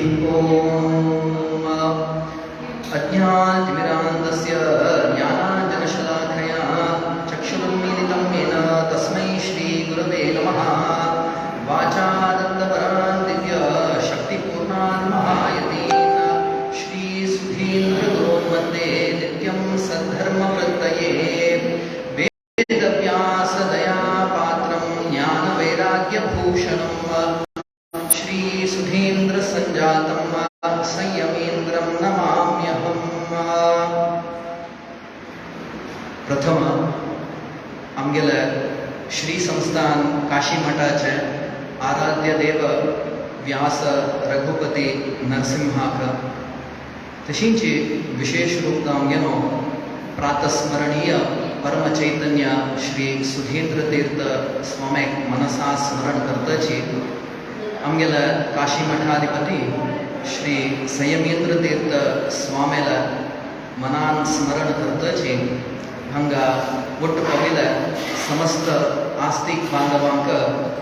ॐ अज्ञानतिमिरान्धस्य ज्ञानाञ्जनशलाखया चक्षुरुन्मीलितं येन तस्मै श्रीगुरवे नमः। वाचादत्तवरान् दिव्यशक्तिपूर्णान् महायतीन् श्रीसुधीन्द्रगुरोन् वन्दे नित्यं सद्धर्मवृत्तये। वेदव्यासदयापात्रं ज्ञानवैराग्यभूषणं श्रीसुधीन्द्रसञ्जातं संयमेन्द्रं नमाम्यहम्। प्रथम आमगेले श्री संस्थान काशी मठाचे आराध्य देव व्यास रघुपती नरसिंहाक तशींची विशेष रूप आमगेनो प्रातस्मरणीय परम चैतन्य श्री सुधींद्र तीर्थ स्वामीक मनसा स्मरण करताची आमगेले काशी मठाधिपती श्री संयमेंद्र तीर्थ स्वामीला मनान स्मरण करताची हांगा ಒಟ್ಟು ಪವಿಲ ಸಮಸ್ತ ಆಸ್ತಿक बांधवांक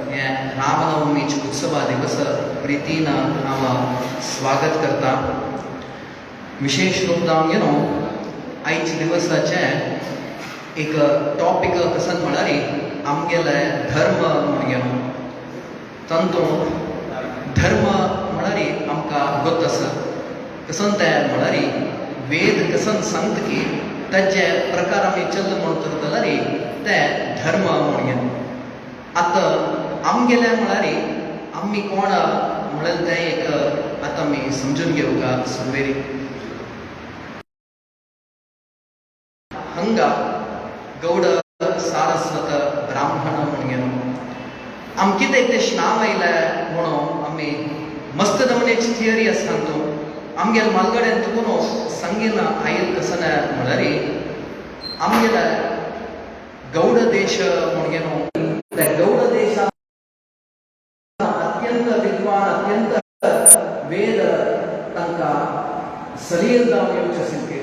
हे रामनवमीचे उत्सव दिवस प्रितीन हांव स्वागत करता। विशेष रूप जावन आयचे दिवसाचे एक टॉपिक कसं म्हळ्यार आमगेले धर्म म्हणून तातूंत धर्म म्हळ्यार आमकां गोत आसा कसं ते म्हळ्यार वेद कसं सांगता की ताचे प्रकार आमी चल्ल म्हण तर जाल्यार ते धर्म म्हणून आतां आमगेले म्हळ्यार आमी कोण म्हळ्यार तें एक आतां आमी समजून घेवंक सुरवेरी हंगा गौड सारस्वत ब्राह्मण म्हणून आम कितें तें नांव आयलें म्हणून आमी मस्त नमनेची थियरी आसा तातूंत आमगेले मालगड्यान तुकून संगीन आयल कसं म्हळ्यार आमगेले गौड देश म्हणून त्या गौड देशांत अत्यंत विद्वान अत्यंत वेद तांकां सलील जावन येवचे सारके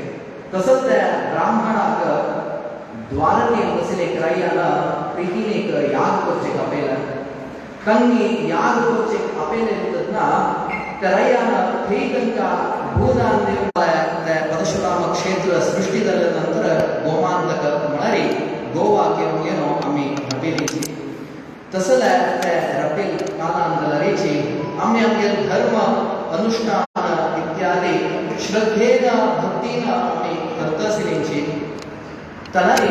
तसंच त्या ब्राह्मणाक द्वारकेन बसले एक रायान प्रितीन एक याग करचेक आपयलें तांणी याग करचेक आपयलें तेन्ना त्या रायान थंय तांकां भूदान दिवपाक परशुराम क्षेत्र सृष्टी जाल्या नंतर गोमांतक म्हळ्यार गोवा घेवन आमी रपयली तसले ते रपील कालान जाल्यारेची आमी आमगेले धर्म अनुष्ठान इत्यादी श्रद्धेन भक्तीन आमी करता आसलींची जाल्यार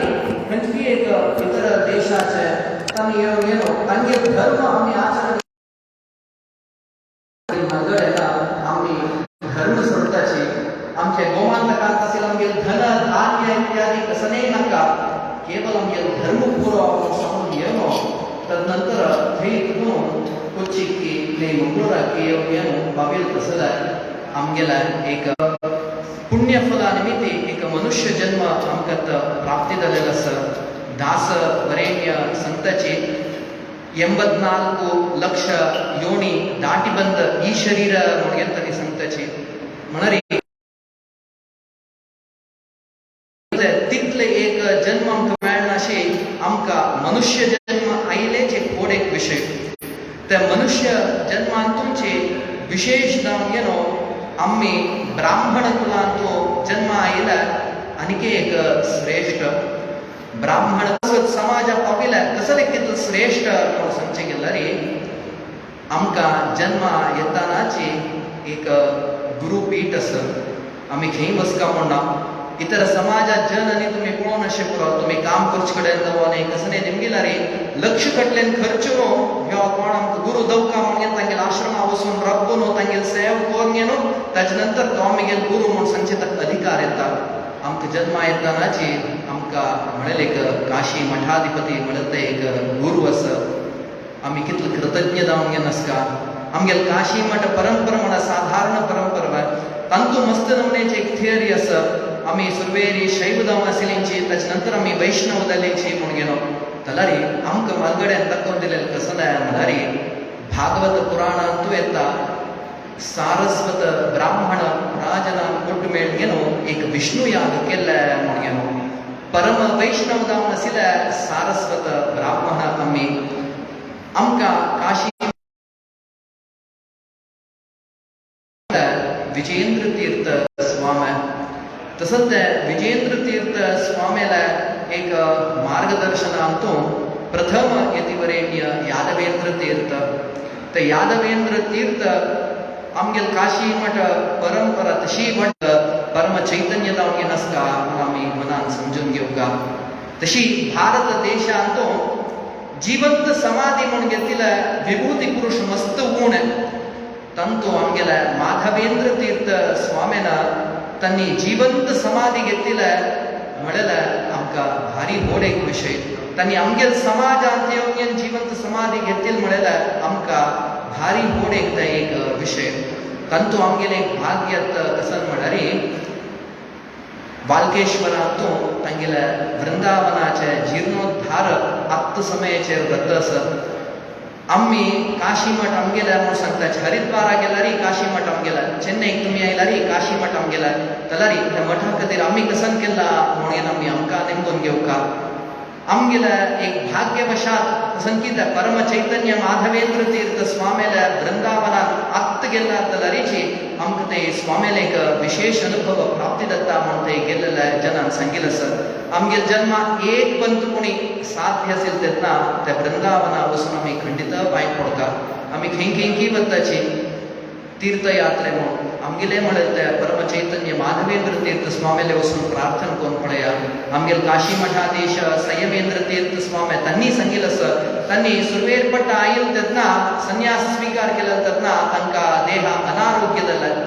खंयची एक इतर देशाचे तांणी तांगे धर्म आमी आचरण आमी धर्म सोडताची आमचे गोमांतकांत आसले आमगेले धन धान्य इत्यादी कसले नाका केवल आमगेले धर्म पुरो समजून घेवनो तदनंतर थंय तितून कोच्चिक्की प्ले मंगळूराकी बाबेल तसले आमगेले एक पुण्यफला निमित्त एक मनुष्य जन्म आमकां प्राप्ती जालेलो आसा। दास वरेण्य संताची 84 ಲಕ್ಷ ಯೋನಿ ದಾಟಿ ಬಂದ ಈ ಶರೀರ म्हणून सांगताची म्हळ्यार तितले एक जन्म आमकां मेळना अशें आमकां मनुष्य जन्म आयलेच एक व्हड एक विशय त्या मनुष्य जन्मांतूंचे विशेष जावन आमी ब्राह्मण कुलांतूं जन्म आयला आनीक एक श्रेष्ठ ब्राह्मण समाजा पाविला कसले कितले श्रेष्ठ म्हणून सांगचे गेल्यार आमकां जन्म येतानाची एक गुरुपीठ आसा आमी खंय बसका म्हणना इतर समाजात जन आनी तुमी पळोवन अशें पुरो तुमी काम करचे कडेन जावं आनी कसले निमगेल्यार लक्ष कटल्यान खर्चून ह्यो कोण आमकां गुरू दवका म्हणून तांगेले आश्रमा वचून रब्बून तांगेले सेव करून ताचे नंतर तो आमगेले गुरू म्हणून सांगचे ताका अधिकार येता। आमकां जन्म येतानाची आमकां म्हणल्यार एक काशी मठाधिपती म्हणल्यार ते एक गुरू आसा आमी कितले कृतज्ञ जावन आसका आमगेले काशी मठ परंपरा म्हणा साधारण परंपरा तांतूं मस्त नमनेची एक थियरी आसा आमी सुरवेरी शैव जावन आसलींची ताचे नंतर आमी वैष्णव जालींची म्हणून जाल्यार आमकां मालगड्यान दाखोवन दिलेलें कसलें म्हळ्यार भागवत पुराणांतूं येता सारस्वत ब्राह्मण राजनान कोट मेळून एक विष्णू याग केल्ले म्हणून परम वैष्णव जावन आशिल्ले सारस्वत ब्राह्मणाक आमी आमकां काशी विजेंद्र तीर्थ स्वामी. तसंच त्या विजेंद्र तीर्थ स्वामीला एक मार्गदर्शन आणतो प्रथम यतिवरेण्य यादवेंद्र तीर्थ. ते यादवेंद्र तीर्थ आमगेल काशी मठ परंपरा तशी वट परम चैतन्य जावन नसता म्हणून आम्ही मनान समजून घेऊका. तशी भारत देशांतो जिवंत समाधी म्हणून घेतलेला विभूती पुरुष मस्त गुण तंतो आमगेला माधवेंद्र तीर्थ स्वामीना त्यांनी जिवंत समाधी घेतलेला म्हणला आमका भारी मोड एक विषय. त्यांनी आमगेल समाजांत येऊन जिवंत समाधी घेतली म्हणला आमका भारी मोड एक विषय. तंतु आमगेले एक भाग्यत कसन म्हणारी बालकेश्वरांतो तांगेला वृंदावनाचे जीर्णोद्धार आत्त समयाचे व्रत असत. आम्ही काशीमठ आमगेला म्हणून सांगता हरिद्वारा गेलारी काशीमठ आमगेला चेन्नईक तुम्ही आयलारी काशीमठ आमगेला तलारी त्या मठा खातीर आम्ही कसन केला म्हणून आम्ही आमका नेमकून घेऊका. आमगेला एक भाग्यवशात संगीत परम चैतन्य माधवेंद्र तीर्थ स्वामीला वृंदावनात आत्त गेला तलारीची आमक ते स्वामीला एक विशेष अनुभव प्राप्ती दत्ता म्हणून ते गेलेल्या जनान सांगितलं सर. आमगेल जन्मा एक पंत कोणी साध्य असेल तेतना त्या वृंदावना वचून आम्ही खंडित पांय पडका. आम्ही खिंकी वत्ताची तीर्थयात्रे म्हणून आमगेले म्हणत त्या परम चैतन्य माधवेंद्र तीर्थ स्वामीला वचून प्रार्थना करून पळया. आमगेल काशी मठाधीश संयमेंद्र तीर्थ स्वामी त्यांनी सांगितलं सर. त्यांनी सुरवेरपट्ट आईल तेतना संन्यास स्वीकार केला तेतना तांका देहा अनारोग्य जालं.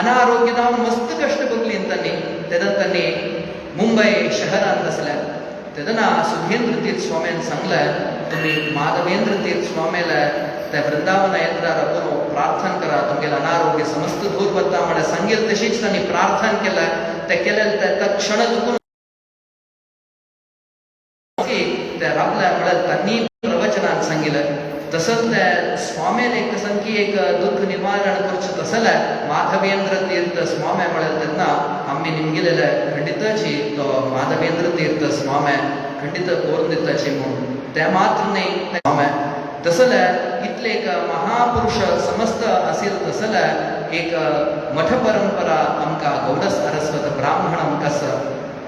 अनारोग्य जाऊन मस्त कष्ट बघली त्यांनी. तेदन त्यांनी मुंबई शहरात असल्या तेदना सुधेंद्र तीर्थ स्वामीन सांगलं तुम्ही माधवेंद्र तीर्थ स्वामीला त्या वृंदावन येणारा करून प्रार्थना करा तुमगेला अनारोग्य समस्त दूर बद्दा म्हणा सांगेल तशीच त्यांनी प्रार्थना केलं. त्या केलेल्या त्या क्षण चुकून त्या राबल्या म्हणत त्यांनी प्रवचनात सांगितलं. तसंच त्या स्वामीने एक संकी एक दुःख निवारण करच तसला माधवेंद्र तीर्थ स्वामी म्हणत त्यांना आम्ही निमगेलेल्या खंडिताची तो माधवेंद्र तीर्थ स्वामी खंडित कोरून दिताची म्हणून त्या मात्र नाही स्वामी तसला इथले एक महापुरुष समस्त असेल तसला एक मठ परंपरा आमका गौड सारस्वत ब्राह्मण आमकास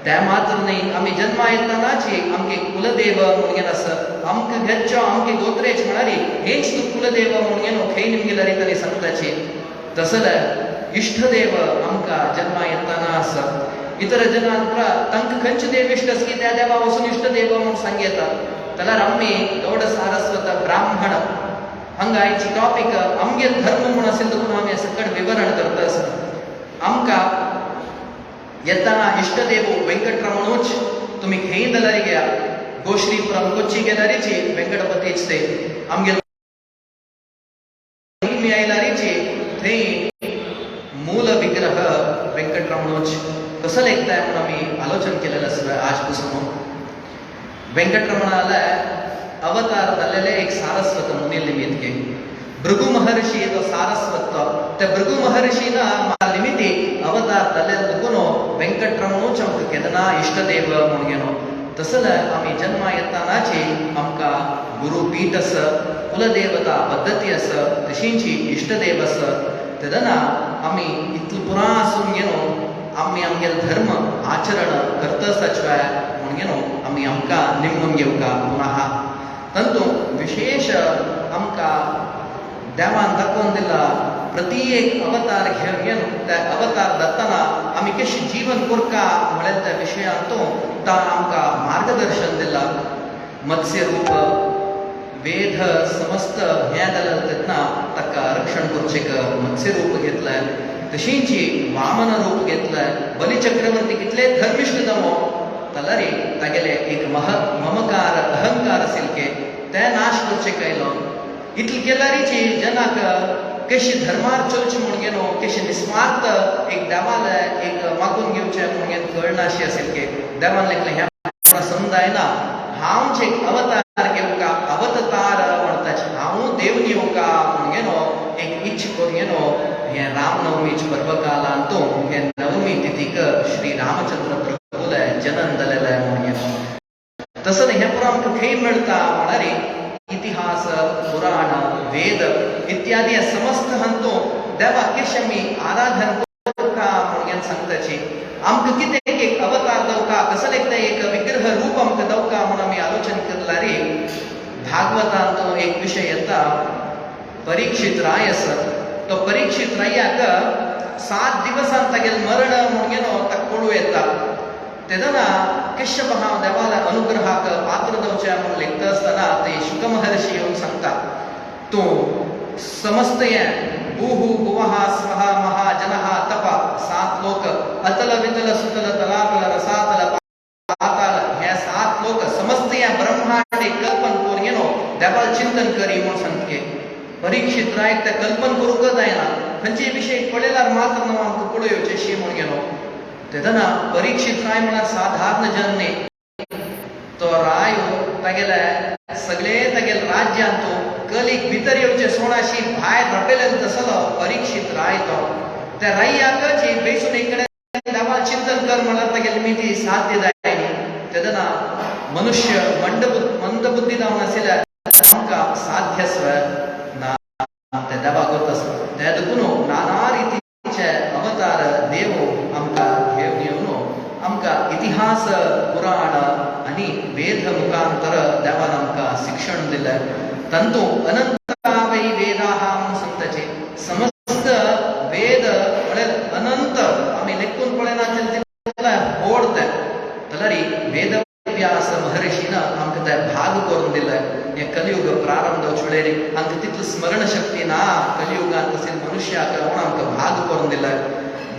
त्या मात्र नाही आम्ही जन्मा येतानाची आमके कुलदेव म्हणून असं आमक घरच्या आमके गोत्रेच म्हणारी हेच तू कुलदेव म्हणून खे निमगेलारी तरी सांगताची. तसलं इष्टदेव आमका जन्मा येताना असं इतर जनांना तंक खंच देव इष्ट की त्या देवा वसून इष्टदेव म्हणून सांगेतात. त्याला आम्ही गौड सारस्वत ब्राह्मण हंगायची टॉपिक आमगे धर्म म्हणून असेल तर आम्ही सकट विवरण करत असत. आमका येताना इष्टदेव वेंकटरमणोच तुम्ही घेईन दलारी घ्या गोश्रीपुरम कोच्ची गेलारीची वेंकटपतीच ते आमगे मिळायलारीची थंय मूल विग्रह वेंकटरमणोच कसं लेखताय म्हणून आम्ही आलोचन केलेलं असं आजपासून. वेंकटरमणाला अवतार झालेले एक सारस्वत मुनी निमित्त भृगु महर्षी तो सारस्वत त्या भृगु महर्षीना निमित्ती अवतार झालेलं दुखून वेंकटरमणोच आमक केदना इष्टदेव म्हणून घेणो. तसलं आम्ही जन्मा येतानाची आमका गुरुपीठ अस कुलदेवता पद्धती अस तशींची इष्टदेव अस तेदना आम्ही इतलं पुरा असून घेणो आम्ही आमगेल धर्म आचरण करतच म्हणून घेणो आम्ही आमका निमून घेऊका पुन्हा. तंतु विशेष आमका देवान दाखवून दिला प्रति एक अवतार घेऊन त्या अवतार दत्ताना आम्ही कशी जीवन कोरका म्हणत त्या विषयांतो ता आमका मार्गदर्शन दिला. मत्स्य रूप वेद समस्त ह्या दलतना ताका रक्षण करचेक मत्स्य रूप घेतलाय. तशींची वामन रूप घेतलाय. बलिचक्रवर्ती कितले धर्मिष्ठ जमो तलारी तागेले एक ममकार अहंकार असेल के त्या नाश करचे कायलो. इतल केलारीची जनाक कशी धर्मार चलचे म्हणून घेणो कशी निस्वार्थ एक देवाला एक मागून घेवचे म्हणून घेन कळनाशी असेल के देवान लेखले ह्या समुदायला हांवचे अवतार घेवका अवतार म्हणताच हांव देव घेवका म्हणून घेणो एक इच्छ करून घेणो हे रामनवमीच पर्व कालान तो हे नवमी तिथीक श्री रामचंद्र प्रभूला जनन दलेला म्हणून घेणो. तसं हे पुरा आमकां खंय मेळटा म्हणारी इतिहास पुराण वेद इत्यादी समस्त हंतो देवा केश आमी आराधन करता म्हणून सांगताची आमकां कितें एक अवतार दवका कसले एक विग्रह रूप आमकां दवका म्हणून आमी आलोचन केला रे भागवतान तो एक विषय येता परीक्षित राय आसा तो परीक्षित रायाक 7 दिवसां तागेल मरण म्हणून ताका कळू येता तेदना कश्यप हांव देवाला अनुग्रहाक पात्र जावचें म्हणून लेखता आसतना ते शुक महर्षी येवन सांगता तूं समस्त हें भूः भुवः स्वः महा जनः तप 7 लोक अतल वितल सुतल तलातल रसातल पाताल हे 7 लोक समस्त हें ब्रह्मांड कल्पन करून देवाल चिंतन करी म्हणून सांगके परीक्षित रायक ते कल्पन करूंक जायना खंयचे विशय पळयल्यार मात्र न्हू आमकां कळूं येवचेशी म्हूण गेलो तेदना परीक्षित राय म्हळ्यार साधारण जन न्ही तो राय तागेले सगळे तागेल राज्यान तो कलीक भितर येवचे सोणाशी भायर रपयलेलो तसलो परीक्षित राय तो त्या रायाक जी बेसून एक कडेन देवाल चिंतन कर म्हळ्यार तागेली मिती साध्य जायनी तेदना मनुष्य मंदबुद्धी जावन आशिल्ल्यार आमकां साध्यस्व ना ते देवा करता ते देखून नाना रितीचे अवतार देव आमकां घेवन येवन आमकां इतिहास पुराण आनी वेद मुखांतर देवान आमकां शिक्षण दिलें तंतू अनंता वै वेदाः म्हणून सांगताचे समस्त वेद म्हळ्यार अनंत आमी लेखून पळयना जाल्यार व्हड ते जाल्यार वेद व्यास महर्षीन आमकां ते भाग करून दिले हे कलियुग प्रारंभ जावचे आमकां तितली स्मरण शक्ती ना कलियुगांत तशें मनुष्याक म्हूण आमकां भाग करून दिले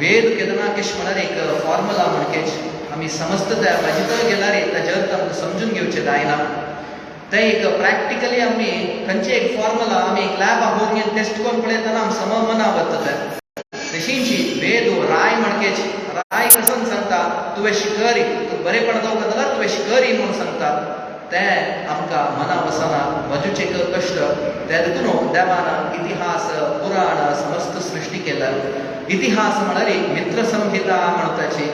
वेद केदना किश म्हळ्यार एक फॉर्मुला म्हणकेच आमी समस्त त्या वाजितळ गेल्यार ताजे अर्थ आमकां समजून घेवचें जायना ते एक प्रॅक्टिकली आमी खंयचे एक फॉर्मुला आमी एक लॅबाक व्हरून टेस्ट करून पळयतना आमी सममना वता तशींची वेद राय म्हणकेच राय कसं सांगता तुवें शिकरी तूं बरेपण जावंक जाल्यार तुवें शिकरी म्हणून सांगता ते आमकां मना वसना वजूचे कश्ट ते देखून देवान इतिहास पुराण समस्त सृश्टी केला इतिहास म्हळ्यार मित्र संहिता म्हणटाची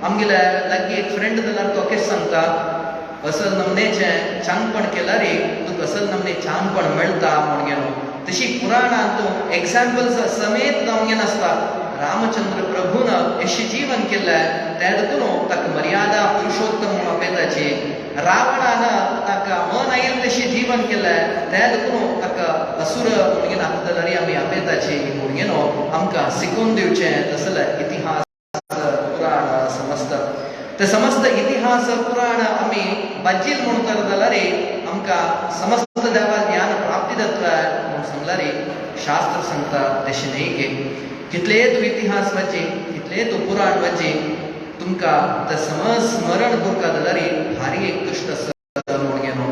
आमगेले लागीं एक फ्रेंड जाल्यार तो कितें सांगता असल नमनेचें चांगपण केल्यार तुका असल नमने चांगपण मेळटा म्हूण गेलो तशी पुराणांत तूं एग्जाम्पल्स समेत जावंक आसता रामचंद्र प्रभून अशें जीवन केलें ते देखून ताका मर्यादा पुरुषोत्तम म्हणून आपयताची रावणान ताका मन आयिल्लें तशें जीवन केलें ते देखून ताका असुर म्हणून जाल्यार आमी आपयताची म्हणून आमकां शिकून दिवचें तसलें इतिहास पुराण समस्त ते समस्त इतिहास पुराण आमी बाजील म्हणून कर जाल्यार आमकां समस्त देवा ज्ञान प्राप्ती जातला म्हणून सांगल्यार शास्त्र सांगता तशें न्ही की कितले तूं इतिहास वाची कितले तूं पुराण वाची तुमकां ते समज स्मरण करता जाल्यार भारी एक कश्ट आसा म्हणून गेलो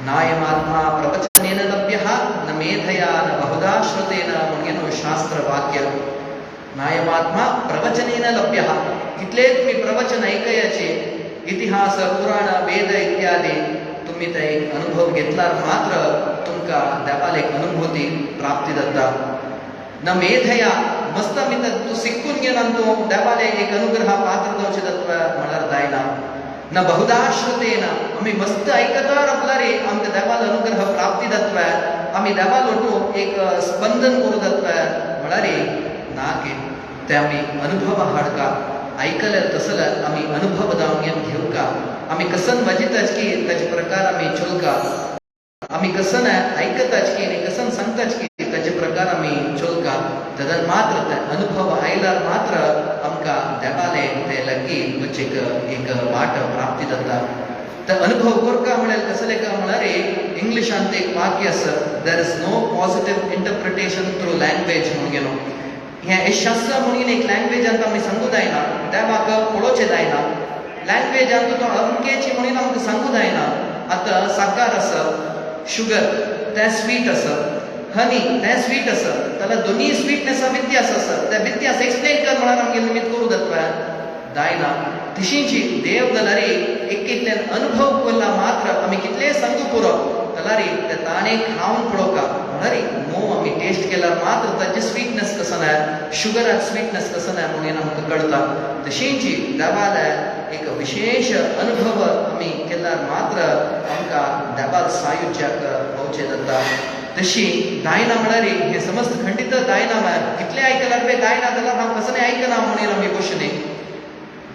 नायमात्मा प्रवचनेन लभ्यः न मेधया न बहुधा श्रुतेन म्हणून गेलो शास्त्र वाक्य नायमात्मा प्रवचनेन लभ्यः कितले तुम्ही प्रवचन ऐकयाचे इतिहास पुराण वेद इत्यादी तुम्ही ते एक अनुभव घेतल्यार मात्र तुमकां देवाल एक अनुभूती प्राप्ती जाता न मेधया मस्त मित तूं शिकून गेला तूं देवाले एक अनुग्रह पात्र जावचें जाता म्हळ्यार जायना न बहुधा श्रुतेन आमी मस्त आयकता रावल्यार आमकां देवाल अनुग्रह प्राप्ती जातला आमी देवाल वटू एक स्पंदन करूं जातला म्हळ्यार ना की ते आमी अनुभव हाडका ऐकले तसलं आमी अनुभव जावन घेवका आमी कसन वाजिताच की ताचे प्रकार आमी चलका आमी कसन ऐकताच की आनी कसन सांगताच की ताचे प्रकार आमी चलका तदन मात्र ते अनुभव आयल्यार मात्र आमकां देवाले ते लागीं वचेक एक वाट प्राप्ती जाता ते अनुभव करका म्हळ्यार कसले का म्हळ्यार इंग्लिशांत एक वाक्य आसा there is no positive interpretation through language म्हणून गेलो हें शास्त्र म्हणून एक लँग्वेजांत आमी सांगूं जायना देवाक पळोवचें जायना लँग्वेजांत तो अमकेची म्हणून आमकां सांगूं जायना आतां साकार आसा शुगर तें स्वीट आसा हनी तें स्वीट आसा जाल्यार दोनी स्वीटनेसा विद्यास आसा त्या विद्यास एक्सप्लेन कर म्हळ्यार आमगे निमित करूं जातला जायना तशींची देव जाल्यार एक कितल्यान अनुभव केला मात्र आमी कितले सांगूं पुरो जाल्यार ते ताणें खावन पळोवका म्हळ्यार मोव आमी टेस्ट केल्यार मात्र ताची स्वीटनेस कसं ना शुगराक स्वीटनेस कसं ना म्हणून आमकां कळटा तशींची देवाल एक विशेष अनुभव आमी केल्यार मात्र आमकां देवाल सायुज्याक पावचें जाता तशी दायना म्हळ्यार हे समस्त खंडित दायना म्हळ्यार कितले आयकल्यार बे दायना जाल्यार हांव कसं नाही आयकना म्हणून आमी क्वेश्चन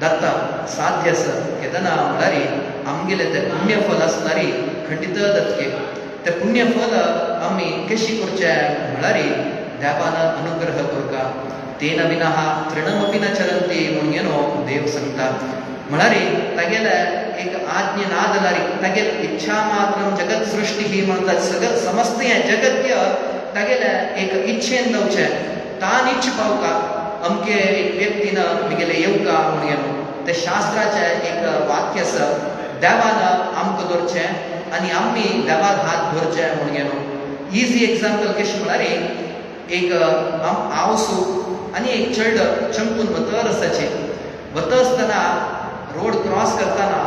दत्ता साध्य आसा केदना म्हळ्यार आमगेले ते पुण्यफल आसणारी खंडित दत्के ते पुण्यफल आमी कशी करचे म्हळ्यार देवान अनुग्रह करता तेन विना तृणमपि न चरंती म्हणून देव सांगता म्हळ्यार तागेले एक आज्ञे ना जाल्यार तागेल इच्छा मात्रम जगत सृष्टी ही म्हणटात सगळं समस्त हें जगत्य तागेले एक इच्छेन जावचे तान इच्छ पावका अमके एक व्यक्तीन मिगेले येवका म्हणून ते शास्त्राचे एक वाक्य आसा देवान आमकां धरचें आनी आमी देवाक हात धरचे म्हणून इजी एग्जाम्पल कशें म्हळ्यार एक आवसू आनी एक चेडो चंपून वतर आसाचे वता आसतना रोड क्रॉस करतना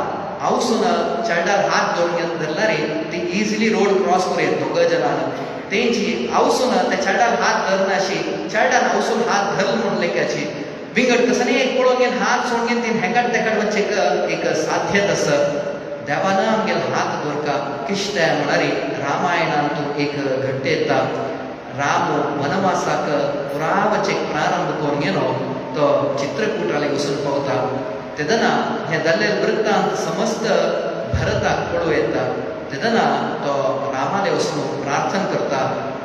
आवसून चेड्यार हात धरल्यार ती इजिली रोड क्रॉस करूं दोग जणांना तेंची आवसून त्या चेड्यार हात धरनाशी चेड्यान आवसून हात धरल म्हणून लेखाची विंगड कसं एक पळोवन घेवन हात सोडून घेवन तीन हेंगाड तेकाड वच्चे एक साध्यत आसा देवान आमगेल हात धरका किश्ते म्हळ्यार रामायणांत एक घट्ट येता राम वनवासाक पुरावचे प्रारंभ करून गेलो तो चित्रकूटाले वचून पावता तेदना हे जाल्ले वृत्तांत समस्त भरताक पळोव येता तेदना तो रामाले वचून प्रार्थना करता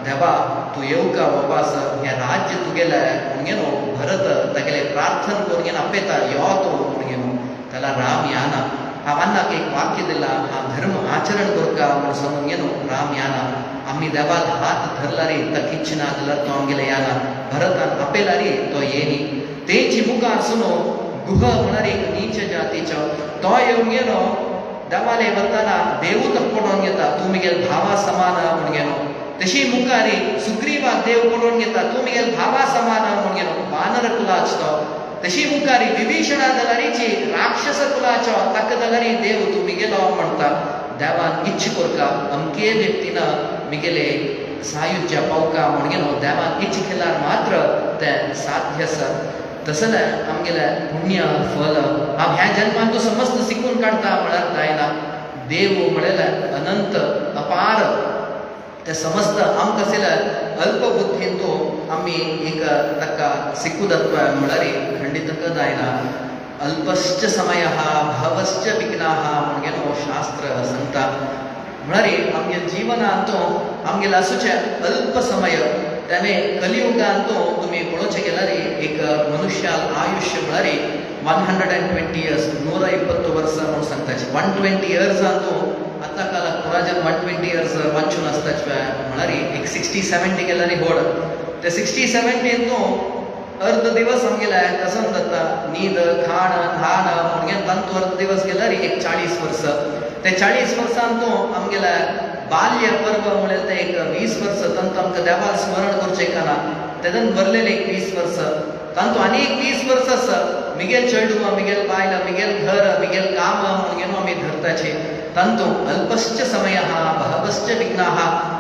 देवा तूं येवका बाबास हें राज्य तुगेलें म्हणून भरत तागेले प्रार्थना करून घेवन आपयता यो तो म्हणून त्याला राम याना हांवांनाक एक वाक्य दिला हा धर्म आचरण करता म्हणून सांगून घेवन राम याना आमी देवाक हात धरला रे ताका इच्छा ना जाल्यार तो आमगेले याना भरतान आपयला रे तो येनी तेंची मुखार सुनो गुह म्हळ्यार एक नीच जातीचो तो येवन गेलो देवाले वतना देवूच पळोवन घेता तूं मिगेल भावा समान म्हणून गेलो तशी मुखारी सुग्रीवाक देव पळोवन घेता तूं मिगेल भावा समान म्हणून गेलो वानर कुलाच तो तशी मुखारी विभीषणा जाल्यारीची राक्षस कुलाचो ताका जाल्यार देव तूं मिगेलो म्हणटा देवान इच्छ करता अमके व्यक्तीन मिगेले सायुज्य पावका म्हणून देवान इच्छ केल्यार मात्र ते साध्य आसा तसले आमगेले पुण्य फल हांव ह्या जन्मांत समस्त शिकून काडटा म्हळ्यार जायना देव म्हळ्यार अनंत अपार ते समस्त आमकां आसले अल्प बुद्धीन तो आमी एक ताका शिकू जाता म्हळ्यार खंडित जायना अल्पश्च समय भवश्च विघ्ना म्हणून शास्त्र सांगता म्हळ्यार आमगे जिवनांत आमगेले आसूचे अल्प समय त्याने कलियुगांत तुम्ही पळोवचे गेल्यार एक मनुष्याल आयुष्य म्हळ्यार 120 इयर्स 120 वर्सां म्हणून सांगताचे 120 इयर्सांत आतां कालाक पुराजन 120 इयर्स वांचून आसताचे म्हळ्यार एक 60-70 गेल्यार व्हड ते 60-70 अर्ध दिवस आमगेले कसं जाता न्हीद खाण न्हाण म्हणून तांतू अर्ध दिवस गेल्यार एक 40 वर्सां ते 40 वर्सांत आमगेले बाल्य पर्व म्हळ्यार ते एक 20 वर्स तांतू आमकां देवाक स्मरण करचें काना तेदन भरलेले एक 20 वर्स तांतू आनी एक 20 वर्स आसा मिगेल चेडूं मिगेल बायल मिगेल घर मिगेल काम म्हणून घेवन आमी धरताचे तांतू अल्पश्च समय बहवश्च विघ्ना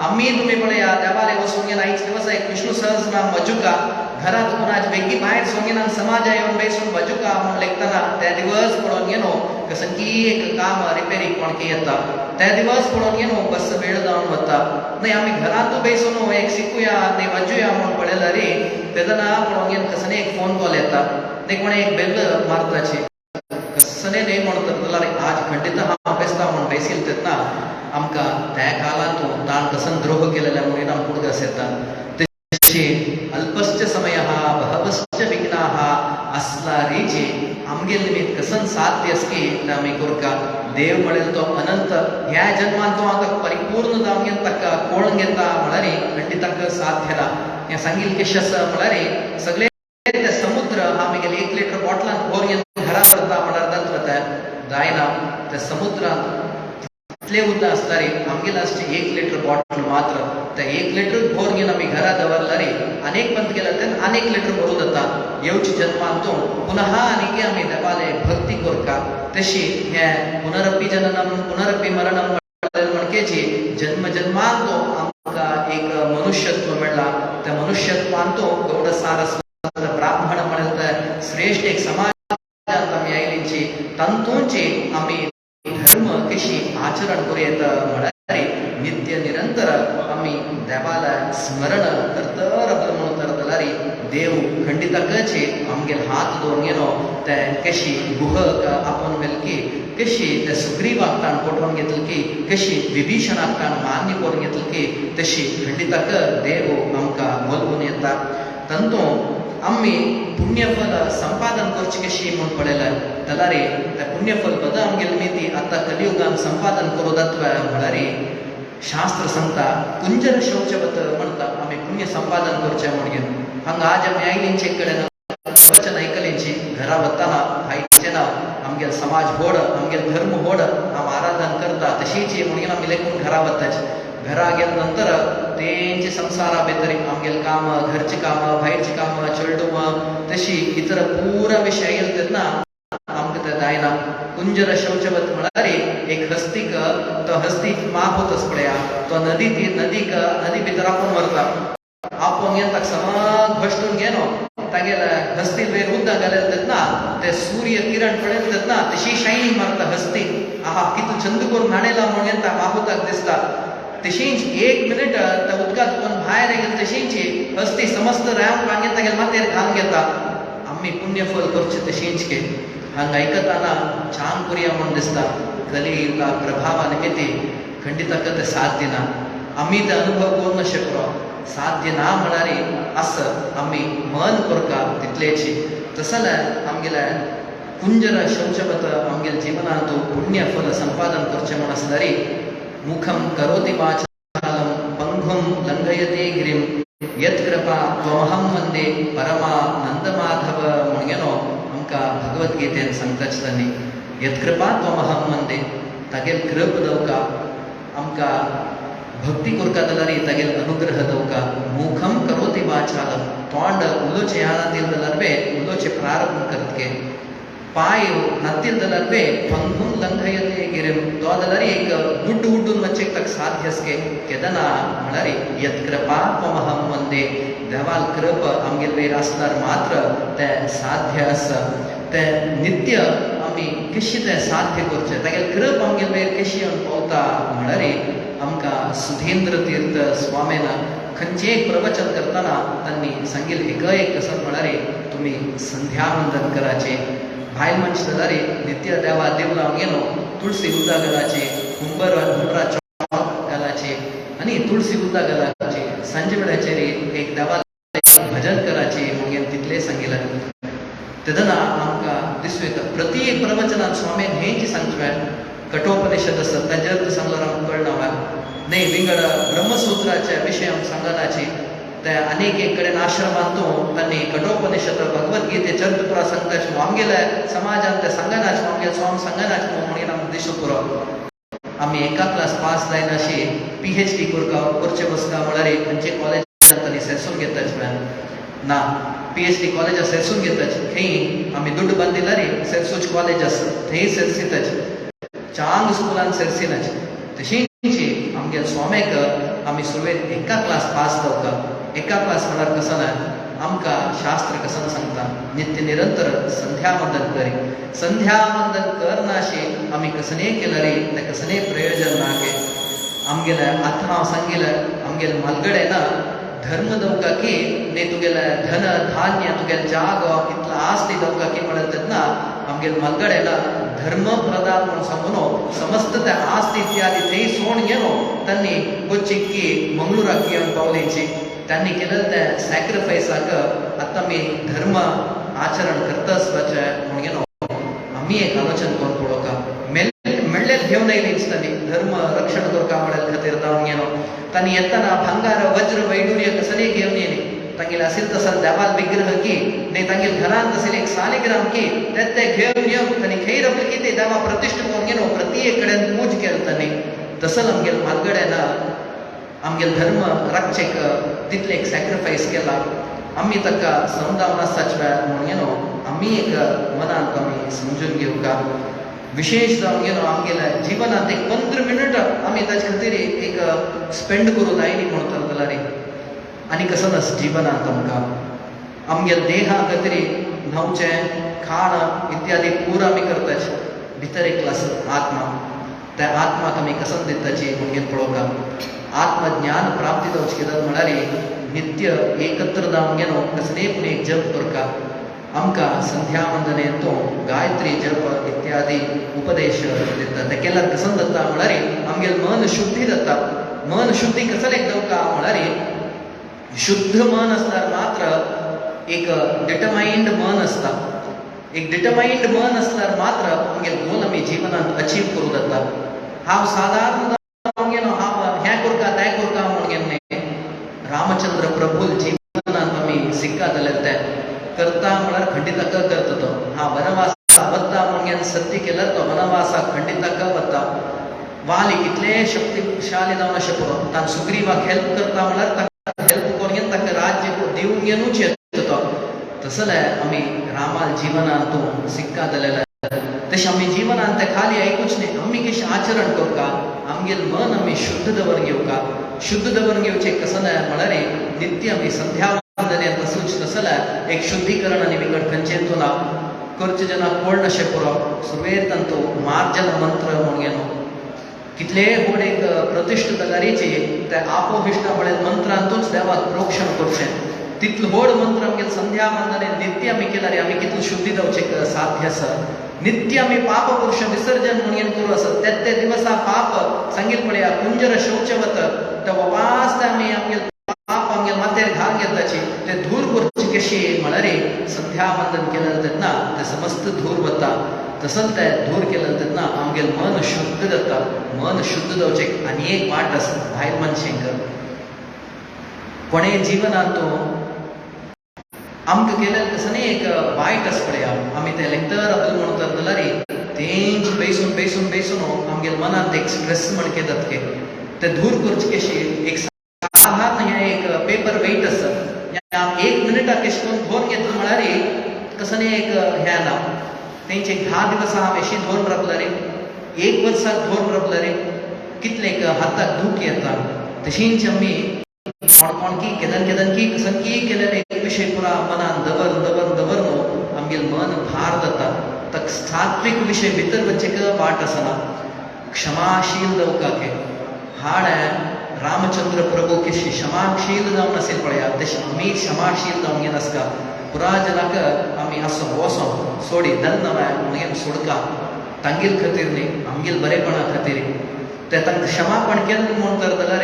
आमी तुमी पळया देवाले वचून घेवन आयज दिवस एक विष्णू सहस्रनाम वजुका घरात कोणाच वेगळी भायर सोंगिनान समाजा येवन बेसून वजुका म्हणून लेखतना ते दिवस पळोवन घेवन कसं की एक काम रिपेरीक कोणकी येता ते दिवस पळोवन घेवन बस वेळ जावन वता न्हय आमी घरांत बेसून एक शिकुया न्हय वजुया म्हणून पळयला रे तेदना पळोवन घेवन कसं एक फोन कॉल येता न्हय कोणें एक बेल मारताची कसने न्हय म्हणटा जाल्यार आज खंडित हांव बेसता म्हणून बेसील तेन्ना आमकां त्या काळांत ताण कसन द्रोह केलेल्या म्हणून आमकां उदक येता अल्पश्च समय बहवश्च विघ्ना असला रेचे आमगे निमित्त कसन साध्य की आमी करका देव म्हळेल तो अनंत ह्या जन्मांत तो आमकां परिपूर्ण जावन घेवन ताका कोण घेता म्हळ्यार खंडिताक साध्य ना हें सांगिल्लें कशें आसा म्हळ्यार सगळे ते समुद्र आमगेले 1 लिटर बॉटलांत भरून घेवन घरा व्हरता म्हळ्यार जाता जायना ते समुद्रांत इतले उदक आसता रे आमगेले आसचे 1 लिटर बॉटल मात्र ते 1 लिटर भरून घेवन आमी घरा दवरला रे आनेक पंत केला तेन्ना आनेक लिटर भरून जाता येवचे जन्मांत पुनः आनीक आमी देवाले भक्ती करता तशी हे पुनरपि जननम पुनरपि मरणम म्हणकेची जन्म जन्मांत आमकां एक मनुष्यत्व मेळ्ळा त्या मनुष्यत्वांत गौड सार ब्राह्मण म्हणत श्रेष्ठ एक समाजांत आमी आयलीची तांतूंची आमी धर्म कशी आचरण करूं येता म्हळ्यार नित्य नित्य निरंतर आम्ही देवाला स्मरण करतर म्हणून तर दलारी देव खंडित कचे आमगे हात दोन येनो ते कशी गुह आपण वेलकी कशी त्या सुग्रीवाक पोटवून घेतल की कशी विभीषणाक मान्य करून घेतल की तशी खंडितक देव आमका बोलवून येता तंतू आम्ही पुण्यफल संपादन करची कशी म्हणून पळयलां जाल्यार त्या पुण्यफल बद आमगेली मीती आता कलियुगान संपादन करू दत्व म्हळ्यार शास्त्र सांगता कुंजर शौचवत म्हणटा आम्ही पुण्य संपादन करचे म्हणून हांगा आज आम्ही आयलींचे कडेन वचन ऐकलींची घरा वताना आईचे नाव आमगे समाज होड आमगे धर्म होड आम आराधन करता तशीची म्हणून आम्ही लेखून घरा वताचे घरा गेल्या नंतर तेंचे संसारा भितर आमगेल काम घरची कामं भायरची कामं चेडूं तशी इतर पुरा विषय येतात ना आमकां ते जायना कुंजर शौचवत म्हळ्यार एक हस्तीक तो हस्तीक माप होतच पळया तो नदी भितर आपूण व्हरता आपूण येता समज भश्टून गेलो तागेल हस्ती वयर उदक घालतात ना ते सूर्य किरण पडयतात ना तशी शायनिंग मारता हस्तीक आहा कितू छंद करून न्हाणयला म्हणून येता मापूताक दिसता तशींच एक मिनिट त्या उदकात कोण भायर गेल तशींच हस्ती समस्त राम वांगेता गेल मातेर घालून घेता आम्ही पुण्यफल करचे तशींच के हांगा आयकताना छान करुया म्हणून दिसता कलियुगा प्रभावा निमित्ती खंडितक ते साथ दिना आम्ही ते अनुभव करूं न शकलो साध्य ना म्हणारी असं आम्ही मन करता तितलेची तसं आमगेल्या कुंजर शौचवत आमगेल जीवनात पुण्यफल संपादन करचे म्हण आसल्यारी मुखम करोति वाचालं पंगुम लंघयते गिरिम यत्कृपा त्वमहं वंदे परमानंदमाधव म्हणगेनो आमका भगवद्गीतेन सांगताच तांणी यत्कृपा त्वमहं वंदे तागेल कृप दवका आमका भक्ती करता जाल्यार तागेल अनुग्रह दवका मुखम करोति वाचालं तोंड उलोचे यानातील जाल्यार बे उलोचे प्रारंभ करतके पाय नत्तील जाल्यार बे पंगुम लंघयते गिरिम तो जाल्यार एक गुड्ड उड्डून वचेक तक साध्य असके केदना म्हळ्यार यत्कृपा त्वमहं वंदे देवाल कृप आमगेल वयर आसल्यार मात्र ते साध्य आस ते नित्य आमी कशी ते साध्य करचे तागेल कृप आमगेल वयर कशी येवन पावता म्हळ्यार आमकां सुधींद्र तीर्थ स्वामीन खंयचेय प्रवचन करतना तांणी सांगिल्लें एक कसं म्हळ्यार तुमी संध्यावंदन कराचे भायल मनश जाल्यार नित्य देवा देव लावन गेलो तुळसी उदक घालाचे हुंबरा चॉक घालाचे आनी तुळसी उदक घालाचे सांजे वेळाचेर एक देवा भजन कराचे म्हणून तितले सांगिल्लें तेदना आमकां दिसूं येता प्रत्येक प्रवचनात स्वामीन हेंच सांगचें कठोपनिषद आसा ताजे अर्थ सांगल्यार आमकां कळना न्ही विंगड ब्रह्मसूत्राच्या विशय सांगनाची ते अनेक एक कडेन आश्रमांतू तांणी कठोपनिषद भगवद्गीतेचे अर्थ पुरा सांगताच आमगेल्या समाजान ते सांगनाच आमगे स्वामी सांगनाच म्हणून आमकां दिसूं पुरो आमी एका क्लास पास जायना अशी PhD करचे बसता म्हळ्यार खंयचे कॉलेजांत तांणी सेसून घेताच म्हळ्यार ना PhD कॉलेजां सेसून घेताच खंय आमी दुड्ड बांदिल्यार सेर्सूच कॉलेज आसा थंय सेर्सिताच चांग स्कुलान सेर्सिनाच तशींच आमगे स्वामीक आमी सुरवेक एका क्लास पास जावका एका क्लास म्हळ्यार कसं ना आमकां शास्त्र कसं सांगता नित्य निरंतर संध्यावंदन करी संध्यावंदन करना अशी आमी कसले केल्यार ते कसले प्रयोजन ना गे आमगेल्या आतां हांव सांगिल्लें आमगेले म्हालगडे ना धर्म दवका की न्ही तुगेले धन धान्य तुगेले जागो इतलो आस्ती दवका की म्हणत ना आमगेले म्हालगडे ना धर्म प्रदान म्हणून सांगून समस्त त्या आस्ती इत्यादी थंय सोण गेलो तांणी कोच्चिक्की मंगळुराक येवन पावलींची त्यांनी केलेलं त्या सॅक्रिफायसाक आतां आमी धर्म आचरण करताच म्हणून गेलो आमी एक आलोचन करून पळोवका मेळ्ळेले घेवन येयलींच तांणी धर्म रक्षण करता म्हळ्यार खातीर जावन गेलो तांणी येताना भांगार वज्र वैडूर्य कसलेय घेवन येयली तांगेले आसिल तसो देवाल विग्रह की न्ही तांगेले घरांत आशिल्ले एक सालिग्राम की ते घेवन येवन तांणी खंय रपले की ते देवा प्रतिश्ठ करून गेलो प्रत्येक कडेन पूज केली तांणी तसं आमगेले म्हालगडे ना आमगेले धर्म रक्षेक तितले एक सॅक्रिफायस केला आमी ताका समजावन आसताच वेळार म्हणून गेलो आमी एक मनांत आमी समजून घेवका विशेष जावन गेलो आमगेल्या जिवनांत एक 15 मिनट आमी ताचे खातीर एक स्पेंड करूं जाय न्ही म्हणटा जाल्यार आनी कसं नास जिवनांत आमकां आमगेल्या देहा खातीर न्हांवचें खाण इत्यादी पूर आमी करताच भितर एक आत्मा त्या आत्माक आमी कसं दिताची म्हणून पळोवका आत्मज्ञान प्राप्ती जावचे कित्याक म्हळ्यार नित्य एकत्र जावंगेनो कसले पूण एक जप करता आमकां संध्या वंदने तो गायत्री जप इत्यादी उपदेश दिता ते केल्यार कसं जाता म्हळ्यार आमगेलें मन शुद्धी जाता मन शुद्धी कसलेक जावता म्हळ्यार शुद्ध मन असल्यार मात्र एक डिटरमाइंड मन असता एक डिटरमाइंड मन असल्यार मात्र आमगेले गोल आमी जिवनांत अचीव करूं जाता हांव सादारण हांव हें करता तें करता म्हणून रामचंद्र प्रभू जिवनांत आमी शिक्का जाल्यार तें करता म्हळ्यार खंडिताक करता तो हा वनवासाक वता म्हणून सत्य केल्यार तो वनवासाक खंडिताक वता वाली कितले शक्तिशाली जावन अशें पळोवन ताणें सुग्रीवाक हेल्प करता म्हळ्यार ताका हेल्प करून ताका राज्य दिवून येनूच येता तो तसले आमी रामाल जिवनांत शिक्का जाल्यार तशें आमी जिवनांत तें खाली आयकूच न्ही आमी कशें आचरण करता आमगेलें मन आमी शुद्ध दवरून घेवका शुद्ध दवरून घेवचें कसं म्हळ्यार नित्य आमी संध्या वंदनेंत तसूच तसल्यार एक शुद्धीकरण आनी विकट खंयचें तो ना करचे जेन्ना कोण अशें करप सुरवेर तांतो मार्जन मंत्र म्हणून घेनो कितले व्हड एक प्रतिश्ठ तगारीचे ते आपोविश्टा म्हळ्यार मंत्रांतूच देवाक प्रोक्षण करचें तितलो व्हड मंत्र आमगेले संध्या वंदनेंत नित्य आमी केल्यार आमी कितलो शुद्धी जावचें साध्य आसा नित्य आमी पाप पुरुष विसर्जन म्हणून करूं आसत ते दिवसा पाप सांगिल्लें पळया कुंजर शौचवत ते वपास ते आमी आमगेले पाप आमगेले माथ्यार घाल घेताची ते धूर करची कशी म्हळ्यार संध्या वंदन केलें तेन्ना ते समस्त धूर वता तसंच ते धूर केलें तेन्ना आमगेलें मन शुद्ध जाता मन शुद्ध जावचें आनी एक वाट आसा भायर मनशेक कोणें जिवनांत आमकां केलें तसं एक वायट आसा पळया आमी तें लेक्टर आपलें म्हणून तर जाल्यार तेंच बेसून आमगेल्या मनांत एक स्ट्रेस म्हण केतात ते दूर करचे कशी एक साधारण हें एक पेपर वेट आसा एक मिनिटाक कशें करून धोन घेतलो म्हळ्यार कसं एक हें ना तेंचे 10 दिवस हांव अशी धोन रावल्यार 1 वर्साक धोन रावल्यार कितले हाताक दूख येता तशींच आमी कोणकी केदन की केल्यार एक विशय पुरा मनान दवर न्हू आमगेलें मन भार जाता ताका सात्विक विशय भितर वचचेक वाट आसना क्षमाशील जावपाक हाणें रामचंद्र प्रभू कशी क्षमाशील जावन आशिल्ले पळया तशें आमी क्षमाशील जावन घेवन आसता पुरा जनाक आमी असो वोसो सोडी दन्नवाय म्हणून सोडका तांगेल खातीर न्ही आमगेल बरेपणा खातीर ते तांकां क्षमापण केलें म्हूण तर जाल्यार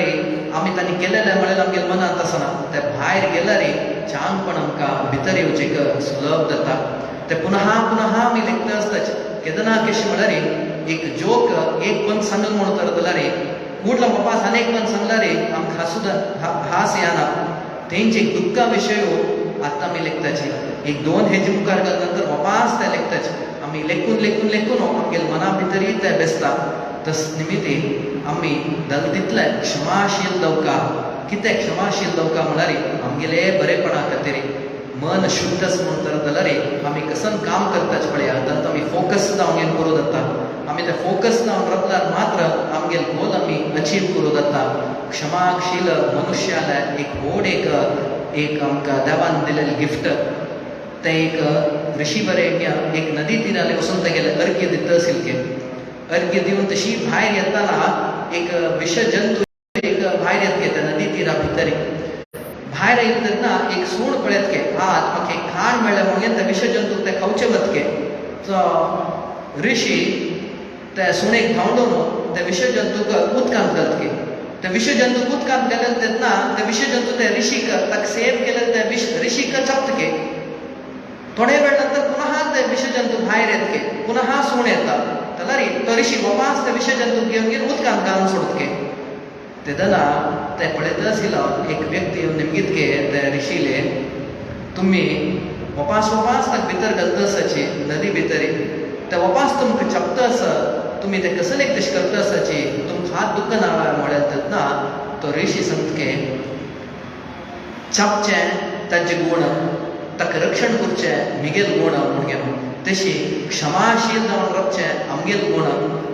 आमी तांणी केलेलें म्हळ्यार आमगेल्या मनांत आसना ते भायर गेल्यार चांगपण आमकां भितर येवचेक सुलभ जाता ते पुनः आमी लेखता आसताच केदना कशें म्हळ्यार एक जोक एक पंत सांगल म्हूण तर जाल्यार कूडला वपास आनीक पंत सांगल्यार आमकां सुद्दां हास येना तेंचे एक दुख्खा विशय आतां आमी लेखताची एक 2 हेजी मुखार गेले नंतर वपास ते लेखताचे आमी लेखून आमगेल्या मना भितरय ते बेसता तस निमित्ती आमी जाता तितले क्षमाशील जावका कितें क्षमाशील जावका म्हळ्यार आमगेले बरेपणा खातीर मन शुद्ध आसा म्हूण तर जाल्यार आमी कसन काम करताच पळया तांकां आमी फोकस जावन करूं जाता आमी ते फोकस जावन रावल्यार मात्र आमगेले गोल आमी अचीव करूं जाता क्षमाशील मनुश्याले एक व्हड एक आमकां देवान दिलेलें गिफ्ट ते एक ऋषी बरेण्य एक नदी तिराले वचून तेगेले अर्घ्य दिता आशिल्ले अर्घ्य दिवन तशी भायर येताना एक विष जंतू एक भायर येत गे त्या नदी तिरा भितर भायर येत तेन्ना एक सूण पळयत गे आज म्हाका एक खाण मेळ्ळें म्हणून ते विष जंतूक ते खावचे वत गे तो ऋषी त्या सुणेक धांवडून त्या विष जंतूक उदकांत घालत गे त्या विष जंतूक उदकांत घालत तेन्ना ते विष जंतू त्या ऋषीक ताका सेव केलें त्या ऋषीक चपत गे थोडे वेळ नंतर पुनः ते विष जंतू भायर येत गे पुनः सूण येता जाल्यार तो ऋषी वपास ते विष जंतूक घेवन उदकांत घालून सोडत गे तेदना ते पळयता आशिल्लो एक व्यक्ती निमगीत गे ते ऋषीले तुमी वपास ताका भितर घालता आसाची नदी भितर ते वपास तुमकां चपता आसा तुमी ते कसले तशें करता आसाची तुमकां हात दुखना म्हळ्यार तेन्ना तो ऋषी सांगतके चपचें ताचे गूण ताका रक्षण करचें मिगेल गूण म्हणून घेवन तशी क्षमाशील जावन रावचें आमगेल गूण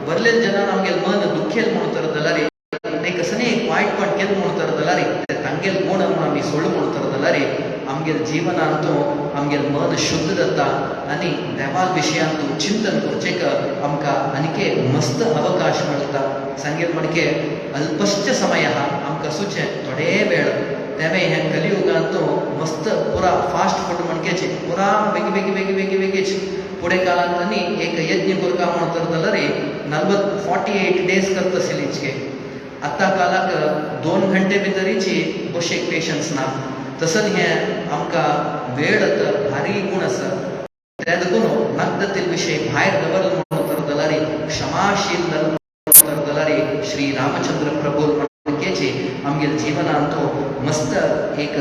भरलेल जनान आमगेल मन दुखेल म्हणून तर जाल्यार ते कसले एक वायटपण केलें म्हणून तर जाल्यार तांगेल गूण म्हणून आमी सोडलो म्हणून तर जाल्यार आमगेल जीवनांतू आमगेल मन शुद्ध जाता आनी देवा विशयांतू चिंतन करचेक आमकां आनीके मस्त अवकाश मेळटा. सांगेल म्हणके अल्पश्च समय आमकां सुचे थोडे वेळ तेवे हे कलियुगांतू मस्त पुरा फास्ट फूड म्हणकेचे पुरा बेगी बेगी बेगी बेगी बेगीच पुढे काळात आनी एक यज्ञ करता म्हणून तर जाल्यार 48 days करतले इचके. आतां काळाक 2 घंटे भितरीची बशेक पेशन्स ना. तसंच हे आमकां वेळ भारी गूण आसा. ते देखून नग्नतील विशय भायर दवरलो म्हणून तर जाल्यार क्षमाशील तर जाल्यार श्री रामचंद्र प्रभू म्हणकेचे आमगेल जीवनांतू मस्त एक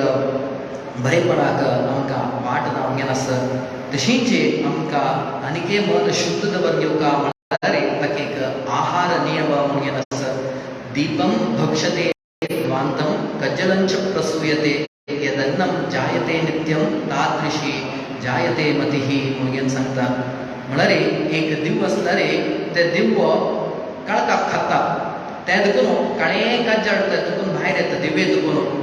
बरेपणाक आमकां वाट लावन आसा. तशींच आमकां आनीके मन शुद्ध दवर घेवका म्हळ्यार ताका एक आहार नियम म्हणून आसा. दीपम भक्षते ध्वांतम कज्जलंच प्रसूयते यदन्नम जायते नित्यम तादृशी जायते मतिः म्हणून सांगता. म्हळ्यार एक दिव आसता रे ते दिव काळखाक खाता ते देखून काळें काज्जाड देखून भायर येता दिवे देखून.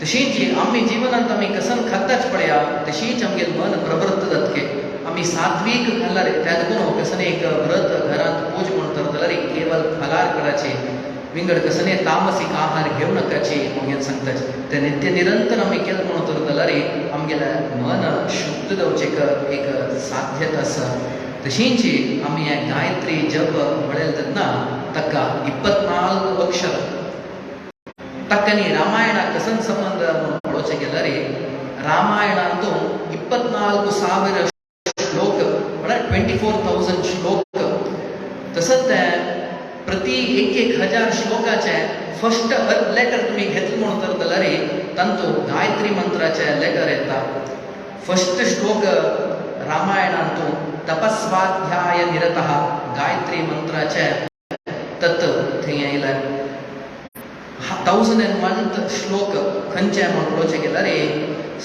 तशींच आमी जिवनांत आमी कसन खाताच पळया तशींच आमगेल मन प्रवृत्त जातके. आमी सात्वीक खाल्ल्यार त्या देखून कसन एक व्रत घरांत पूज म्हण तर जाल्यार केवल फलार कराचे विंगड कसने तामसीक आहार घेऊ नकाचे म्हणून सांगताच. ते नित्य निरंतर आमी केलं म्हणून तर जाल्यार आमगेले मन शुद्ध जावचेक एक साध्यता आसा. तशींच आमी हे गायत्री जप म्हणेल तेन्ना ताका 24 अक्षर ताका न्ही रामायणाक कसन संबंध म्हणून पळोवचें गेल्यार रामायणांतू 24,000 श्लोक म्हळ्यार 24,000 श्लोक. तसंच ते प्रति 1,000 श्लोकाचे फर्स्ट लेटर तुम्ही घेतले म्हणून तर जाल्यार तांतू गायत्री मंत्राचे लेटर येता. फर्स्ट श्लोक रामायणांतू तपस्वाध्याय निरतः गायत्री मंत्राचे तत् थंय येयला. 1001 श्लोक खंयचे म्हणून पळोवचें गेल्यार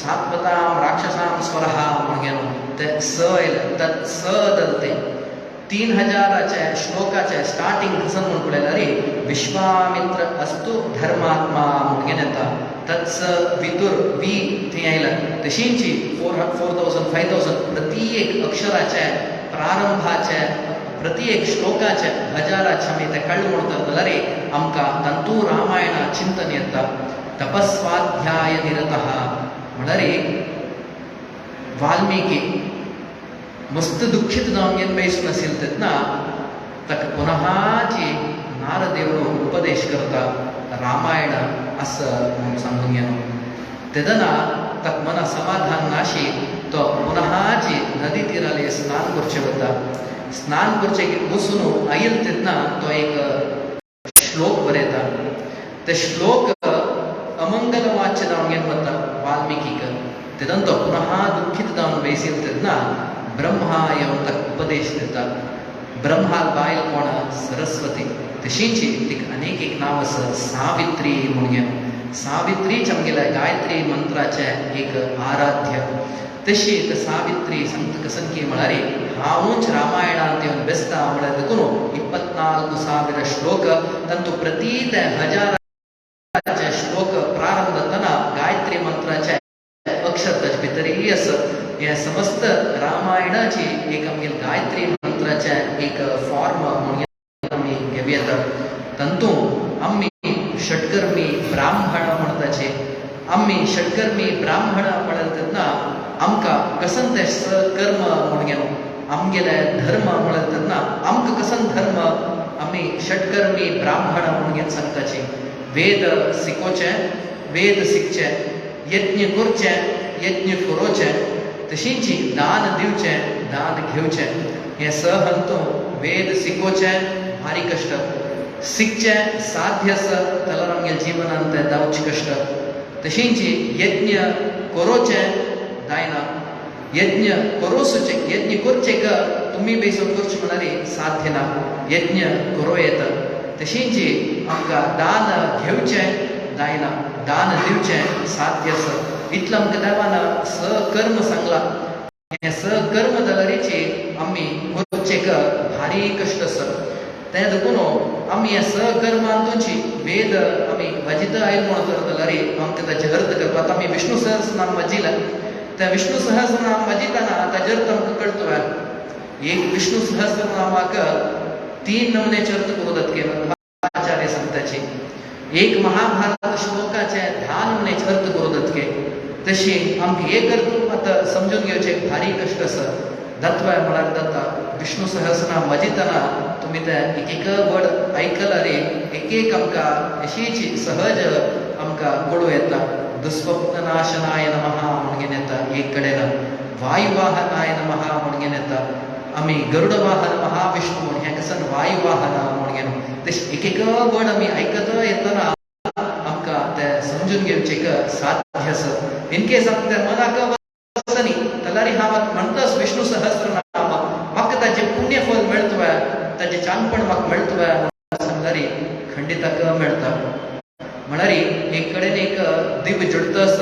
सात्वतां राक्षसां स्वरः म्हणून ते स येयले तत् स दलते. 3000 श्लोकाचे स्टार्टिंग कसन म्हणून पळयल्यार विश्वामित्र अस्तु धर्मात्मा म्हणून येता. तत्स विदुर वी थंय आयला. तशींच 4000 5000 प्रति एक अक्षराचे प्रारंभाचे प्रति एक श्लोकाचे हजाराचे आमी ते कळ्ळ म्हणून तर जाल्यार आमकां तांतू रामायणा चिंतन येता. तपस्वाध्याय निरतः म्हळ्यार वाल्मिकी मस्त दुःखित जावन येवन बेसून आशिल्ले तेन्ना ताका पुनः जी नारदेव उपदेश करता रामायण असं म्हणून सांगून गेलो. तेदना ताका मना समाधान नाशी तो पुनः जी नदी तीराले स्नान करचे वता. स्नान करचे बसून आयल तेन्ना तो एक श्लोक बरयता. ते श्लोक अमंगल वाच्य जावन गेन वता वाल्मिकीक. तेदन तो पुनः दुःखित जावन बेसील तेन्ना ब्रह्मा येवन ताका उपदेश दिता. ब्रह्मा बायल कोण सरस्वती. तशींच तिका अनेक एक नांव आसा सावित्री म्हणून. सावित्रीच आमगेल्या गायत्री मंत्राचे एक आराध्य. तशी सावित्री सांगता कसन की म्हळ्यार हांवूच रामायणांत येवन बेसता म्हळ्यार देखून 24,000 श्लोक तांतू प्रति ते हजाराचे श्लोक प्रारंभ जातना गायत्री मंत्राचे अक्षर ताचे भितरय आसा. हे समस्त रामायणाची एक आमगेल गायत्री मंत्राचे एक फॉर्म म्हणून आमी घेवं येता. तांतू आमी षटकर्मी ब्राह्मण म्हणटाचे. आमी षटकर्मी ब्राह्मण म्हणत तेन्ना आमकां कसन ते कर्म म्हणून गेलो. आमगेले धर्म म्हणत तेन्ना आमकां कसन धर्म आमी षटकर्मी ब्राह्मण म्हणून सांगताचे. वेद शिकोवचे, वेद शिकचे, यज्ञ करचे, यज्ञ करोवचे. तशींच दान दिवचे, दान घेवचे. हे सहंतू वेद शिकोवचे भारी कष्ट. शिकचे साध्य आसा जाल्यार आमगेल्या जिवनांत ते जावचे कष्ट. तशींच यज्ञ करोवचे जायना. यज्ञ करोसुचे यज्ञ करचेक तुमी बेसून करचे म्हळ्यार साध्य ना. यज्ञ करो येता. तशींच आमकां दान घेवचें जायना. दान दिवचें साध्य आसा. इतलो आमकां देवान सकर्म सांगला. हे सकर्म जाल्यारीची आमी करचेक भारी कश्ट आसा. तें देखून आमी सकर्मांतूंची वेद आमी वाजित आयल म्हणून करतले आमकां ताचे अर्थ करपाक आमी विष्णू सहस्रनाम वाजिला त्या विष्णू सहस्रनाम वाजिताना ताजे अर्थ आमकां कळटलो एक विष्णू सहस्रनामाक 3 नमुन्याचे अर्थ करूं केवळ आचार्य संताचे एक महाभारत श्लोकाचे 10 नमुन्याचे अर्थ करूं के तशी आमकां एक अर्थ आतां समजून घेवचे भारी कश्ट आसा दत्वाय म्हळ्यार दत्ता विष्णू सहस्रनाम वाजिताना तुमी ते एक एक वर्ड आयकला रे एक एक आमकां अशीच सहज आमकां कळूं येता दुस्वप्ननाशनाय नमः म्हणून येता एक कडेन वायुवाहनाय नमः म्हणून येता आमी गरुडवाहन महाविष्णू म्हणून ह्या कसन वायुवाहन म्हणून तशी एक एक वर्ड आमी आयकत येतना आमकां ते समजून घेवचेक साध्य आसा इन केस आमकां मनाक वचनी जाल्यार हांव म्हणटस विष्णू सहस्रनाम म्हाका ताचें पुण्यफल मेळटलें ताचें चानपण म्हाका मेळटलें जाल्यार खंडिताक मेळटा म्हळ्यार एक कडेन एक दिव जुडतस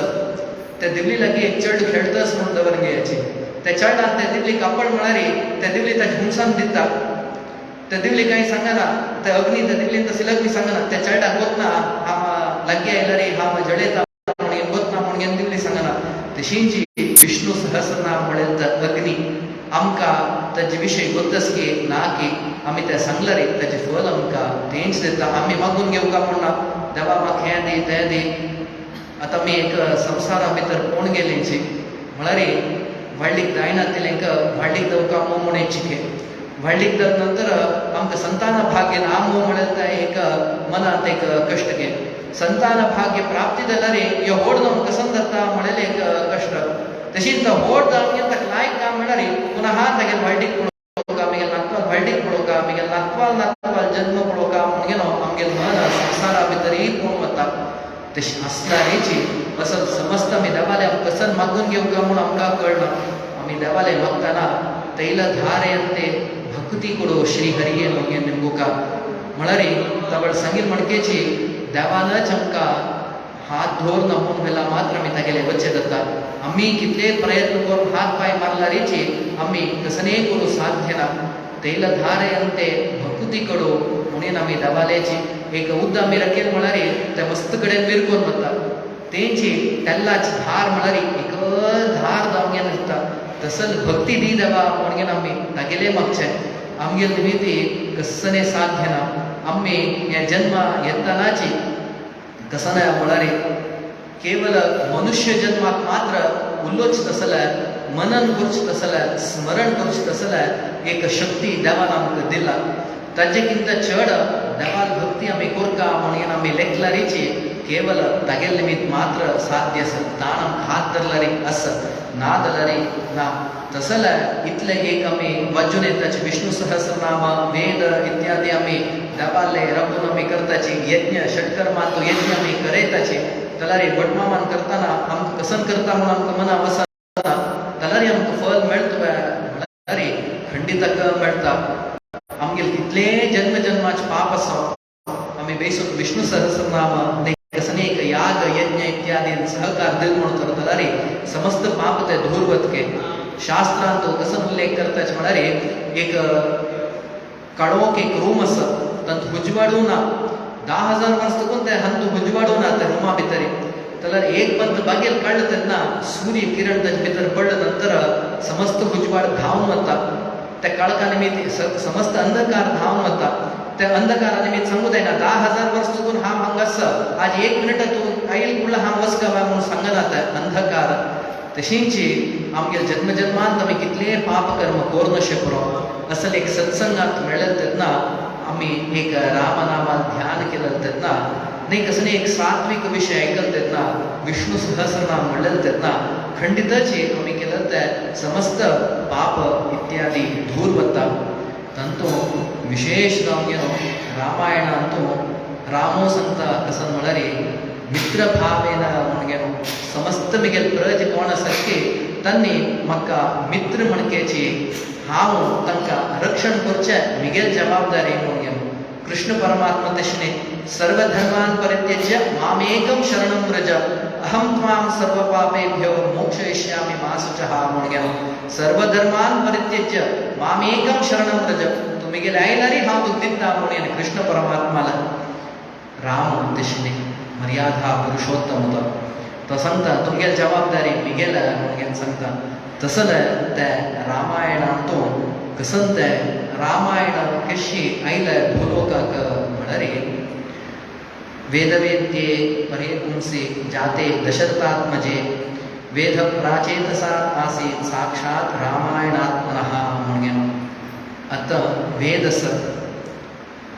त्या दिवली लागीं एक चेडूं खेळटस म्हणून दवरून घेवची त्या चेड्यान त्या दिवली कापड म्हळ्यार त्या दिवली ताच्या हुंसान दिता त्या दिवली कांय सांगना त्या अग्नी त्या दिवलीन तशी लग्नी सांगना त्या चेड्याक वतना हांव लागीं आयल्यार हांव जळयता म्हणून वतना म्हणून दिवली सांगना तशींची विष्णू सहस्रनाम म्हणल्यार तर अग्नी आमकां ताचे विशय गोतस की ना की आमी ते सांगल्यार ताचें फल आमकां तेंच दिता आमी मागून घेवका म्हणना देवा म्हाका हें दी तें दी आतां आमी एक संवसारा भितर कोण गेलींची म्हळ्यार व्हडलीक दायना तेलेंक व्हडलीक दवका मो म्हणून चिके व्हडलीक दर नंतर आमकां संतान भाग्य ना मो म्हळ्यार ते एक मनांत एक कश्ट घे संतान भाग्य प्राप्ती जाल्यार ह्यो व्हड जावन कसन जाता म्हळ्यार एक कश्ट तशीच व्हड जावन ताका लायक ना म्हळ्यार पुनः तागे व्हडलीक पळोवका आमगे नातवाल व्हडलीक पळोवका आमगे नातवाल जन्म पळोवका म्हणून आमगे मन संवसारा भितरय पळोवन वता तशी आसल्यारीची असल समस्त आमी देवाले कसन मागून घेवका म्हणून आमकां कळना आमी देवाले मागतना तैल धारयन्ते भक्ती कोडो श्री हरिये म्हणगे निमगुका म्हळ्यार तवळ सांगील म्हणकेची देवानच आमकां हात धरून नमून वेला मात्र आमी तागेले वच्चे जाता आमी कितले प्रयत्न करून हात पाय मारल्यारीची आमी कसने करूं साध्य ना तैल धारयन्ते भक्ती कोडो म्हणून आमी देवालेची एक उद्द आमी रकेल म्हळ्यार ते मस्त कडेन विरकोन वता तेंची तेल्लाची धार म्हळ्यार एक धार जावंक दिसता तसल भक्ती दी देवा म्हणून आमी तागेले मागचे आमगे निमित्ती कसने साध्य ना आमी हे जन्म येतानाची कसन म्हळ्यार केवल मनुष्य जन्माक मात्र उल्लोच तसल्यार मनन करूच तसल्यार स्मरण करूच तसल्यार एक शक्ती देवान आमकां दिला ताजेकिंत चड देवाल भक्ती आमी कोरका म्हणून आमी लेखलारीची केवल तागेले निमित्त मात्र साध्य आसा ताण आमकां हात धरल्यारी आसा ना जाल्यार ना तसल्यार इतले एक आमी वाजून येताचे विष्णू सहस्रनाम वेद इत्यादी आमी देवाले राखून आमी करताची यज्ञ षटकर्मांतलो यज्ञ आमी करयताचे जाल्यार भटमामान करतना आमकां कसन करता म्हणून आमकां मना वसना जाल्यार आमकां फल मेळटलें म्हळ्यार खंडिताक मेळटा आमगे कितले जन्म जन्माचे पाप आसा आमी बेसून विष्णू सहस्रनाम कसने एक याग यज्ञ इत्यादी सहकार दिल म्हणून करतल्यार समस्त पाप ते दूर वतके शास्त्रांत कसं उल्लेख करताच म्हळ्यार एक काळोख एक रूम आसा तांत उजवाडू ना 10,000 वर्स तकून ते हांतू उजवाडू ना त्या रुमा भितर जाल्यार एक पंत बागेल काडलो तेन्ना सूर्य किरण ताचे भितर पडले नंतर समस्त उजवाड धांवन वता त्या काळका निमित्त समस्त अंधकार धांवन वता त्या अंधकारा निमित्त सांगू जायना 10,000 वर्स चुकून हांव हांगा आसा आज 1 मिनिट तूं आयल कुळा हांव वचका म्हणून सांगना अंधकार तशींची आमगे जन्मजन्मांत आमी कितले पाप कर्म कोर नशे करो असल एक सत्संगात मेळ्ळे तेन्ना आमी एक रामनामात ध्यान केलें तेन्ना न्ही कसले एक सात्विक विशय आयकले तेन्ना विष्णू सहस्रनाम म्हणलें तेन्ना खंडितची आमी केलें ते समस्त पाप इत्यादी दूर वता तांतू विशेष जावन रामायणांतू रामो सांगता कसन म्हळ्यार मित्र भावेन म्हणून समस्त मिगेल प्रज कोण आसा की तांणी म्हाका मित्र म्हणकेची हांव तांकां रक्षण करचें मिगेल जबाबदारी म्हणून कृष्ण परमात्मा तशें सर्व धर्मान परित्यज्य मामेकं शरणं व्रज अहं त्वां सर्व पापेभ्यो मोक्षयिष्यामि मा शुचः म्हणून सर्व धर्मान परित्यज्य मामेकं शरणं व्रज तूं मिगेल आयल्यार हांव तुका दिता म्हणून कृष्ण परमात्माला राम दिशने मर्यादा पुरुषोत्तम तो सांगता तुमगेल जबाबदारी मिगेल म्हणून सांगता तसं त्या रामायणातून कसं ते रामायण कशी आयलं भूलोकाक म्हणरे वेदवेद्ये पर्यपुंसी जाते दशरथात्मजे वेद प्राचेतसा आसीत साक्षात रामायणात्मनः म्हणून आता वेदस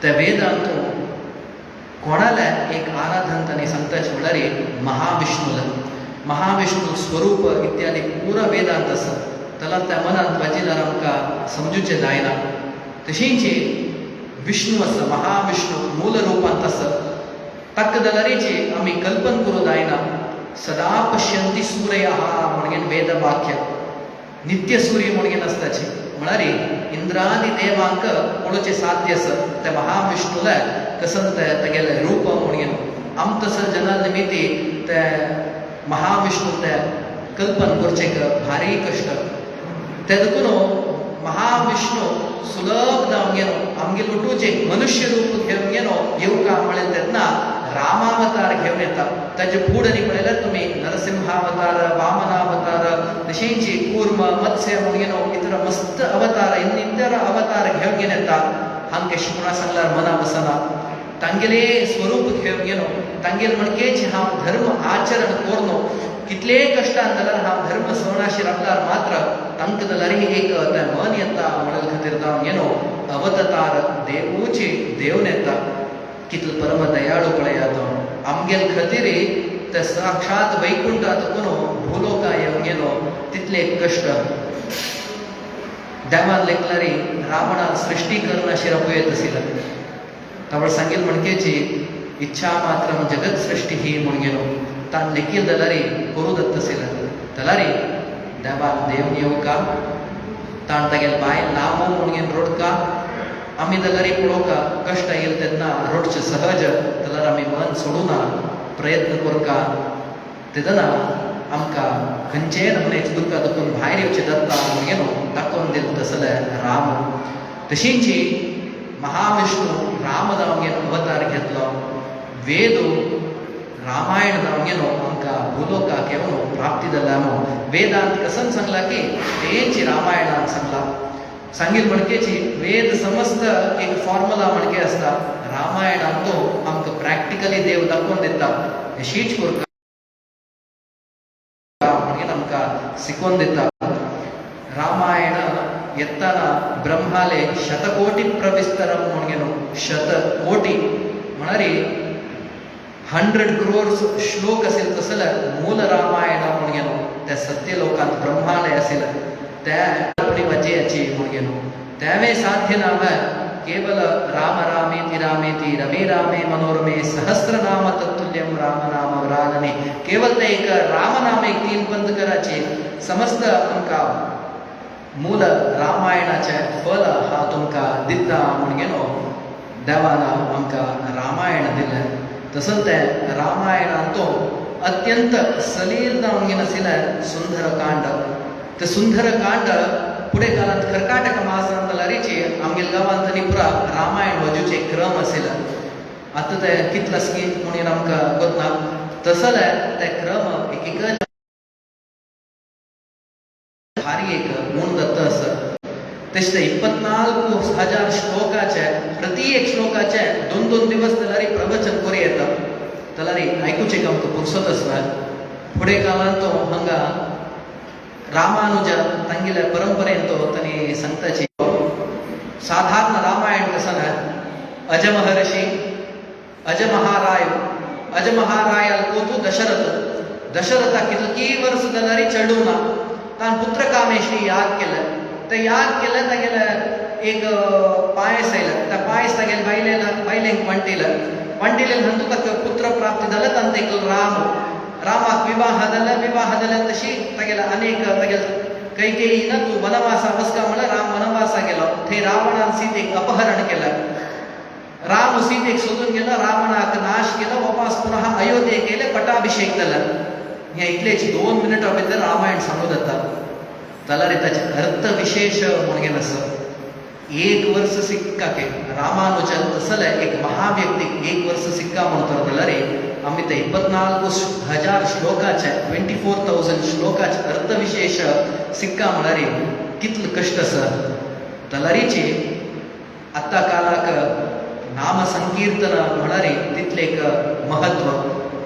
त्या वेदांतून कोणाला एक आराधन तांणी सांगताच म्हणल्यार महाविष्णू स्वरूप इत्यादी पुरा वेदांत आसा त्याला त्या मनात वाजिल्यार आमकां समजुचें जायना तशींच विष्णू आसा महाविष्णू मूल रूपांत आसा ताका जाल्यारीची आमी कल्पन करूं जायना सदा पश्यंती सूर्यः म्हणून वेदवाक्य नित्य सूर्य म्हणून आसताची म्हळ्यार इंद्रादी देवांक पळोवचें साध्य आसा त्या महाविष्णूला कसं तेगेलें रूप म्हणून आम तसं जना निमित्ती त्या महाविष्णू त्या कल्पन करचें भारी कश्ट ते देखून महाविष्णू सुलभ जावन गेलो आमगे लुटूचे मनुष्य रूप घेवन गेलो येवका म्हळें तेन्ना रामावतार घेवन येता ताचे फुडें न्ही पळयल्यार तुमी नरसिंहावतार वामनावतार तशेंच कूर्म मत्स्य म्हणून इतर मस्त अवतार इतर अवतार घेवन येता हांकां शिकून सांगल्यार मना बसना तांगेले स्वरूप घेवन गेलो तांगेल म्हणकेच हांव धर्म आचरण करनो कितले कश्टान जाल्यार हांव धर्म सवनाशी रावल्यार मात्र तांकां जाल्यार एक मन येता म्हणून खातीर जावन गेलो अवतार देवूचे देव येता कितलो परम दयाळू पळया तो आमगेल खातीर ते साक्षात वैकुंठात कोण भूलोका येवन गेलो तितले कश्ट देवान लेखल्यारी रावणान सृष्टी करनाशी रपयत आशिल्लो तावळ सांगेल म्हणकेची इच्छा मात्र जगत सृष्टी ही म्हण गेलो तान लेखील जाल्यारी करू दत्त आशिल्लो जाल्यार देवान देव येवका ताण तागेल बायल लांब म्हणून रोडका आमी जाल्यार पळोवका कश्ट येयले तेन्ना रोडचें सहज जाल्यार आमी मन सोडूना प्रयत्न करका तेदना आमकां खंयचेय नमुनेच दुखा दुखून भायर येवचें जाता म्हणून गेलो दाखोवन दिलो तसले राम तशींच महाविष्णू राम जावन गेलो अवतार घेतलो वेद रामायण जावन गेलो आमकां भूलोकाक येवन प्राप्ती जाल्या म्हणून वेदांत कसन सांगला की तेंच रामायणांत सांगला सांगील म्हणकेची वेद समस्त एक फॉर्मुला म्हणके आसता रामायणांत तो आमकां प्रॅक्टिकली देव दाखोवन दिता अशीच करता म्हणून आमकां शिकोवन दिता रामायण येताना ब्रह्माले शतकोटी प्रविस्तरम म्हणून गेलो शतकोटी म्हळ्यार 100 crores श्लोक असेल तसं मूल रामायण म्हणून गेलो त्या सत्य लोकांत ब्रह्मालय असेल त्या वजेची म्हणून गेलो त्यावे साध्य नाम केवल राम रामेति रामेति रमे रामे मनोरमे सहस्रनाम तत्तुल्यम राम नाम वरानने केवल ते एक राम नाम एक 3 पंथ कराचे समस्त आमकां मूल रामायणाचे फल हा तुमकां दिता म्हणून गेलो देवान आमकां रामायण दिलें तसंच ते रामायणांतून अत्यंत सलील जावन गेले आशिल्लें सुंदरकांड ते सुंदरकांड फुडें काळांत कर्काटक मासांत जाल्यारीची आमगेल्या गांवांत आनी पुरा रामायण वाजूचे क्रम आशिल्ले आतां ते कितले आसकीत म्हणून आमकां कोतना तसले ते क्रम एक भारी एक म्हूण दत्त आसा तशें 24,000 श्लोकाचे प्रति एक श्लोकाचे 2-2 दिवस जाल्यार प्रवचन करूं येता जाल्यार आयकुचेक आमकां फुरसत आसना फुडें काळांत तो हांगा रामानुज तांगेल्या परंपरेन तो तांणी सांगताची साधारण रामायण कसं अज महर्षी अज महारायाल कोतू दशरथा कितकी वर्स जाल्यार चडूं ना ताण पुत्र कामेश्री याद केलं ते याद केलं तागेलें एक पायस आयलें त्या पायस तागेले बायलेंक वांटिलें नंतर ताका पुत्र प्राप्ती जालें ताणें तेका रामाक विवाह जालें तशी तागेले अनेक तागेले कैकेयी ना तूं वनवासा वचका म्हळ्यार राम वनवासा गेलो थंय रावणान सीतेक अपहरण केलं राम सीतेक सोदून गेलो रावणाक नाश केलो वापस पुनः अयोध्येक येयले पटाभिषेक जाला हे इतलेच 2 मिनटां भितर रामायण सांगूं जाता जाल्यार ताचे अर्थ विशेष म्हणून आसा एक वर्ष सिक्का के रामानुज तसल एक महाव्यक्ती एक वर्ष सिक्का म्हणतो रे आम्ही ते 24,000 श्लोकाचे 24,000 श्लोकाचे अर्थविशेष सिक्का म्हणणारे कितलं कष्ट सर तलारीचे आता कालाक नाम संकीर्तन म्हणणारे तिथले एक महत्व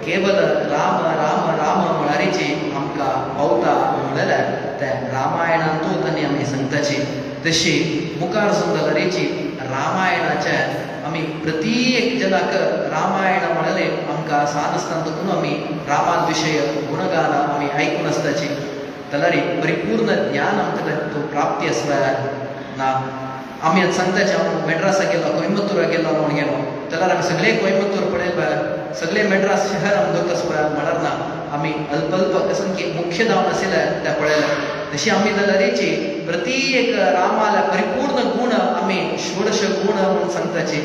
केवळ राम राम राम म्हणणारेचे आमका पावता म्हणल्यार त्या रामायणांतून त्यांनी आम्ही सांगताचे तशी मुखार सुंदरेची रामायणाच्या आम्ही प्रत्येक जनाक रामायण म्हणले आमका साधस्तांतून आम्ही रामाविषय गुणगान आम्ही ऐकून असताची तलारी परिपूर्ण ज्ञान आमकां तो प्राप्ती असला ना आम्ही आज सांगताचे हांव मेड्रासा गेलो कोयंबतूरा गेलो म्हणून गेलो जाल्यार आमी सगळे कोयंबतूर पळयले सगळे मेड्रास शहर आमी दोतोस म्हणणार ना आमी अल्प अल्प कसं की मुख्य धांवन आशिल्ले त्या पळयले तशी आम्ही जाल्यारीची प्रत्येक रामाला परिपूर्ण गुण आम्ही षोडश गुण म्हणून सांगताचे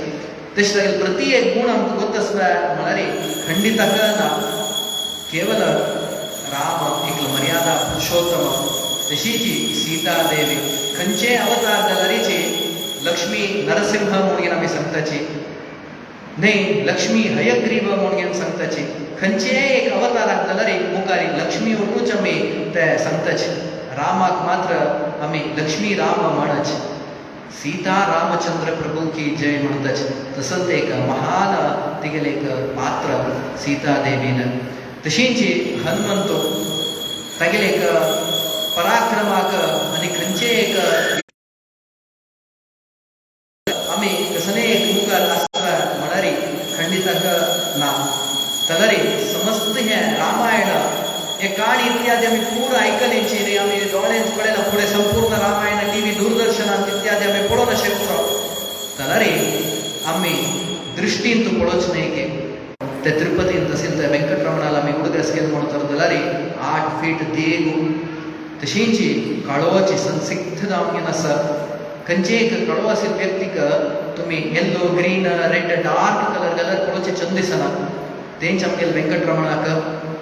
तशी लागेल प्रत्येक गुण आमकां गोत म्हणारे खंडित ना केवळ राम एक मर्यादा पुरुषोत्तम तशीची सीता देवी खंयचे अवतार जाल्यारीचे लक्ष्मी नरसिंह म्हणून आम्ही सांगताचे नाही लक्ष्मी हयग्रीव म्हणून सांगताचे खंयचे एक अवताराक जाल्यार मुखारी लक्ष्मी वरूनच आमी ते सांगताचे रामाक मात्र आम्ही लक्ष्मी राम म्हणच सीता रामचंद्र प्रभू की जय म्हणतच तसंच एक महान तिगेले एक पात्र सीता देवीन तशींची हनुमंतो तागेले एक पराक्रमाक आणि खंयचे एक आम्ही कसले एक मुखार आसता म्हणारी खंडिताक ना तलरी समस्त हे रामायण हे काण इत्यादी आम्ही पूर्ण ऐकलेची रे आम्ही डोळ्यांत पळयला पुढे संपूर्ण रामायण टीव्ही दूरदर्शनात इत्यादी आम्ही पळोवन अशें पुरो तलरी आम्ही दृश्टीन तू पळोवच न्ही की ते तिरुपतीन तसेल त्या वेंकटरमणाला आम्ही उडगस गेलो म्हणतो जाल्यार 8 फीट देगू तशींची काळोवाची संसिग्ध जावन आसा खंयचे एक काळो असेल व्यक्तीक तुम्ही yellow green red dark colour पळोवचे चंद दिसना तेंच आमगेल वेंकटरमणाक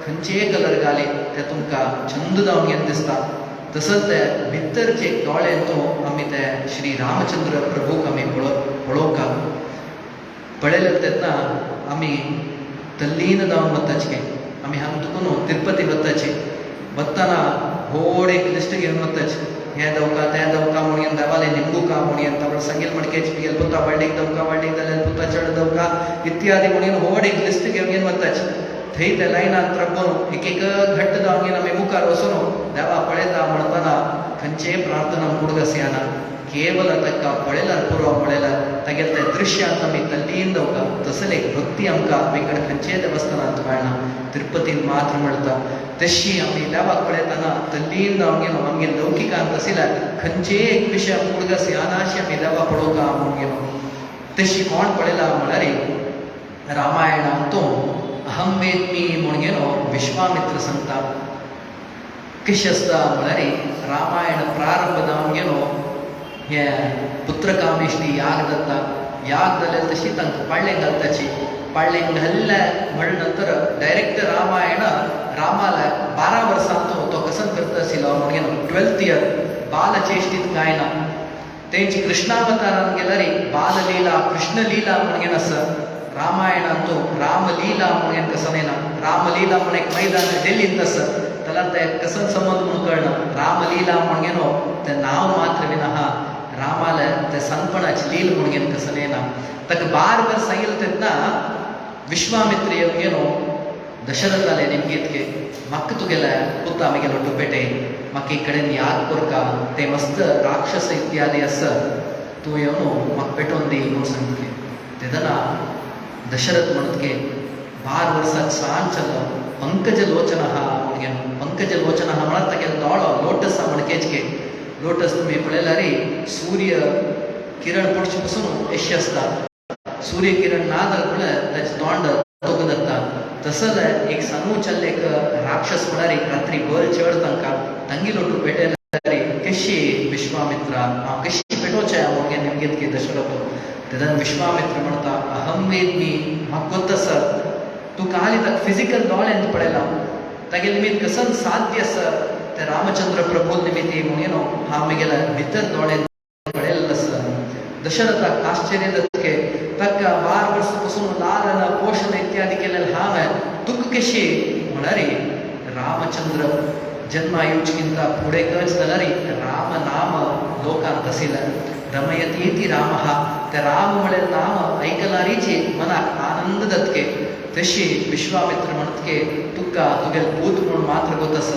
खंयचे कलर घाले ते तुमकां छंद जावन गेले दिसता तसंच ते भितरचे दोळे तो आमी ते श्री रामचंद्र प्रभूक आमी पळोवंक पळयले तेन्ना आमी तल्लीन जावन वताचे आमी हांगतून तिरुपती वताना व्हड एक लिस्ट घेवन वताचे हे दवका ते दवका म्हणून देवाले निंबूका म्हणून तापण सांगेल मणकेच पिगेल पुता वाडीक दवका वाडीक जाल्यार पुता चड दवका इत्यादी म्हणून व्हड एक लिस्ट घेवन वताचे थंय ते लायनात राबून एक घट्ट जावन गेन आमी मुखार वचून देवा पळयता म्हणटना खंयचेय प्रार्थना कुडगस येना केवल ताका पळयल्यार पुरो पळयल्यार तागेले ते दृश्यांत आमी तल्लीन जावका तसले एक भक्ती आमकां वेगळे खंयचेय देवस्थानांत मेळना तिरुपतीन मात्र मेळटा तशी आमी देवाक पळयतना तल्लीन जावन गेलो आमगे लौकिकांत आशिल्ल्यार खंयचेय एक विशय कुडगस येना अशी आमी देवा पळोवंक म्हणून गेलो तशी कोण पळयला म्हळ्यार रामायणांतून अहम वेद्मी म्हणून गेलो विश्वामित्र सांगता कशें आसता म्हळ्यार रामायण प्रारंभ जावन गेलो हे पुत्रकामेश्टी याग जाता याग जाल्यार तशी तांकां पाळणे घालताची पाळणे घाल्ले म्हण नंतर डायरेक्ट रामायण रामाला 12 वर्सांचो तो कसन करता आशिल्लो म्हणून गेलो 12th इयर बालचेष्टीत गायना तेंची कृष्णावतारान गेल्यार बाललीला कृष्णलीला म्हणून आसा रामायणांतू रामलीला म्हणून कसं येना रामलीला म्हणून एक मैदान दिल्लींत आसा जाल्यार ते कसन संबंध म्हणून कळना रामलीला म्हणून ते नांव मात्र विना रामाला ते सांगपणाची लील म्हणून कसं येना ताका बार सांगितलं तेन्ना विश्वामित्र येवन गेलो दशरथाले निमगे इतके म्हाका तुगेले पुता आमगेलो टुपेटे म्हाका एक कडेन याद कोरका ते मस्त राक्षस इत्यादी आसा तूं येवन म्हाका पेटोवन दी म्हणून सांगतले तेदना दशरथ म्हणत के 12 वर्सांत सांज चल्लो पंकज लोचन म्हणून पंकज लोचन म्हणत तागेलो दोळो लोटस म्हणकेच के लोटस तुम्ही पळयल्यार सूर्य किरण पडचे पसून यश आसता सूर्य किरण ना जाल्यार ताचें तोंड तोग जाता तसंच एक सांगू चल्ले एक राक्षस म्हळ्यार रात्री बल चड तांगी लोटू पेटयल्यार कशी विश्वामित्रा हांव कशी पेटोवचें म्हणून निमगेत की दशरथ तेदन विश्वामित्र म्हणटा अहम वेद्मी म्हाका गोत आसा तूं काली ताका फिजिकल दोळ्यांत पळयला तागेले निमित्त कसन साध्य आसा ते रामचंद्र प्रभू निमित्त म्हणून हांव म्हगेल्या भितर दोळ्यांत पळयल्लो आसा दशरथाक आश्चर्य जातके ताका 12 वर्सापासून लालन पोषण इत्यादी केलेलं हांवें तुका कशी म्हळ्यार रामचंद्र जन्म येवचेकिंत फुडें गच जाल्यार राम नाम लोकांत आशिल्लें रमयतीति रामः ते राम म्हळें नाम ऐकलारीची मनाक आनंद जातके तशी विश्वामित्र म्हणतके तुका तुगेल पूत म्हणून मात्र गोतस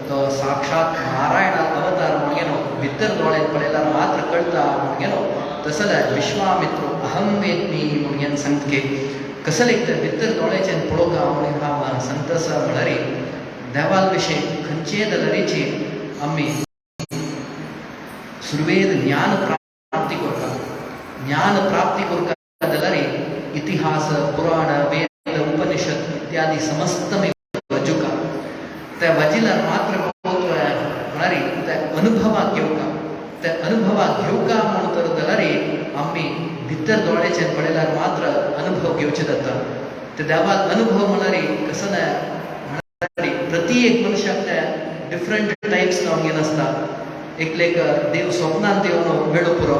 तो साक्षात नारायण अवतार म्हणगेनो भितर दोळ्यान पळयल्यार मात्र कळटा म्हणगेनो तसले विश्वामित्र अहम वेद्मी म्हणून सांगतके कसले ते भितर दोळ्याच्यान पळोवका म्हणून हांव सांगतस म्हळ्यार देवाल विशयी खंयचे जाल्यारीची आमी सुरवेद ज्ञान प्राप्ती करता ज्ञान प्राप्ती करता जाल्यार इतिहास पुराण वेद उपनिषद इत्यादी समस्त वजुका त्या वजिल्यार मात्र म्हळ्यार त्या अनुभवाक घेवका त्या अनुभवाक घेवका म्हणून तर जाल्यार आमी भितर दोळ्याचेर पळयल्यार मात्र अनुभव घेवचे जाता ते देवाक अनुभव म्हळ्यार कसो ना प्रत्येक मनशाक ते डिफरंट टायप्स जावन आसता एकलेक देव स्वप्नांत येवन वेळो पुरो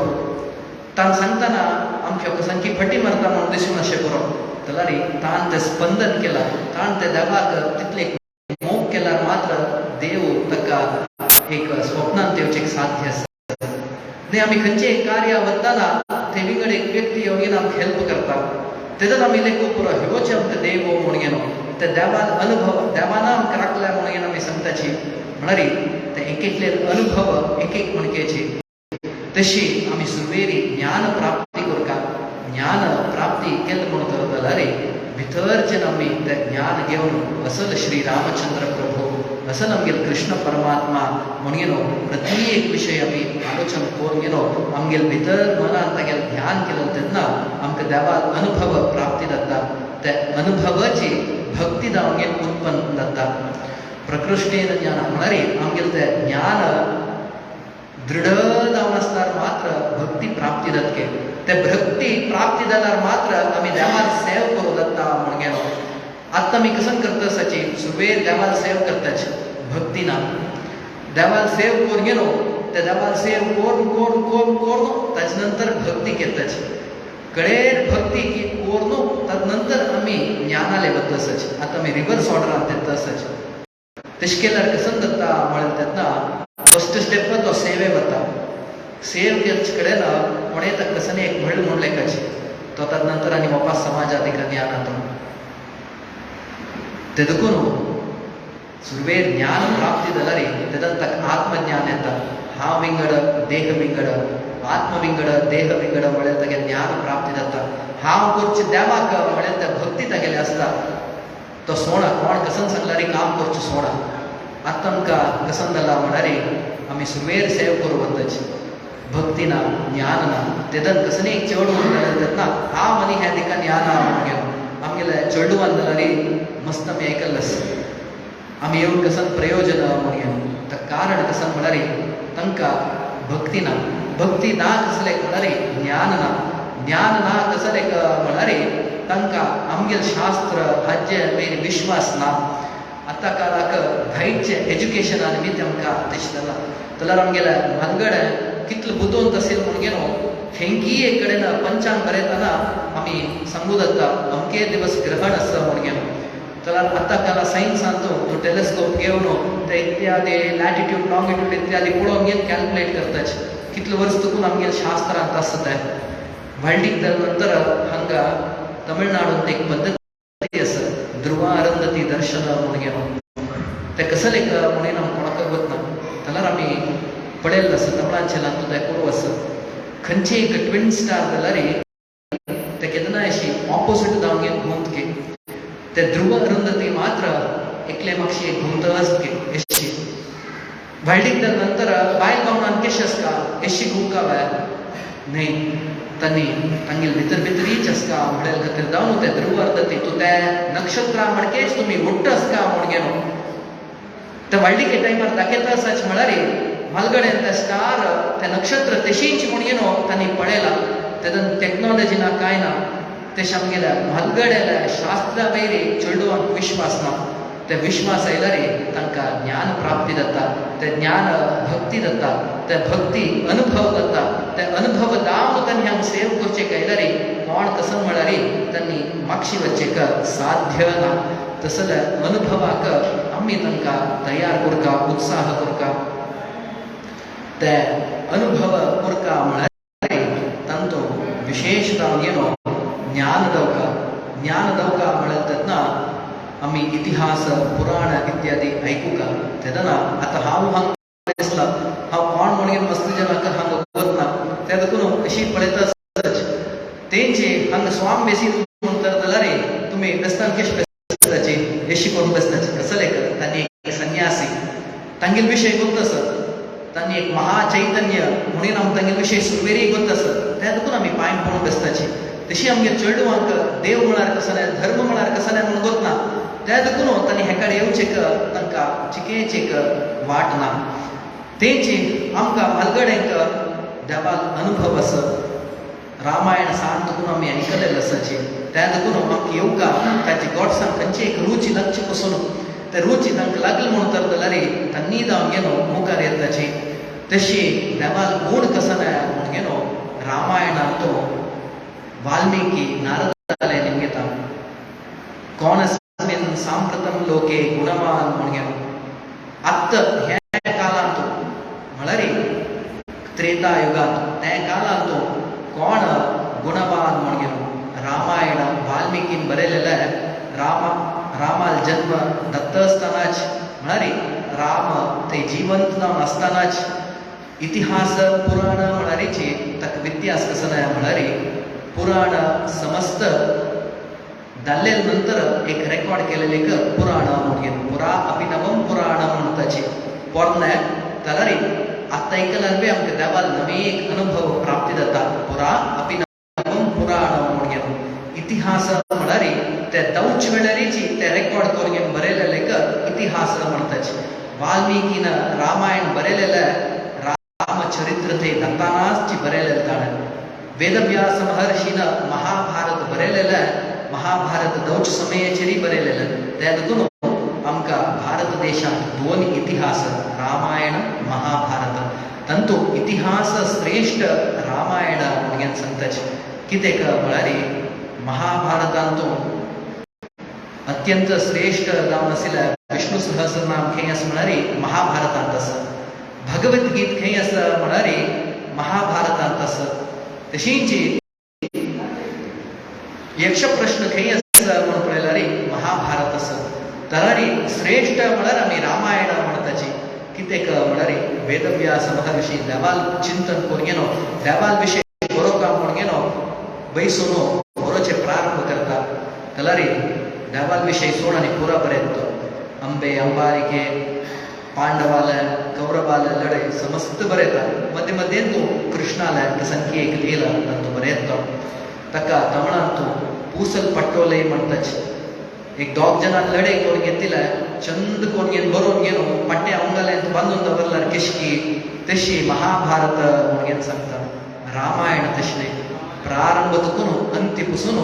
तान सांगतना आमच्या कसांची फटी मारता म्हणून दिसून अशें पुरो जाल्यार तान तें स्पंदन केलां तान ते देवाक तितले मोग केल्यार मात्र देव ताका एक स्वप्नांत येवचेक साध्य आसा न्ही आमी खंयचेय कार्य वतना ते विंगड एक व्यक्ती येवन आमकां हेल्प करता तेजोच आमी लेखो पुरो ह्योच आमकां देव म्हणून ते देवान अनुभव देवान आमकां राखल्या म्हणून आमी सांगताची म्हळ्यार ते एक एकले अनुभव एक एक मणकेचे तशी आमी सुरवेरी ज्ञान प्राप्ती करता ज्ञान प्राप्ती केलें म्हणून जाल्यार भितरच्यान आमी तें ज्ञान घेवन असल श्री रामचंद्र प्रभू असल आमगेल कृष्ण परमात्मा म्हणून प्रत्येक विशय आमी आलोचन करून आमगेल भितर मनान तागेल ध्यान केलें तेन्ना आमकां देवाक अनुभव प्राप्ती जाता ते अनुभवाची भक्ती जावन उत्पन्न जाता प्रकृष्टेन ज्ञान म्हळ्यार आमगेल तें ज्ञान दृढ जावन आसल्यार मात्र भक्ती प्राप्ती जातके ते भक्ती प्राप्ती जाल्यार मात्र आमी देवाक सेव करूं जाता म्हणून आतां आमी कसं करताची सुरवेर देवाक सेव करताची भक्ती ना देवाक सेव करून गेलो ते देवाक सेव करून करून करून करून ताचे नंतर भक्ती घेताची कडेर भक्ती करून ताचे नंतर आमी ज्ञानाले वतसाची आतां आमी रिवर्स ऑर्डरान तें आसाची तशें केल्यार कसं जाता म्हळ्यार तेन्ना फर्स्ट स्टेप तो सेवे वता सेव केल्चे कडेन कोणें ताका कसं एक व्हडलो म्हूण लेखाची तो ताचे नंतर आनी वापस समाजात एका ज्ञान जाता ते देखून सुरवेर ज्ञान प्राप्ती जाल्यार तेदन ताका आत्मज्ञान येता हांव विंगड देह विंगड आत्म विंगड देह विंगड म्हळ्यार तागे ज्ञान प्राप्ती जाता हांव करचें देवाक म्हळ्यार त्या भक्ती तागेली आसता तो सोडा कोण कसन सांगल्यार काम करचें सोडा आतां आमकां कसन जाला म्हळ्यार आमी सुरवेर सेव करूं वताची भक्ती ना ज्ञान ना तेदन कसं एक चेड म्हणून तेन्ना हांव आनी हे दिका ज्ञान म्हणून आमगेले चेडूवान जाल्यार मस्त आमी आयकल्लें आमी येवन कसन प्रयोजन म्हणून ताका कारण कसन म्हळ्यार तांकां भक्ती ना कसले म्हळ्यार ज्ञान ना कसले म्हळ्यार तांकां आमगेल शास्त्र हाजे वयर विश्वास ना आतां काळाक भायरचे एज्युकेशना निमित्त आमकां तशें जाला जाल्यार आमगेले भानगड कितलो बुदोवंत आशिल म्हणून खंयकीय एक कडेन पंचांग बरयतना आमी सांगू जाता अमके दिवस ग्रहण आसा म्हणून जाल्यार आतां काला सायन्सान तो टेलिस्कोप घेवन ते इत्यादी लॅटिट्यूड लॉंगिट्यूड इत्यादी पळोवन घेवन कॅल्क्युलेट करताचे कितले वर्स चुकून आमगेल शास्त्रांत आसा तें व्हडलीक जाले नंतर हांगा तमिळनाडूंत एक पद्दती आसा ध्रुव अरुंधती दर्शन म्हणून ते कसले म्हणून आमकां कोणाक वतना जाल्यार आमी पळयल्लो आसा तमिळांचें तूं तें करूं आसा खंयचे एक ट्विन स्टार जाल्यार ते केन्ना अशी ऑपोजीट जावन घेवन घुमतके ते ध्रुव अरुंधती मात्र एकले म्हापशी एक घुमत आसतके अशी व्हडलीक जाले नंतर बायल गावनान कशें आसता अशी घुमका न्हय तांणी तांगेल भितरीच आसता म्हणल्या खातीर जावन ते ध्रुव अरुंधती तूं त्या नक्षत्रा मडकेच तुमी उट्ट आसता म्हूण घेवन ते व्हडलीके टायमार दाखयता आसाच म्हळ्यार म्हालगडेन ते स्टार ते नक्षत्र तेशींच म्हूण घेवन तांणी पळयलां तेदन टॅक्नॉलॉजी ना कांय ना तशें आमगेल्या म्हालगड्याल्या शास्त्रा वयरी चेडवांक विश्वास ना ते विश्वास आयल्यार तांकां ज्ञान प्राप्ती जाता ते ज्ञान भक्ती जाता त्या भक्ती अनुभव करता त्या अनुभव दाम त्यांनी आम सेव करचे कैलारी कोण कसं म्हणारी त्यांनी मागशी वच्चे का साध्य ना तसलं अनुभवाक आम्ही तांका तयार करका उत्साह करका त्या अनुभव करका म्हणारे तांतो विशेषता येनो ज्ञान दवका म्हणतात ना आम्ही इतिहास पुराण इत्यादी ऐकू का तेदना आता हांव दिसला हांव कोण म्हणून मस्त जनाक हांग वत ना त्या देखून अशी पळयता तेंचे हांग स्वाम बेसीन म्हणतात जाल्यार तुम्ही बेस्तान कशें बेसताची एशी कोण बेसताची कसले कर तांणी एक संन्यासी तांगेल विशय गोत आसत तांणी एक महाचैतन्य म्हणून आम तांगेल विशय सुरवेरी गोत आसत त्या देखून आमी पांय पडून बेसताची तशी आमगे चेडवांक देव म्हळ्यार कसले धर्म म्हळ्यार कसले म्हणून गोत ना त्या देखून तांणी हेकाडे येवचे तांकां चिकेच एक वाट ना तेंची आमकां हलगडेंक देवाक अनुभव आसत रामायण सांत देखून आमी आयकलेलें आसाची त्या देखून आमकां येवका ताची गोडसाण खंयची एक रुची लागची पसून ते रुची तांकां लागली म्हणून तर जाल्यार तांणी जावन गेलो मुखार येताची तशी देवाक गूण कसले म्हूण गेलो रामायणांत तो वाल्मिकी नारदाले निमगेता कोण अस्मिन् सांप्रतम लोके गुणवान म्हूण गेलो आत्त हे कालांत म्हळ्यार त्रेता युगांत त्या कालांत कोण गुणवान म्हूण गेलो रामायण वाल्मिकीन बरयलेलें रामाल जन्म दत्त आसतनाच म्हळ्यार राम ते जिवंत जावन आसतनाच इतिहास पुराण म्हळ्यारीची ताका इतिहास कसो म्हळ्यार पुराण समस्त जाल्ले नंतर एक रेकॉर्ड केलेले एक पुराण म्हणून पुरा अभिनवम पुराण म्हणून ताची पोरणे जाल्यार आत्ता ऐकल्यार बी आमकां देवाल नवी एक अनुभव प्राप्ती जाता पुरा अभिनवम पुराण म्हणून इतिहास म्हळ्यार ते दौच वेळारीची ते रेकॉर्ड करून बरयलेले एक इतिहास म्हणटाची वाल्मिकीन रामायण बरयलेलें रामचरित्र ते दत्तानासची बरयलेलें ताणें वेदव्यास महर्षीन महाभारत बरयलेलें महाभारत दौच समयाचेरी बरयलेलें त्या देखून आमकां भारत देशांत दोन इतिहास रामायण महाभारत तांतू इतिहास श्रेष्ठ रामायण म्हणून सांगताचे कित्याक म्हळ्यार महाभारतांतू अत्यंत श्रेष्ठ जावन आशिल्लें विष्णू सहस्रनाम खंय आसा म्हळ्यार महाभारतांत आसा भगवद्गीत खंय आसा म्हळ्यार महाभारतांत आसा तशींच यक्ष प्रश्न खंय आसा म्हणून पळयल्यार महाभारत आसा जाल्यार श्रेष्ठ म्हळ्यार आमी रामायण म्हणटाची कित्याक म्हळ्यार वेदव्यास महर्षी देवाल चिंतन करून गेलो देवाल विशय बरोवपाक म्हणून गेलो बैसून बरोवचे प्रारंभ करता जाल्यार देवाल विशय सोड आनी पुरा बरयता अंबे अंबारिके पांडवाले कौरवाले लढाई समस्त बरयता मध्य मध्येन तूं कृष्णाले संख्ये एक लीला तांतू बरयता ताका तमिळांत तूं पूसल पट्टोले म्हणटाच एक दोग जनां लढाई करून घेतले चंद करून बरोवन गेलो पट्टे अंगाले बांदून दवरल्यार किशकी तशी महाभारत म्हणून सांगता रामायण तशें प्रारंभ देखून अंत्य पसून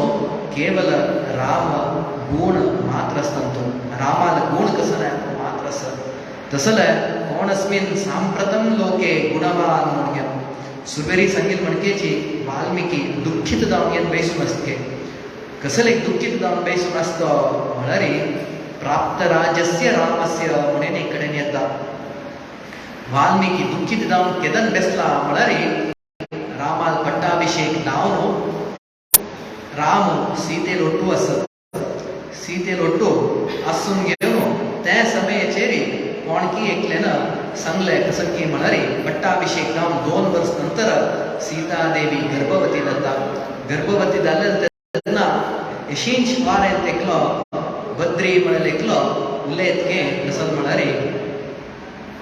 केवल राम गूण मात्र आसता रामाल गूण कसो मात्र आसा तसलें कोण अस्मिन् सांप्रतम लोके गुणवान म्हणून सुरवेरी सांगील म्हणकेची वाल्मिकी दुःखीत जावन बैसून आसतके कसले दुःखीत जावन बैसून आसता म्हळ्यार प्राप्त राज्यस्य रामस्य म्हणून एक कडेन येता वाल्मिकी दुःखीत जावन केदन बेसला म्हळ्यार रामाल पट्टाभिषेक जावन राम सीतेल ओट्टू आसत सीतेल ओट्टू आसून घेवन त्या समयाचेर कोणकी एकल्यान सांगलें कसं की म्हळ्यार पट्टाभिषेक जावन 2 वर्स नंतर सीता देवी गर्भवती जाता गर्भवती जाले तेन्ना एशींच वारें तेकलो बद्री म्हणून लेखलो उलयतके कसं म्हळ्यार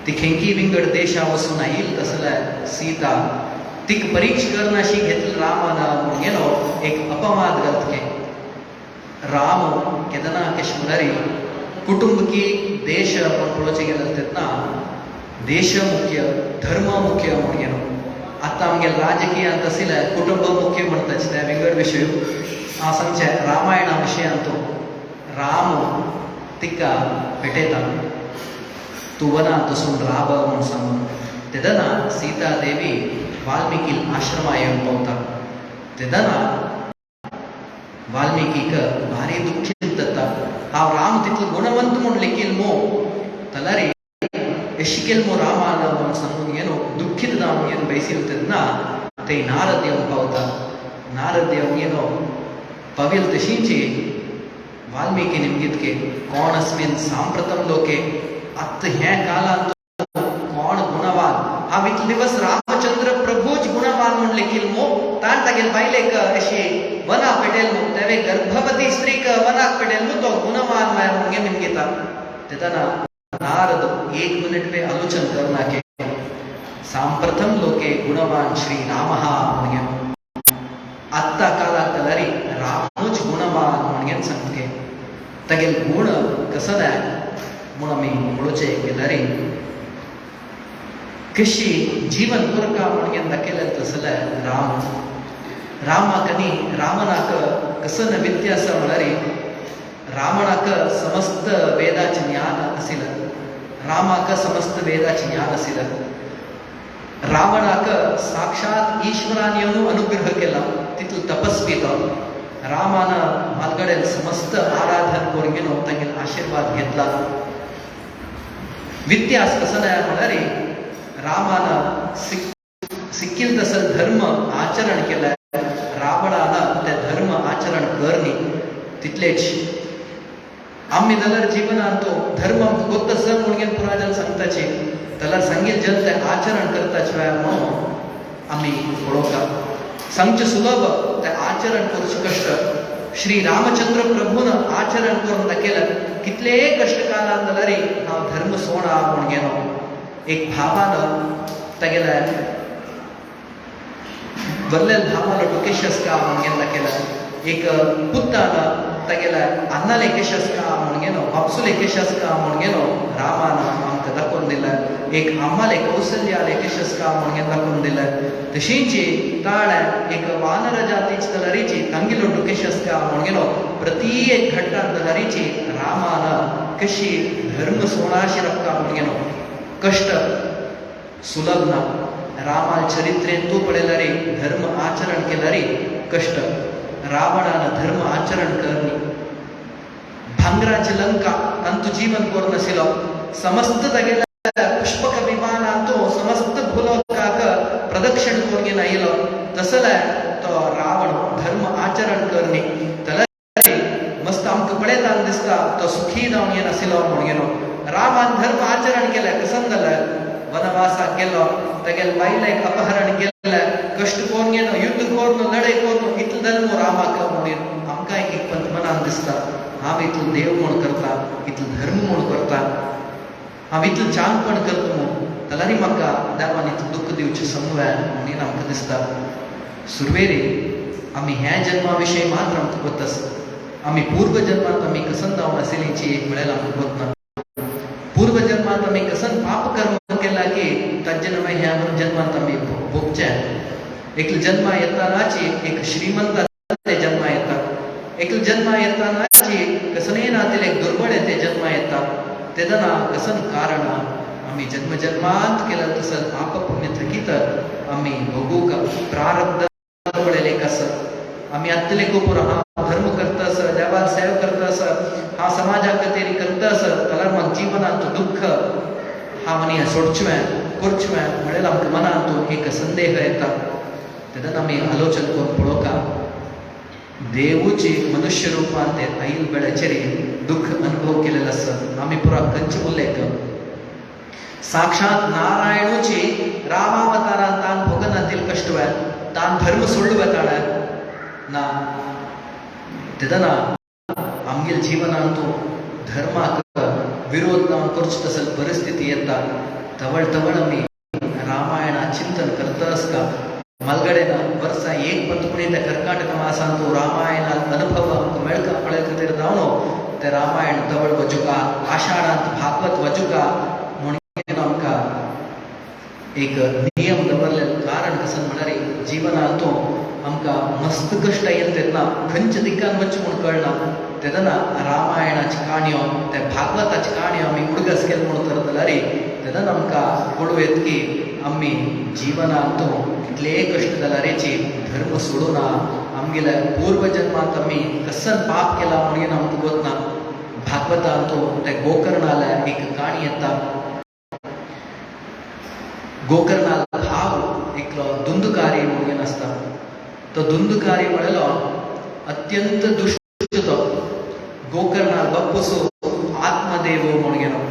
ती खंयकी विंगड देशा वचून आयिल्ली तसले सीता तीक परीक्ष करनाशी घेतली रामान म्हणून गेलो एक अपवाद घालतके राम केदना कशें म्हळ्यार कुटुंब की देश पळोवचे गेले तेन्ना देश मुख्य धर्म मुख्य म्हणून गेलो आतां आमगे राजकीयांत आशिल्ले कुटुंब मुख्य म्हणटाचे ते वेगळे विशय हांव सांगचे रामायणा विशयांत राम तिका भेटयता तूं वनांत वचून राब म्हूण सांगून तेदना सीतादेवी वाल्मिकी आश्रम येऊन पावता तेदना वाल्मिकीक भारी दुःखीत जाता हांव राम तितलो गुणवंत म्हूण लेखील मो तलारी एशिकेल मो रामान म्हूण सांगून येनो दुःखीत जावन येवन बैसिल तेन्ना ते नारद येवन पावता नारद येवन येनो पविल तशींची वाल्मीकी निमगितके कोण अस्मिन् सांप्रतम लोके अत्त हे कालांत कोण गुणवान हांव इतले दिवस रामचंद्र प्रभूच गुणवान म्हूण लेखील मो ताण तागेल बायलेक अशी वना पेटेल मो तेवे गर्भवती स्त्रीक वनाक पेटेल मो तो गुणवान म्हळ्यार मुगे निमगिता तेदना नारद एक मिनिट पे आलोचन करना के सांप्रथम लोके गुणवान श्री रामः मुगे आत्ता कालाक तलारी रामूच गुणवान मुगे सांगके तगेल गुण कसदा म्हूण आमी म्हणचे गेल्यारी कशी जीवन पुरका म्हणून दाखयलें तसलें रामाक न्ही रामनाक कसन व्यत्यास म्हळ्यार रावणाक समस्त वेदाचें ज्ञान आशिल्लें रामाक समस्त वेदाचें ज्ञान आशिल्लें रावणाक साक्षात ईश्वरान येवन अनुग्रह केला तितलो तपस्वी तो रामान मालगडेन समस्त आराधन करून घेवन तांगेलो आशीर्वाद घेतला व्यत्यास कसले म्हळ्यार रामान सिक्किल तसं धर्म आचरण केलं रावणानं ते धर्म आचरण करनी तितलेच आम्ही जाल्यार जिवनांत तो धर्म गोत्त स म्हणून पुराजन सांगताचे जाल्यार सांगील जन ते आचरण करताचे वेळार म्हणून आम्ही पळोवता सांगचे सुलभ ते आचरण करचे कष्ट श्री रामचंद्र प्रभून आचरण करून दाखयलें कितले कष्ट कालांत जाल्यार हांव धर्म सोडा म्हूण गेलो एक भावान तागेल्या वरलेल भावाला डोकेशस्का म्हणून दाखयलें एक पुत्तान तागेल्या अन्नाल एकेशस्का म्हणून गेलो बापसूल एकेशस्का म्हणून गेलो रामान आमकां दाखोवन दिलें एक आम्माल कौसल्याल एकेशस्का म्हणून दाखोवन दिलें तशींची ताळ्यान एक वानर जातीची तलरीची तांगेलो डोकेशस्का म्हणून गेलो प्रत्येक घट्टान तलरीची रामान कशी धर्म सोळाशी रपका म्हणून गेलो कष्ट सुलभ ना रामाल चरित्रेन तूं पळयल्यार धर्म आचरण केल्यार कष्ट रावणान धर्म आचरण करनी भांगराची लंका तांतू जीवन कोर नाशिल्लो समस्त तागेल्या पुष्पक विमानान तो समस्त भूलोकाक प्रदक्षिण करून आयलो तसले तो रावण धर्म आचरण करनी जाल्यार मस्त आमकां पळयताना दिसता तो सुखी जावन येनाशिल्लो म्हूण गेलो रामान धर्म आचरण केलें कसन जालें वनवासाक गेलो तागेले बायलेक अपहरण केलें कश्ट करून गेलो युद्ध करून लढाई करून इतलो धर्म रामाक म्हणून आमकां एक पंत मनान दिसता हांव इतलो देव म्हूण करता इतलो धर्म म्हूण करता हांव इतलो चांगपण करता म्हूण जाल्यार म्हाका देवान इतलो दुख्ख दिवचें समवें म्हणून आमकां दिसता सुरवेरी आमी ह्या जन्मा विशयी मात्र आमकां कोत्तास आमी पूर्व जन्मांत आमी कसन जावन आशिल्लींची एक वेळेला आमकां कोतना पूर्व जन्मांत आमी कसन पाप कर्म केला की ताजे नवे ह्या जन्मांत आमी भोगचे एक जन्म येतानाची एक श्रीमंत ते जन्म येता एक जन्म येतानाची कसनय नातील एक दुर्बळ ते जन्म येता तेदना कसन कारण आमी जन्म जन्मांत केला तसं पाप पुण्य थकीत आमी भोगूक प्रारब्ध पळयलें आसत आमी आत्तले कोपूर हा धर्म करतास देवाल सेव करतास हा समाजा खातीर करतास जाल्यार म्हाका जिवनांत दुख्ख हांव आनी सोडचें करचें म्हणल्यार आमकां मनांत एक संदेह येता तेदन आमी आलोचन करून पळोवका देवूची मनुष्य रुपान ते आईल वेळाचेर दुःख अनुभव केलेलो आसा आमी पुरा खंयचे उल्लेख साक्षात नारायणूची रामावतारान तान भोगनातील कष्ट वेळ तान धर्म सोडलो ताणे ना तेदना आमगेल जिवनांत धर्माक विरोध जावन करचे तसली परिस्थिती येता तवळ तवळ आमी रामायणा चिंतन करता आसता मलगडेन वर्सा एक पंतपुणी त्या कर्नाटक मासान तो रामायणात अनुभव आमकां मेळका पळय खातीर जावन ते रामायण तवळ वचुका आषाढांत भागवत वचुका म्हणून आमकां एक नियम दवरलेलो कारण कसन म्हळ्यार जिवनांत आमकां मस्त कश्ट येता तेन्ना खंयच्या दिक्कान वचचें म्हूण कळना तेदना रामायणाची काणयो त्या भागवताची काणयो आमी उडगस केले म्हूण तर जाल्यार तेदना आमकां कळूं येता की आम्ही जीवनांतो कितले कष्ट जाल्यारेची धर्म सोडून आमगेल्या पूर्वजन्मांत आम्ही कसन पाप केला म्हणून आमकां गोत ना. भागवतांतो त्या गोकर्णाला एक काणी येता. गोकर्णाला भाव एकलो दुंदुकारी म्हणून आसता. तो दुंदुकारी म्हणलो अत्यंत दुष्ट तो. गोकर्णाला बापूसो आत्मदेव म्हणून गेलो.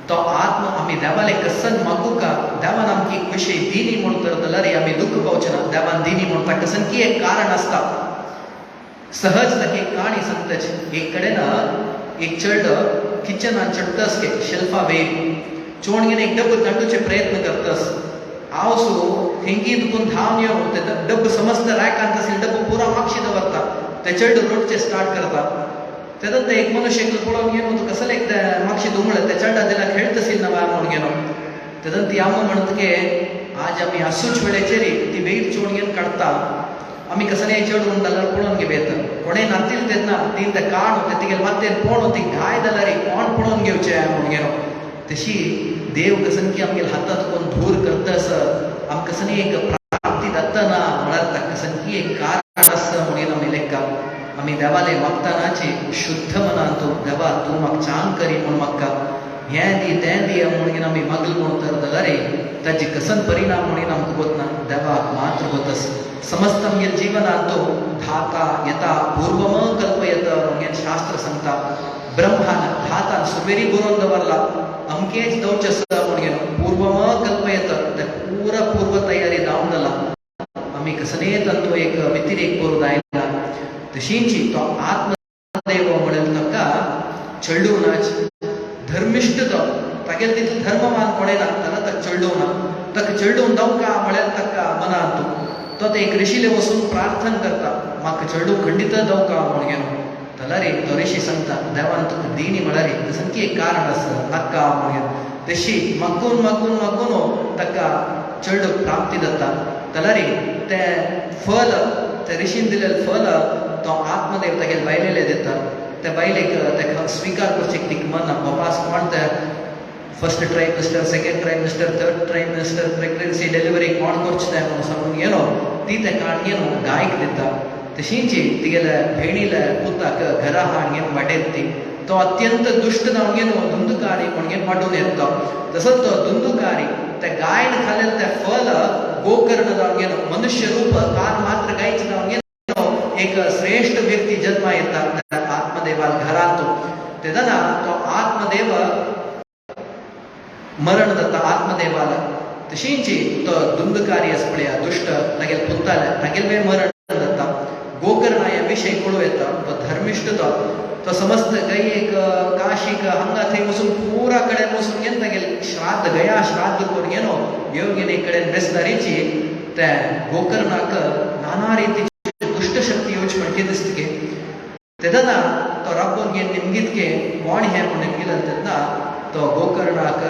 तो आत्म आम्ही देवाले कसन मागू का. देवान आमकी एक विषय दिनी म्हणून तर जाल्यार आम्ही दुःख पावचे ना. देवान दिनी म्हणटा कसन की एक कारण आसता. सहज तक एक काणी सांगताच. एक कडेन एक चेड किचनान चडटस के शेल्फा वयर चोण घेवन एक डब्ब तांडूचे प्रयत्न करतस. हांव सो हेंगी दुखून धांवन येवन ते डब्ब समस्त रॅकांत आसले डब्ब पुरा मागशी दवरता. ते चेड रोडचे स्टार्ट करता. तेदत एक मनुष्य पळोवन घेवन तो कसले एक मागशी दुमळे ते चेडा दिला खेळतसील ना म्हणून गेलो. तेदन ती आम्म म्हणत के आज आम्ही आसूच वेळेचेर ती वयर चोण घेवन काडता. आम्ही कसले चेड उरून जाल्यार पळोवन घेवेत. कोणें नातील तेन्ना ती ते काण तेगेले मातेर पोण ती गाय जाल्यार कोण पळोवन घेवचे म्हणून गेलो. तशी देव कसन की आमगेले हातात कोण धूर करतस आमकां कसनी एक प्राप्ती जाता ना म्हळ्यार ताका कसन की एक कारण आसा म्हणून आमी लेखा. आमी देवाले मागतानाची शुद्ध मनान तूं देवा तूं म्हाका चांग करी म्हूण म्हाका हें दी तें दी म्हणून आमी मागल म्हणून तर जाल्यार ताजे कसन परिणाम म्हणून आमकां गोत ना. देवाक मात्र गोतस. समस्त आमगेले जिवनांत तो धाता येता पूर्वम कल्पयत म्हणून शास्त्र सांगता. ब्रह्मान धातान सुमेरी बरोवन दवरला. अमकेच दवचे आसा म्हणून पूर्वम कल्पयत ते पुरा पूर्व तयारी जावन जाला. आमी कसले तांचो एक व्यतिरेक करून आयला. तशींची तो आत्मदेव म्हणून ताका चेडूनाच धर्मिश्ट तो तागेले तितलो धर्मवान कोणें ना जाल्यार ताका चेडूना. ताका चेडून दवका म्हळ्यार ताका मनांत तो ते एक ऋषीले वचून प्रार्थना करता म्हाका चेडू खंडीत दवका म्हणून जाल्यार तो ऋषी सांगता देवान तुका दिनी म्हळ्यार तसन की एक कारण आसा नाका म्हणून. तशी मागून मागून मागून ताका चेडूक प्राप्ती जाता. जाल्यार ते फल ते ऋषीन दिलेलें फल तो आत्मदेव तागेले बायलेले दिता. त्या बायलेक ताका स्विकार करचेक तीक मना. बापास कोण ते first trimester second trimester third trimester pregnancy delivery कोण करचें तें म्हणून सांगून गेलो. ती ते काण घेवन गायक दिता. तशींची तिगेल्या भयणील्या पुताक घरा हाड घेवन वाटेर ती. तो अत्यंत दुश्ट जावन घेवन दुंदुकारी म्हणून वाडून येता. तसोच तो दुंदुकारी ते गायन खालेले ते फल गोकर्ण जावन घेवन मनुष्य रूप कान मात्र गायच जावन घेवन एक श्रेष्ठ व्यक्ती जन्मा येता आत्मदेवाल घरांत. तेदना तो आत्मदेव मरण जाता आत्मदेवाला. तशींची तो दुंदकारी आसा पळया दुश्ट तागेले पुताले तागेले मरण जाता. गोकर्ण ह्या विशय कळूं येता. तो धर्मिश्ट तो समस्त गयेक काशीक हांगा थंय वचून पुरा कडेन वचून घेवन तागेले श्राद्ध गया श्राद्ध करून घेनो येवन एक कडेन बेस्तारीची त्या गोकर्णाक नाना रितीची दुष्ट शक्ती येवची म्हणटी दिसता गे. तेदना तो राबून घेवन निमगीत के कोण हें म्हणून गेलो तेन्ना तो गोकर्णाक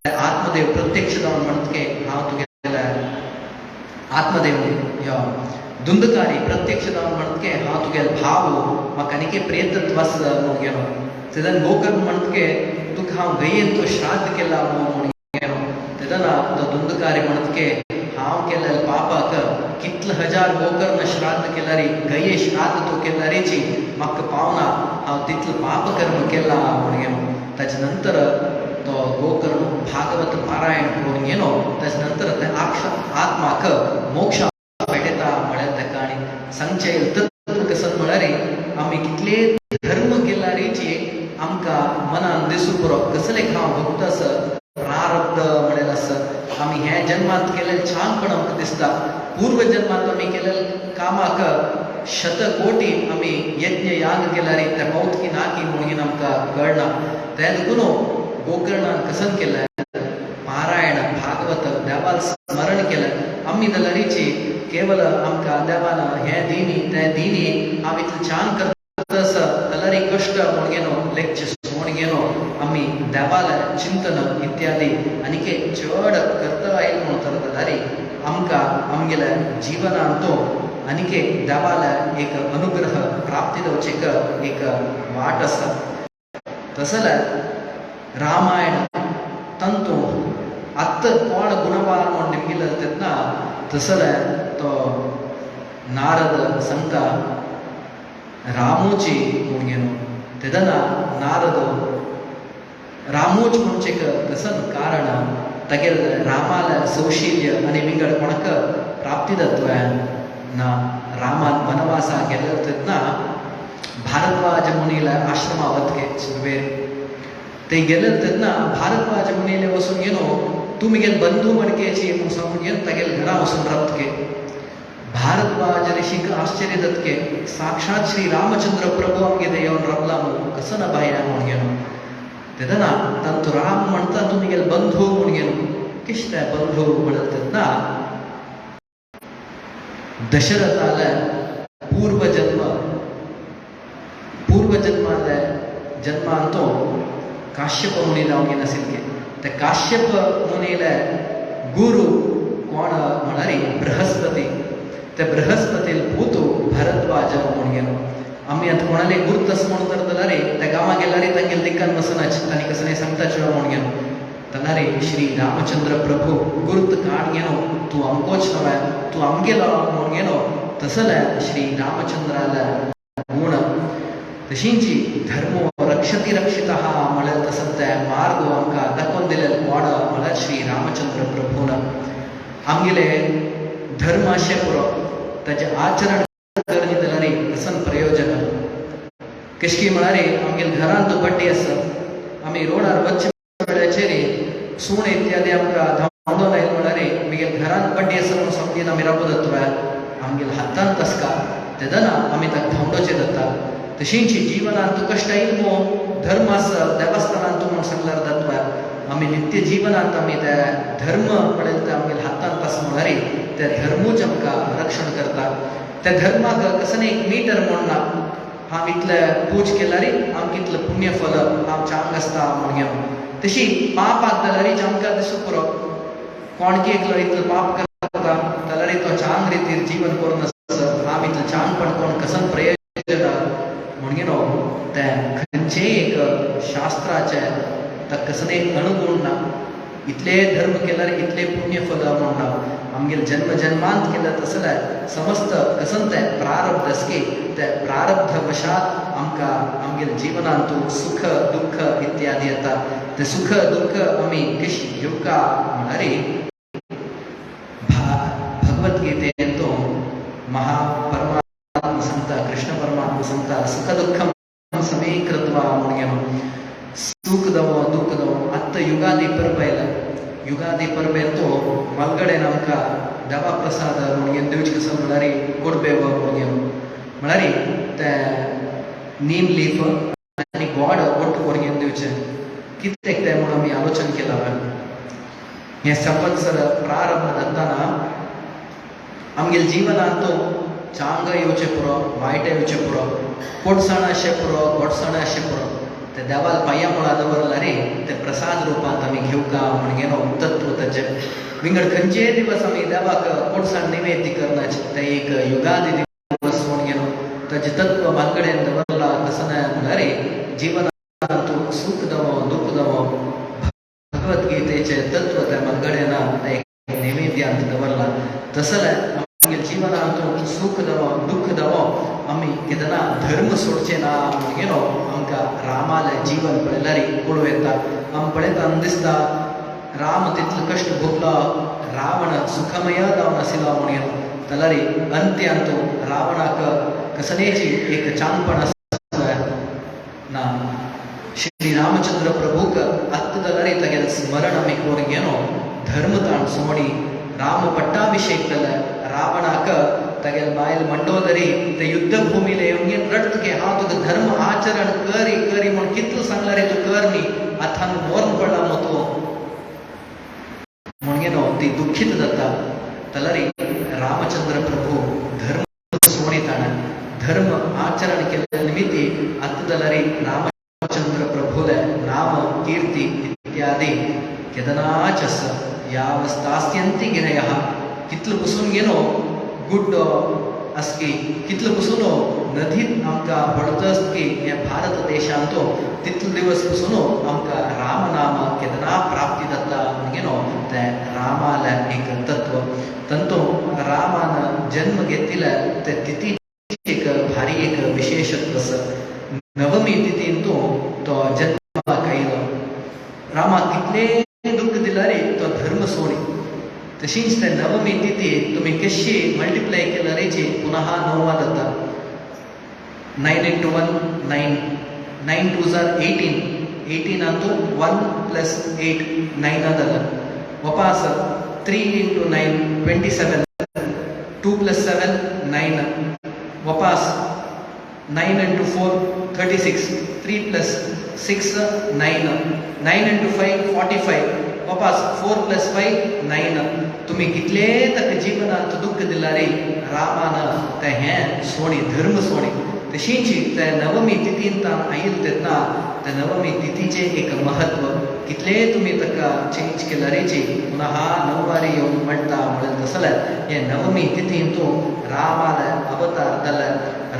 आत्मदेव प्रत्यक्ष जावन म्हणत के हांव तुगेले आत्मदेव यो दुंदकारी प्रत्यक्ष जावन म्हणत के हांव तुगेलो भाव म्हाका आनीक प्रियत्व आसा म्हणून गेलो. तेदन गोकर्ण म्हणत के तुका हांव गयेन तो श्राद्ध केला म्हणून गेलो. तेदना तो दुंदकारी म्हणत के हांव केलेल्या पापाक कितले हजार गोकर्ण श्राद्ध केल्यार गये श्राद्ध तूं केल्यारीची म्हाका पावना. हांव तितलो पाप कर्म केला म्हणून गेलो. ताचे नंतर तो गोकर्ण भागवत पारायण करून गेलो. ताचे नंतर ते आत्माक मोक्ष भेटता म्हळ्यार ताका आनी सांगचे तत्व कसन म्हळ्यार आमी कितले धर्म केल्यारीची आमकां मनान दिसूं पुरो कसले हांव भक्त आसा प्रारब्ध म्हणेल आसा. आमी हे जन्मांत केलेले छानपण आमकां दिसता. पूर्व जन्मांत आमी केलेले कामाक शतकोटी आमी यज्ञ याग केल्यार ते पावतकी ना की म्हणून आमकां कळना. ते देखून गोकर्णान कसन केलें पारायण भागवत देवाल स्मरण केलें. आमी जाल्यारीची केवल आमकां देवान हें दिनी तें दिनी हांव इतलें छान करता आसा जाल्यार कश्ट म्हूण घेवन लेक्चर्स म्हूण घेवन आमी देवाल चिंतन इत्यादी आनीक चड करता आयले म्हणून तर जाल्यार आमकां आमगेल्या जिवनांत आनीक देवाल एक अनुग्रह प्राप्ती जावचेक एक वाट आसा. तस जाल्यार रामायण तंतू आत्त कोण गुणवान म्हण निमगेलं तेन्ना तसं तो नारद सांगता रामूची मुणगेनो तेदना नारद रामूच म्हणचेक कसन कारण तगेल रामाला सौशील्य आणि विंगड कोणक प्राप्तिदत्व ना रामान वनवासा गेलं तेन्ना भारद्वाज मुनीला आश्रमावतके सुरवे ते गेलं तेन्ना भारद्वाज मुनीले वसून येनो तुम्ही गेल बंधू मणकेची मुसम येन तगेल घरा वसून रप्तके भारद्वाज ऋषिक आश्चर्य दत्के साक्षात श्री रामचंद्र प्रभू आमगे देवन रबला कसं ना बाया म्हणून गेलो तेदना तंतु राम म्हणता तुम्ही गेल बंधू म्हणून गेलो किश्त बंधू म्हणत तेदना दशरथाला पूर्वजन्माला जन्मांतो काश्यप मुनी जाऊन गेला असेल की त्या काश्यप मुनीला गुरु कोण म्हणारी बृहस्पती त्या बृहस्पतील पूतो भारद्वाज म्हणून गेलो आम्ही आता कोणाला गुरुतस म्हणून तर तलारे त्या गावा गेला रे तांगेल दिक्कन मसनाच आणि कसं नाही सांगताच म्हणून गेलो तलारे श्री रामचंद्र प्रभू गुरुत काढ गेलो तू आमकोच नव्हे तू आमगेलो म्हणून गेलो तसं श्री रामचंद्राला गुण तशींची धर्म रक्षती रक्षित हा म्हणत तसं त्या मार्ग आमका दाखवून दिलेला कोण म्हणत श्री रामचंद्र प्रभून आमगेले धर्म अशे पुरो त्याचे आचरण करणे दिलारे कसन प्रयोजन कशकी म्हणारे आमगेल घरांत दुपट्टी असत आम्ही रोडार वच्चे रे सूण इत्यादी आमका धावून नाही म्हणारे आमगेल घरांत बड्डी असं म्हणून समजून आम्ही राबत आमगेल हातान तसका तेदना आम्ही ताका धावडोचे दत्ता तशींची जीवनांत कष्ट येईल मो धर्म असं देवस्थानांत म्हणून सांगल्यार दत्वा आम्ही नित्य जीवनांत आम्ही त्या धर्म म्हणत आमगेल हातान तस म्हणारे त्या धर्मूच आमका रक्षण करता त्या धर्माक कसं नाही एक मीटर म्हणना हांव इतलें पूज केला रे आमकां इतलें पुण्य फल आमच्या आंग आसता म्हणून तशी पाप जाल्यार आमकां दिसूं पुरो कोणकी एकलो इतलो पाप करता जाल्यार तो चांग रितीर जीवन करून हांव इतलें चांगपण कोण कसन प्रयोजन म्हणून त्या खंयचे एक शास्त्राचे ताका कसं नाही अणुगुण ना इतले धर्म केल्यार इतले पुण्य फल म्हणना आमगेल जन्म जन्मांत केलं तसं समस्त कसन ते प्रारब्ध असके त्या प्रारब्ध वशात आमकां आमगेल जीवनांत सुख दुःख इत्यादी येता ते सुख दुःख आमी कशी घेवका म्हणारे भगवद्गीतेन तो महापरमात्मा सांगता कृष्ण परमात्मा सांगता सुख दुःखम समीकृत्वा म्हणून सुख दवो दुःख दवो आत्ता युगादी परबेला युगादी परबेल तो मलगडे आमकां देवा प्रसाद म्हणून दिवचे कसं म्हणारी कोडबेव म्हणून म्हणारी ते नीम लीफ आनी गोड ओट करून दिवचे कित्येक ते म्हणून आमी आलोचन केला हे संवत्सर प्रारंभ जाताना आमगेल जीवनांत तो चांग येवचे पुरो वायट येवचे पुरो कोडसण अशें पुरो गोडसण अशें पुरो ते देवाल पांया मुळा दवरला रे ते प्रसाद रूपांत आमी घेवका म्हण गेलो तत्व ताचे विंगड खंयचे दिवस आमी देवाक कोडसण निवेदी करनाचे ते एक युगादी दिवस म्हण गेलो ताचे तत्व भानगडेन दवरला कसं ना म्हळ्यार जीवनांत तूं सुख दवो दुःख दवो भगवद्गीतेचे तत्व त्या भानगडेन एक नैवेद्यांत दवरला तसले आमगे जीवनांत सुख दवो दुःख दवो आमी केदना धर्म सोडचे ना म्हण गेलो आमकां रामाले जीवन पळयल्यार कळू येता आमी पळयतना दिसता राम तितलो कश्ट भोगलो रावण सुखमय जावन आशिल्लो म्हण गेलो जाल्यार अंत्यांत रावणाक कसनेची एक चांगपण ना श्री रामचंद्र प्रभूक आत्त जाल्यार तागेलें स्मरण आमी करून गेलो धर्मताण सोडी राम पट्टाभिषेक केला रावणाक तागेल बायल मंडोदरी ते युद्ध भूमीला येवन रडत की हांव तुका धर्म आचरण करी करी म्हण कितलो सांगला रे तूं कर न्ही आतां मोर्न पडला मो तूं म्हणून ती दुःखीत जाता जाल्यार रामचंद्र प्रभू धर्म सोडिताना धर्म आचरण केल्या निमित्ती आतां जाल्यार रामचंद्र प्रभूले नाम कीर्ती इत्यादी केदनाच आसा यावस्थास्यन्ति गिरयः कितलो बसून गेलो गुड्डो असकी कितलं पसून नदीत आमकां व्हडतस की हे भारत देशांतो तितले दिवस पसून आमकां राम नाम केदना प्राप्ती जाता म्हणून ते रामाला एक तत्व तंतो रामान जन्म घेतला ते तिथी एक भारी एक विशेषत्व नवमी तिथीन तो जन्माक आयलो रामा कितले दुःख दिला रे तो धर्म सोडी तशीच त्या नवमी तिथी तुम्ही कशी मल्टिप्लाय केलं रेची पुन्हा 9 जाता 9 into 1 9 9 2 are 18 18 अंतू 1 plus 8 9 जालं वापस 3 into 9 27 2 plus 7 9 वापस 9 into 4 36 3 plus 6 9 9 into 5 45 वापस 4 plus 5 9 तुम्ही कितले तक जीवनात दुःख दिला रे रामान ते हें सोडी धर्म सोडी तशीच त्या नवमी तिथीन आईल तेन्ना त्या नवमी तिथीचे एक महत्व कितले तुम्ही ताका चेंज केला रेची पुन्हा 9 वारी येऊन म्हणटा म्हणत तसलं हे नवमी तिथीन तू रामाला अवतार दल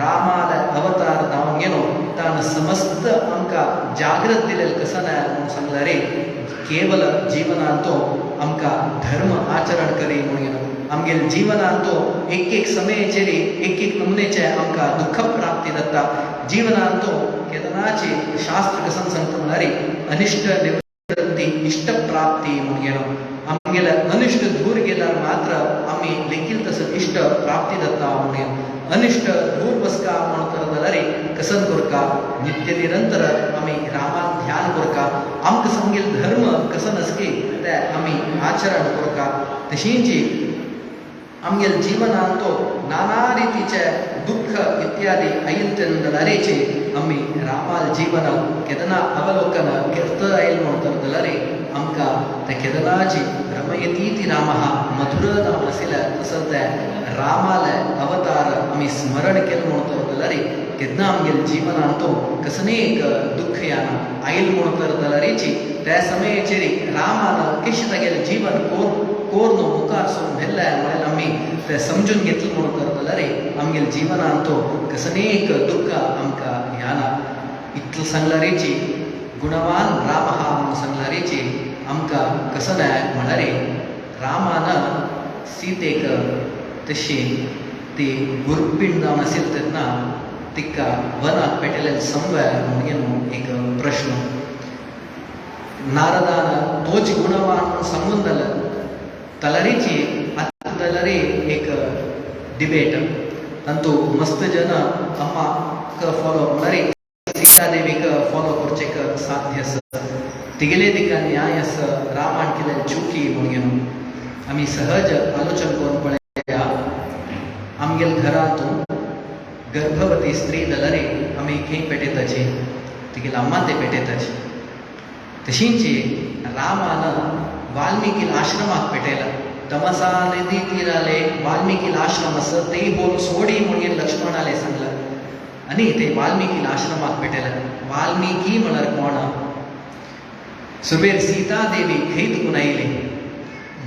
रामाला अवतार जावन गेलो तान समस्त आमकां जागृत दिलेलं कसं ना म्हणून सांगला रे केवल जीवनांतो आमकां धर्म आचरण करी म्हणून आमगेल जीवनांतो एक एक समयचेरी एक एक नमुनेचे आमकां दुःख प्राप्ती जाता जीवनांतो केदनाची शास्त्र कसं सांगता म्हणल्यार अनिष्ट निवृत्ती इष्ट प्राप्ती म्हणून आमगेला अनिष्ट दूर गेल्यार मात्र आम्ही लेखील तसं इष्ट प्राप्ती जाता म्हणून अनिष्ट दूर बसका म्हणून तर जाल्यार कसन करका नित्य निरंतर आम्ही रामान ध्यान करका आमकां सांगेल धर्म कसन असकी ते आम्ही आचरण करका तशींच आमगेल जीवनांतो नाना रितीचे दुःख इत्यादी आईल तेन्नारेचे आम्ही रामाल जीवन केदना अवलोकन करता आयल म्हणून तर जाल्यार आमकां त्या केदनाची रमयती ती रामः मधुर नाम आशिल्ल्या तसं त्या रामाल अवतार आम्ही स्मरण केलं म्हणून तर जाल्यार केदना आमगेल जीवनांतो कसने एक दुःख याना आईल म्हणून तर जाल्यारीची त्या समयाचेरी रामान कशें तागेलें जीवन कोर मुखार सोडून व्हेल्लें म्हणून आमी ते समजून घेतलें म्हणून तर जाल्यार आमगेल जीवनांतो कसने एक दुःख आमकां याना इतलें सांगल्यारेची गुणवान रामः म्हणून सांगल्यारेची आमकां कसं ना म्हळ्यार रामान सीतेक तशी ती गुरपिण जावन आशिल्ली तेन्ना तिका वनाक पेटयलेलें संवय म्हणून एक प्रश्न नारदान तोच गुणवान म्हणून सांगून जाल्यार तलारीची आतां जाल्यार एक डिबेट तातूं मस्त जन अम्माक फॉलो म्हळ्यार सीतादेवीक फॉलो करचेक साध्य आसा तिगेले तिका न्याय आसा रामान केलें चुकी म्हणून आमी सहज आलोचन करून पळया आमगेल घरांतून गर्भवती स्त्री जाल्यार आमी खंय पेटयताची तिगेले अम्मा ते पेटयताची तशींच रामान वाल्मिकी आश्रमाक पेटयला तमसा नदी तीराले वाल्मिकी आश्रम आसा तेय बोल सोडी म्हणून लक्ष्मणाले सांगला आनी ते वाल्मिकी आश्रमाक पेटयला वाल्मिकी म्हळ्यार कोण सुबेर सीता देवी खंय तुकून आयली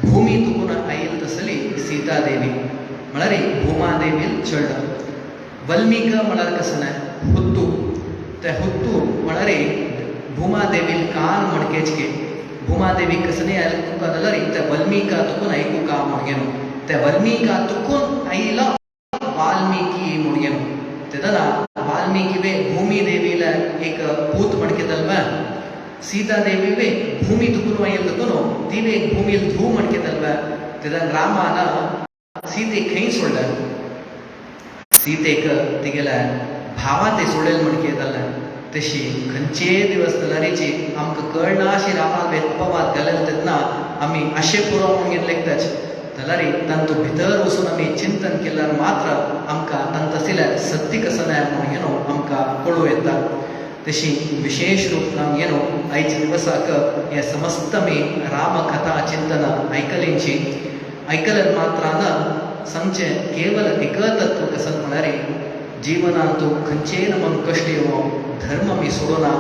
भूमी तुकून आयल तसली सीता देवी म्हळ्यार भूमादेवील चढ वल्मीक म्हळ्यार कसं ना हुत्तू ते हुत्तू म्हळ्यार भूमादेवील कान मणकेचके भूमादेवी कसने आयल तुका जाल्यार त्या वल्मीका तुकून आयकू का म्हणून त्या वल्मीका तुकून आयला वाल्मिकी म्हणून तेदना वाल्मिकी वे भूमी देवीला एक पूत मणकेतल्वा सीता देवी वे भूमी तुकून आयल तुकून ती वे भूमील धू मणकेतल्वा तेदन रामान सीते खंय सोडला सीतेक तिगेल्या भावा ते सोडेल म्हणके जाल्यार तशी खंयचे दिवस जाल्यारीची आमकां कळना अशी रामाक अपवाद घालेले तेन्ना आमी आशे पुरो म्हणून लेखताच जाल्यार तांतू भितर वचून आमी चिंतन केल्यार मात्र आमकां तांतसिल्यार सत्य कसं ना म्हणून आमकां कळूं येता तशी विशेष रूप नाम आयच्या दिवसाक हे समस्त आमी रामकथा चिंतन आयकलींची आयकल्यार मात्रान सांगचे केवल एकतत्व कसं म्हळ्यार जीवनांतू खंयचेय नमन कश्ट येवो धर्म आमी सोडना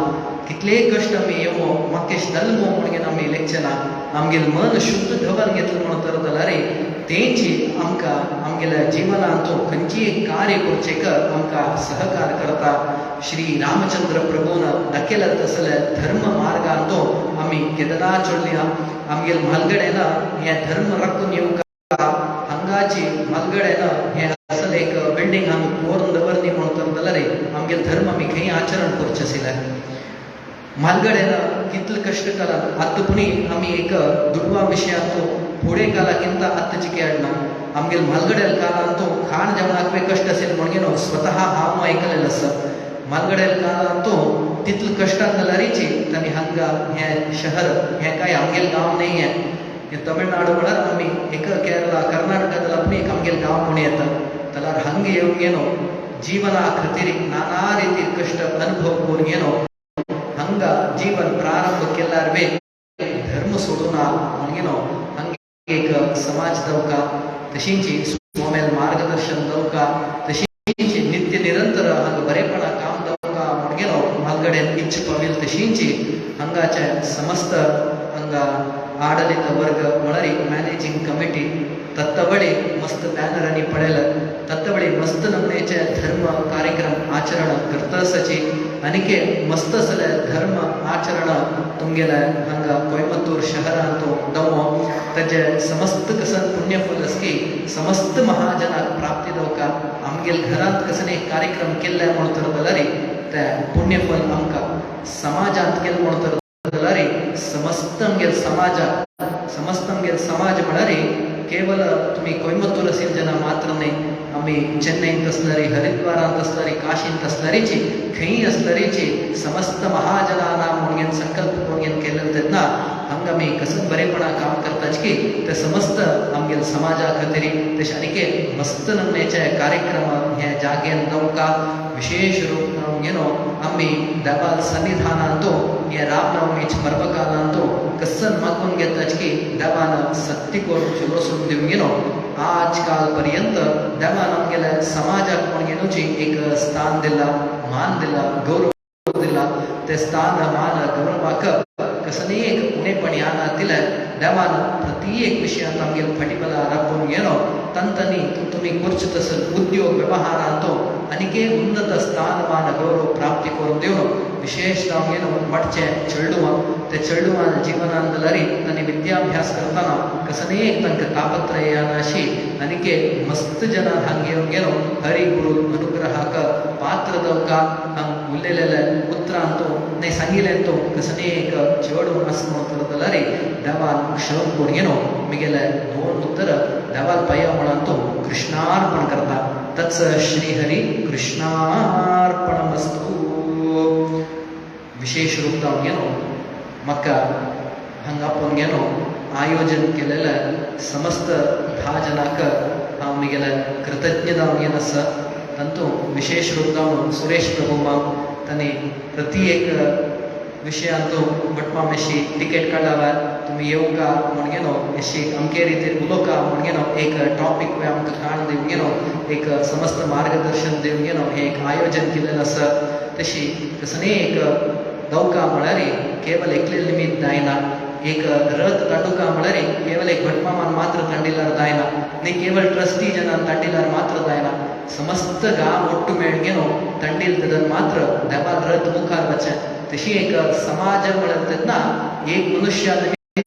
कितले कश्ट आमी येवो म्हाका जल्म म्हणून आमी लेखचे ना आमगेलें मन शुद्ध धवन घेतलें म्हणून तर जाल्यार तेंची आमकां आमगेल्या जिवनांतू खंयची एक कार्य करचेक आमकां सहकार करता. श्री रामचंद्र प्रभून दाखयला तसले धर्म मार्गांतू आमी केदना चडल्या. आमगेल म्हालगडेन हे धर्म राखून येवका हांगाची म्हालगडेन हे असल एक बिल्डींग हांगा कोरून दवरनी म्हणून तर जाल्यार आमगेल धर्म आमी खंय आचरण करचें आशिल्लें. म्हालगडेन कितले कश्ट केलात आत्तपुणी आमी एक दुडवा विशयांतू फुडें कालाकिंत आत्ताची केळना. आमगेल म्हालगडेल काळांतू खाण जेवणाक कश्ट आशिल्ले म्हणून स्वता हांव आयकलेलें आसा. म्हालगडेल काळांतू तितले कश्टान जाल्यारीची तांणी हांगा हें शहर हें काय आमगेल गांव न्ही हें तमिळनाडू म्हळ्यार आमी एक केरळा कर्नाटका जाल्यार आमी एक आमगेल गांव म्हणून येता. जाल्यार हांगा येवन गेलो जीवना खातीर नाना रिती कश्ट अनुभव करून गेलो. हांगा जीवन प्रारंभ केल्यार वे धर्म सोडूना म्हणून गेलो. हांगा एक समाज दवका तशींची स्वामेल मार्गदर्शन दवका तशींची नित्य निरंतर हांगा बरेपणा काम दवका म्हणून गेलो. म्हालगडेन इच्छ पावील तशींची हांगाचे समस्त हांगा ಆಡಳಿತ ವರ್ಗ ಒಳರಿ ಮ್ಯಾನೇಜಿಂಗ್ ಕಮಿಟಿ ತತ್ತಬಳಿ ಮಸ್ತ್ ಬ್ಯಾನರ್ आणि पडेल तत्तबळी मस्त नमनेचे धर्म कार्यक्रम आचरण करतसची अनिके मस्त असले धर्म आचरण तुमगेले हांगा कोयंबतूर शहरांतू दवो तेजे समस्त कसन पुण्यफल असकी समस्त महाजनाक प्राप्ती दवका. आमगेल घरांत कसने कार्यक्रम केल्ले म्हणून तर जाल्यार ते पुण्यफल आमकां समाजांत केले म्हणून तर जाल्यार समस्त आमगेल समाज म्हळ्यार केवल तुम्ही कोयंबतूर असेल जना मात्र नाही. आम्ही चेन्नईत असणारी हरिद्वारांत असणारी काशींत असणारीची खंय असणारीची समस्त महाजनांना म्हणून संकल्प करून केलें तेन्ना हांगा आमी कसन बरेपणा काम करताच की ते समस्त आमगेल समाजा खातीर तशें आनीक मस्त नमनेचे कार्यक्रम हे जागेन दवका. विशेष रूप आमी देवाल सन्निधानांतू हे रामनवमीच्या पर्वकालांतू कसन मागून घेताच की देवान सक्ती करून चुलोसून दिवन आजकाल पर्यंत देवान आमगेल्या समाजाक म्हणून एक स्थान दिला, मान दिला, गौरव दिला. ते स्थान मान गौरवाक कसनी एक उणेपण यानातील देवान प्रत्येक विशयांत आमगेल फाटीबला राखून घेनो तंतनी तुम्ही करचे तसं उद्योग व्यवहारांतो आनीके उन्नत स्थान मान गौरव प्राप्ती करून देवन विशेषतः घेनो मठचे चेडुवां ते चेडुवान जिवनान जाल्यार तांणी विद्याभ्यास करताना कसने एक तांकां तापत्रय येनाशी आनीके मस्त जनां हांगा येवन गेलो हरी गुरु अनुग्रहाक पात्र दवका. हांगा उरलेले उतरांतो नाही सांगिल्लें तो कसने एक चेडूं आसलो तर जाल्यार देवान क्षम करून घेनो म्हगेले 2 उतर देवाल पाया म्हणून तो कृष्णार्पण करता. तत्स श्री हरी कृष्णार्पणमस्तु. विशेष रूप जावन घेनो म्हाका हांगा आपोवन घेनो आयोजन केलेले समस्त 10 जनांक हांव म्हगेले कृतज्ञ जावन घेन आसा. तांतू विशेष रूप जावन सुरेश प्रभू तांणी प्रत्येक विशयांतू भटपा मातशी टिकेट काडावा तुम्ही येवका म्हण घेनो अशी अमके रितीन उलोवका म्हण घेनो एक टॉपिक आमकां काण दिवन घेनो एक समस्त मार्गदर्शन दिवन घेनो हे एक आयोजन केलेलें आसा. तशी कसने एक दवका म्हळ्यार केवल एकले निमित्त जायना. एक रथ तांडुका म्हळ्यार केवल एक भटमामान मात्र तांडिल्यार जायना न्ही केवल ट्रस्टी जनान तांडिल्यार मात्र जायना. समस्त गांव ಒಟ್ಟು मेळून घेनो तांडील तेदन मात्र देवाल रथ मुखार वचें. तशी एक समाज म्हणत तेन्ना एक मनुष्यान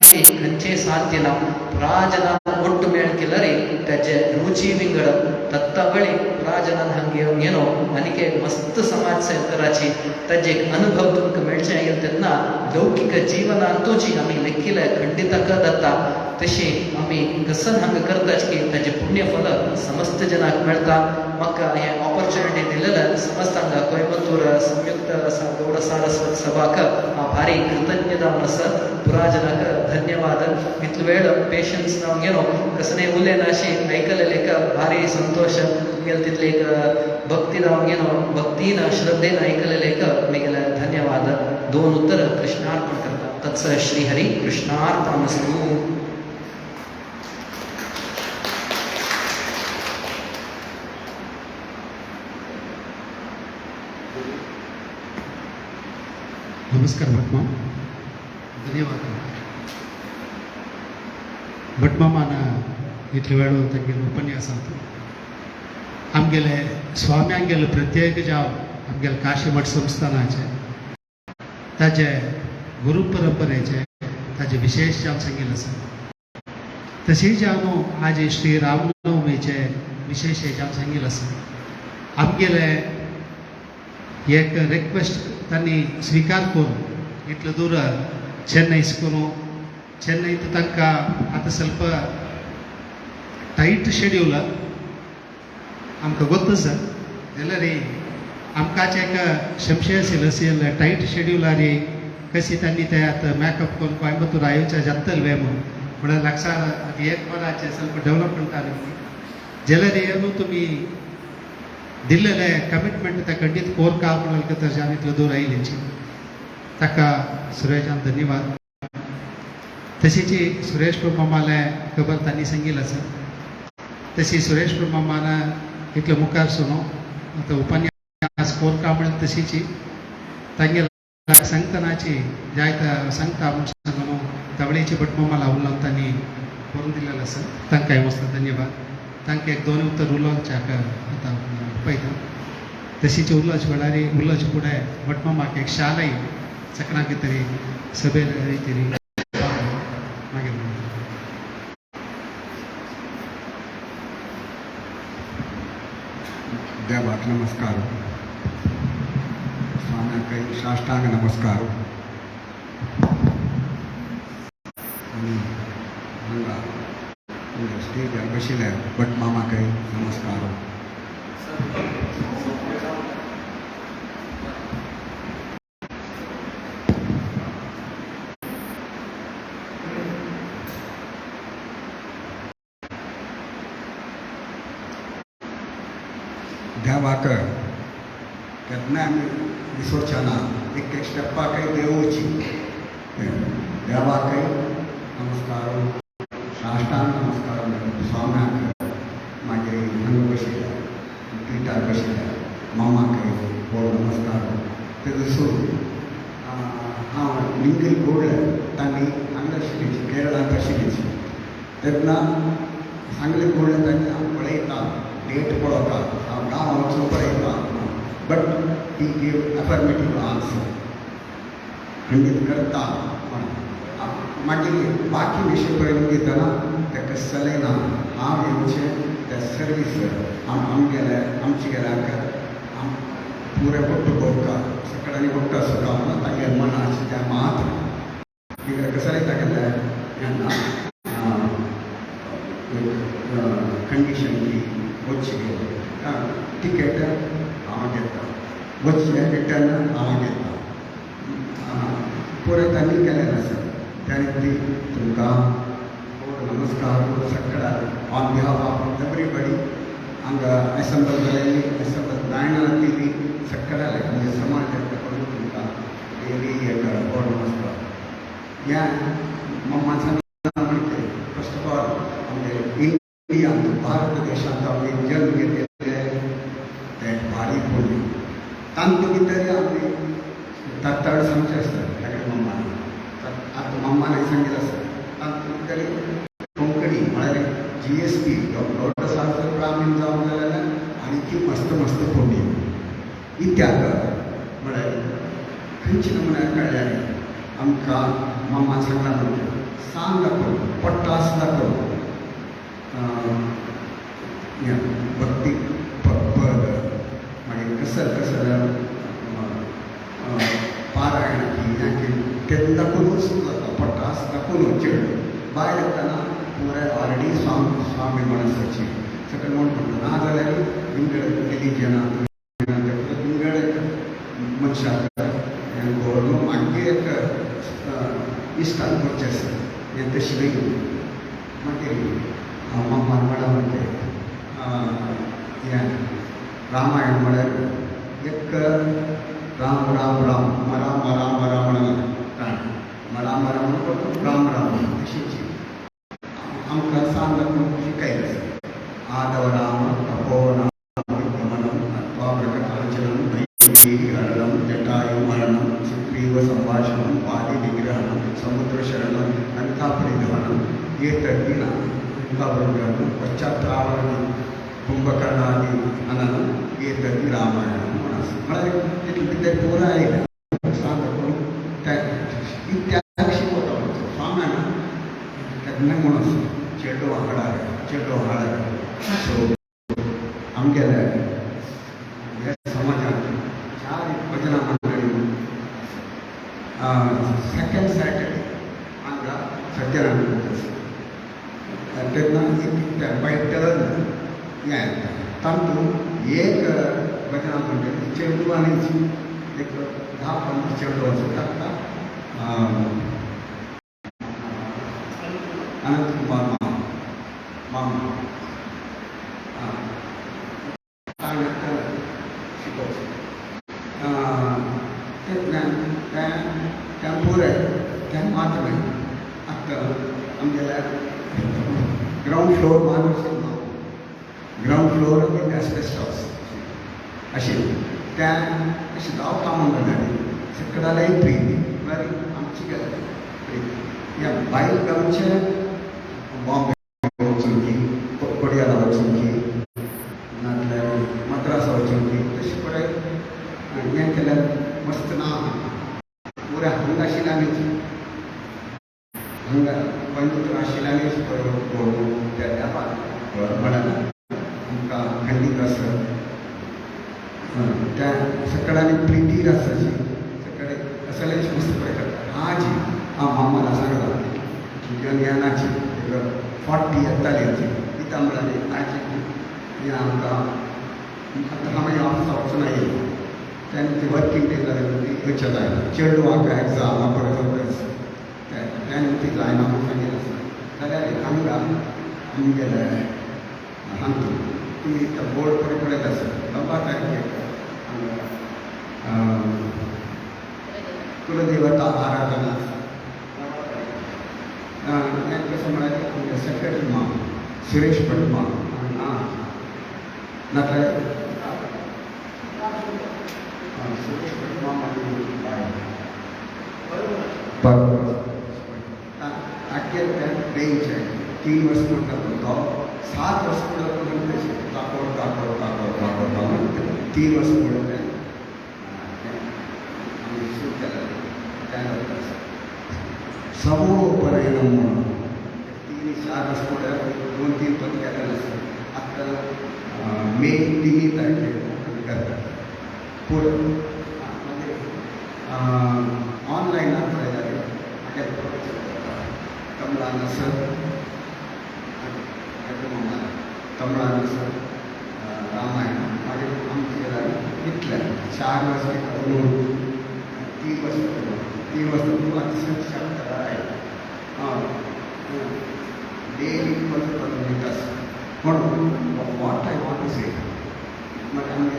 खंयचेय साध्य ना. पुराजनान ಒಟ್ಟು मेळून केल्यार तेजे रुची विंगड तत्तबळी पुराजनान हांगा येवन घेनो आनीक मस्त समाज सेवकराची ताजे एक अनुभव तुमकां मेळचे येल तेन्ना लौकीक जिवनांतूची आमी लेखिल्ले खंडितक जाता. तशी आमी कसन हांगा करताच की ताजे पुण्यफल समस्त जनाक मेळटा. म्हाका हें ऑपॉर्च्युनिटी दिलेलें समस्त हांगा कोयंबतूर संयुक्त गौड सारस्वत सभाक हांव भारी कृतज्ञ जावन आसा. पुराजनाक धन्यवाद. इतलो वेळ पेशन्स जावन घेनो कसने उलयना अशी आयकलेलें भारी संतोष तुमगेले तितले एक भक्ती जावन घेनो भक्तीन श्रद्धेन आयकलेलें म्हगेले धन्यवाद. 2 उतर कृष्णार्पण करता. तत्स श्री हरी कृष्णार्पणमस्तु. नमस्कार भटमा. धन्यवाद. भटमामान इतले वेळ तांगेलो उपन्यास आसा आमगेले स्वाम्यांगेले प्रत्येक जाव आमगेले काशी मठ संस्थानाचे ताजे गुरू परंपरेचे ताजे विशेष जावन सांगिल्ले आसा तशेंच जावन आज श्री रामनवमीचे विशेष जावन सांगिल्ले आसा आमगेले एक रिक्वेस्ट तांणी स्वीकार करून इतले दूर चेन्नई तांकां आतां ಸ್ವಲ್ಪ टाईट शेड्यूल आमकां ಗೊತ್ತು सर जाल्यार आमकांच एक शमशे सिलसियल टाईट शेड्युलार कशी त्यांनी ते आता मेकअप करून कोयंबतूर आयोच्या जत्तल म्हणून लक्षात एक वराचे ಸ್ವಲ್ಪ ಡೆವಲಪ್ಮೆಂಟ್ आली जाल्यार ಏನು तुम्ही दिल्लेले कमिटमेंट ते खंडीत कोर का म्हणून तर जान इतलो दूर आयलीची ताका सुरेशान धन्यवाद तशीची सुरेश मामाले खबर तांणी सांगिल्लें आसा तशी सुरेश मामान इतले मुखार सुनो आतां उपन्यास कोर का म्हणून तशीची तांगे संगतनाची जायत सांगता म्हणून तवळेची भट मामा लावून तांणी करून दिलेलें आसा तांकां मस्त धन्यवाद तांकां एक 2 उत्तर उलोवच्याक आतां पळयता तशीची उलोवचे वेळार उलोवचे फुडें भट मामाक एक शालय चक्रां कितें तरी सभेर तरी मागीर देवाक नमस्कार स्वाम्याक साष्टांग नमस्कार आणि हांगा स्टेजार बशिल्ल्या भट मामाक नमस्कार देवाक केन्ना आमी विसरचना एक स्टेपाक देवची देवाक नमस्कार साष्टांग नमस्कार स्वाम्याक मागीर हांगा बशिल्ल्या पिठार बशिल्ल्या मामाक व्हड नमस्कार तेजो सोडून हांव लिंगल गोडले तांणी हांगा शिकयची केरळांत शिकयची तेन्ना सांगले गोडले तांणी हांव पळयता डेट पळोवता हांव गांव वचून पळयता बट ही गीव अफर्मेटीव आन्सर खंडीत करता मागीर बाकी विशय पळोवन घेतना ताका चलयना हांव येवचें त्या सर्वीस आमचे गेल्याक पुरे पट्ट भोवका सकाळी पट्ट सुद्दां म्हणून तांगे मनाचे त्या मात कित्याक चलयता गेल्यार जेन्ना कंडिशन की वच्चे टिकेट हांव घेता वच्चे रिटर्न हांव घेता पुरे तांणी केलेलें आसा त्याने तुमकां नमस्कार सकाळ ऑन बिहाफ ऑफ एवरीबडी हांगा एसेंबल जालेली एसेंबल जायना ती सकाळ म्हणजे समाज करून तुमकां डेली एक व्हड नमस्कार ह्या मम्मा सांगता म्हणजे फर्स्ट ऑफ ऑल आमगे इंडिया भारत देशांत आमी जन्म घेतलेले ते भारी पुण्य तांतूं भितर आमी तातड सांगचें आसता ताका मम्मान आतां मम्मान सांगिल्लें आसा तांतूं भितर कोंकणी म्हळ्यार GSP सारको ग्रामीण जावंक जाल्यार आनी मस्त मस्त पुण्य इत्याग म्हळ्यार खंयचे नमुन्यार कळ्ळ्यार आमकां मम्मान सांगला म्हणजे सांग दाखोवन पट्टास दाखोवन भक्ती पद मागीर कसर पारायण की तें दाखोवनूच जाता पट्टास दाखोवन चेड भायर येतना पुराय ऑलरेडी स्वामी मनसाची सकयल म्हणटा ना जाल्यार विंगड रिलिजनाक विंगड मनशाक व्हरून मागीर एक इश्टान करचें आसा हें तशें मागीर मम्मान म्हळ्यार म्हणजे हें रामायण म्हळ्यार एक राम राम राम मरा मरा मरा म्हणून मरा मरा म्हणून राम राम तशीची आमकां सांग शिकयलें आसा आदव राम तपो राम विद्यमनम अत्वाप्रकटांचनं दैवीहरणं जटायु मरणं सुग्रीव संभाषणं वादि विग्रहणं समुद्रशरणं लंकापरिदहनं एतद्विना मुखाबरोबर पश्चात्रावणी कुंभकर्णादी अनन एतद् रामायण म्हणून मला तिथलं ते पोरं आहे ना सांगतो त्या शिकवता स्वाम्यानं त्यातनं म्हणून चेडो हाडार सो आमगेल्या ह्या समाजात 4 भजना मंडळी सेकंड सॅटर्डे हांगा सत्यानारायण तेन्ना एक बाय टर्न हें येता तातूंत एक भजना मंडळी चेडू आनी एक 10-15 चेडो आसता अनंत कुमार मामा शिकवतो त्या पुराय त्या मात्र आत्ता आमगेल्या ग्राउंड फ्लोर मानूस ग्राउंड फ्लोर विथ एस्बेस्टॉस अशें त्या अशें धांवता म्हणटाली सकडालाय फ्री बरी आमची फ्री ह्या बायल गांवचे बॉम्बे वचून की कोडयाला वचून की नाजाल्यार मद्रासा वचून की तशें पळय हें केल्यार मस्त ना पुऱ्या हांगा शिलांनीच हांगा पंचुरा शिलांनीच त्या देवाक म्हणाला आमकां खंडीत आसा त्या सकडांनी प्रितीर आसा जी सकडे असलेच मस्त पळय करता आज मामाला सांगला ज्ञानाची 40 येताली कित्याक म्हळ्यार आयची हें आमकां आतां हांवें ऑफिसा वचून आयिल्लो तेन्ना ती वर्कींग डे जाली खंयच्या जायना चेडू म्हाका एग्जामा परत तेन्ना ती जायना म्हूण सांगिल्लें आसा जाल्यार हांगा आमगेले हांगा तुमी बोर्ड पळयत आसा 9 तारखेक हांगा कुलदेवता आराधना हें कशें म्हळ्यार आमगे secretary ma'am Suresh Bhat ma'am नाजाल्यार सुरेश भट माम आख्या रेंज आहे 3 वर्स म्हणटा तो 7 वर्स म्हणून दाखोवता 3 वर्स म्हणून शूट केलें समोपनयनम म्हणून 3-4 वर्स म्हणल्यार 2-3 पद केलेले आसता आतां मे 3 तारखेक करतात पूण ऑनलायनाक पळयल्यार तमिळान आसा तमिळान आसा रामायण मागीर आमचे इतले 4 वर्स 3 वर्स 3 वर्स डेली मिळटास म्हणून वॉट आय वॉन्ट टू से मागीर आमगे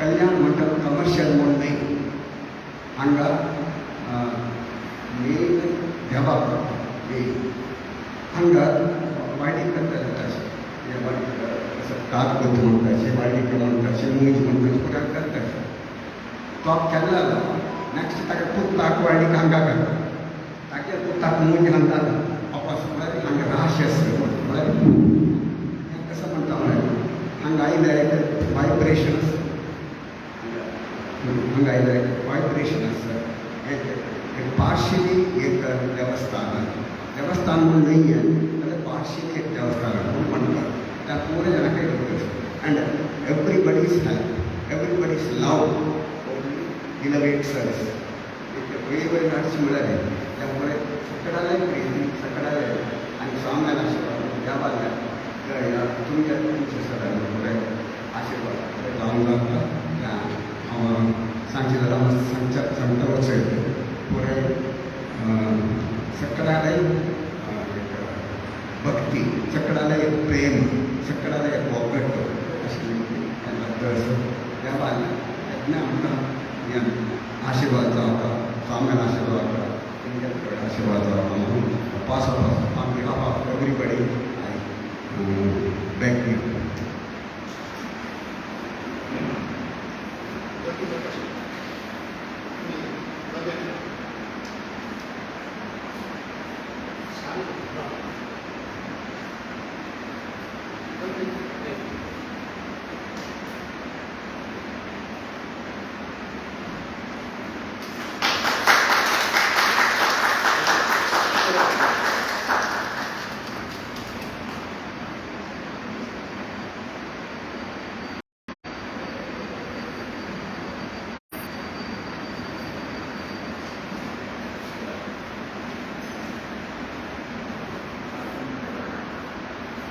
कल्याण म्हणटा कमर्शियल म्हणून न्ही हांगा मेन देवाक हांगा वायडी करताले तशें कागद म्हणटाशें वायडी म्हणटाशें मूज म्हणटाशें फुड्यान करताशें तो केन्ना नेक्स्ट ताका पुताक वायडीक हांगा घालता तागे पुताक मूज हांगा वापस म्हळ्यार हांगा राशी आसता म्हळ्यार हें कशें म्हणटा म्हळ्यार हांगा आयले वायब्रेशन आसता हांगा आयले वायब्रेशन आसता एक पार्शियली एक देवस्थान म्हणून नाही आहे जाल्यार पार्शियली एक देवस्थान म्हणून म्हणटात त्या पुरे जाणांक एंड एवरीबडीज हेल्प एवरीबडीज लव इनोवेट्स अस वेगवेगळे नाटची म्हळ्यार त्यामुळे सकडाले प्रेमी सकडाले आनी स्वाम्यान आशिर्वाद देवाल्या तुमच्या सगळ्यांना पुरे आशिर्वाद जावंक लागता हांव सांगचे जाल्यार सांगता वचयत पुरे सकडाले भक्ती सकडाले प्रेम सकडाले बोगट अशें देवाल्या यज्ञ आमकां आशिर्वाद जावता स्वाम्यान आशिर्वाद जावता तुमच्या कडेन आशिर्वाद जावता म्हणून pass on behalf of everybody I back you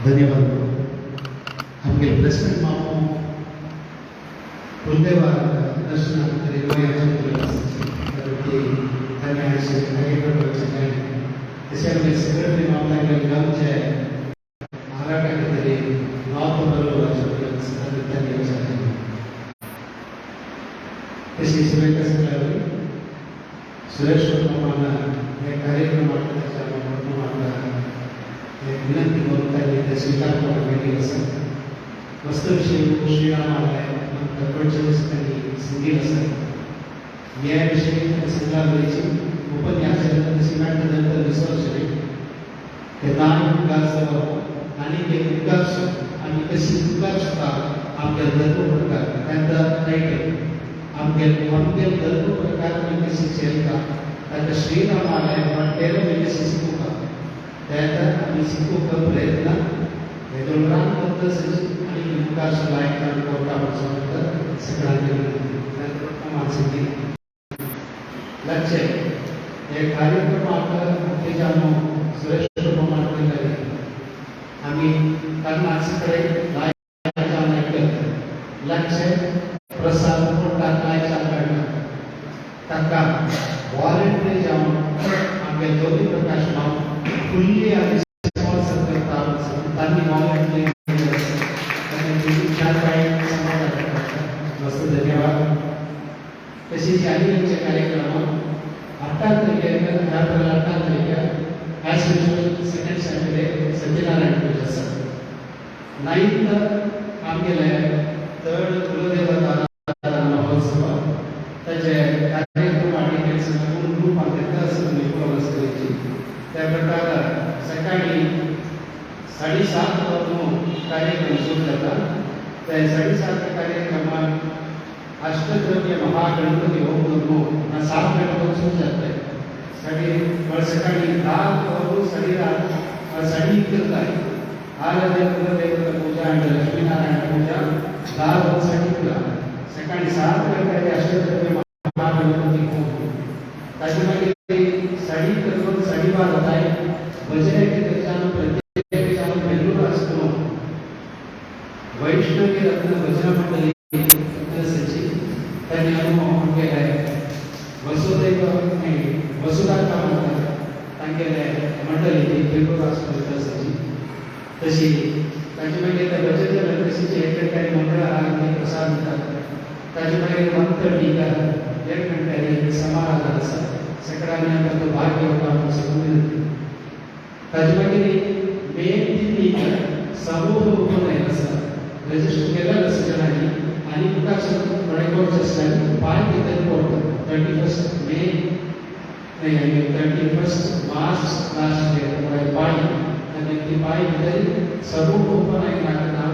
ಧನ್ಯವಾದಗಳು. ನಮಗೆ ಪ್ರೆಸಿಡೆಂಟ್ ಮಾವು ಗುರುದೇವ ದರ್ಶನ सेक्रेटरी मामला गावचे महाराष्ट्र खातीर नॉर्थ तशी सुरेखा सगळ्यांनी सुरेश प्रमाण हे कार्यक्रम विनंती करून त्यांनी स्वीकार करून मस्त विषय श्रीराम आलाय त्यांनी संगीत असतात याविषयी संग्रामाची उपन्यासानंतर सिद्धांतानंतर रिसर्च ते नान विकास आणि ते विकास आणि कशी विकास सुद्धा आमच्या धर्म प्रकार त्यांचा टायटल आमच्या धर्म प्रकार में कशी चलता त्याचा श्रीराम आलाय पण तेरा में कशी शिकू का त्याचा आम्ही शिकू का प्रयत्न हे दोन सचिव आणि विकास लायक आणि कोर्टापासून सगळ्यांनी माणसाची लक्ष हे कार्यक्रम सुरेश आम्ही नाशिकडे लक्ष प्रसाद ताका वॉलंटरी जाऊन आमच्या ज्योती प्रकाश फुल्ली आम्ही स्पॉन्सर करता त्यांनी वॉलंटरी मस्त धन्यवाद. तशीच आदिवासी कार्यक्रम 18 तारखेला as usual second Saturday Satyanarayan Puja sir 9th आमगेले 3rd कुलदेवता महोत्सव त्याचे कार्यक्रम आणि सगळं ग्रुप आमच्या निकोलसची त्या प्रकार सकाळी 7:30 वाजून कार्यक्रम सुरू जातात. त्या 7:30 कार्यक्रमात अष्टद्रव्य महागणपती होम करून 7 गणपती सुरू जाते सकाळी 10 वाजून 10:30 करत आहे. आराध्य कुलदेवता पूजा आणि लक्ष्मीनारायण पूजा 10 वाजता सकाळी 7 गणपती अष्टद्रव्य महागणपती होम त्याच्यामध्ये 12:30 होत आहे. भजनाचे त्याच्यानं प्रत्येक बेंगळूर असतो वैष्णवी रत्न भजन मंडळी त्यांनी अनुभव केला आहे. वसुधा तांगेले मंडळी बेंगळूर असतो तशी त्याच्यामध्ये त्या भजन लग्नशीचे एकमेकांनी मंडळ आरती प्रसाद देतात. त्याच्यामध्ये मंत्र टीका एक घंट्याने समाराधन असतात सगळ्यांनी आता तो भाग घेऊन आपण समजून त्याच्यामध्ये मेन टीका समूह उपनयन असतात रजिस्टर केलेलं सजनाने आणि विकास रेकॉर्ड असल्याने पाय वितरण करतात 31 मे नाही 31 मार्च लास्ट इयर पाय आणि ती पाय वितरण समूह उपनयन नाव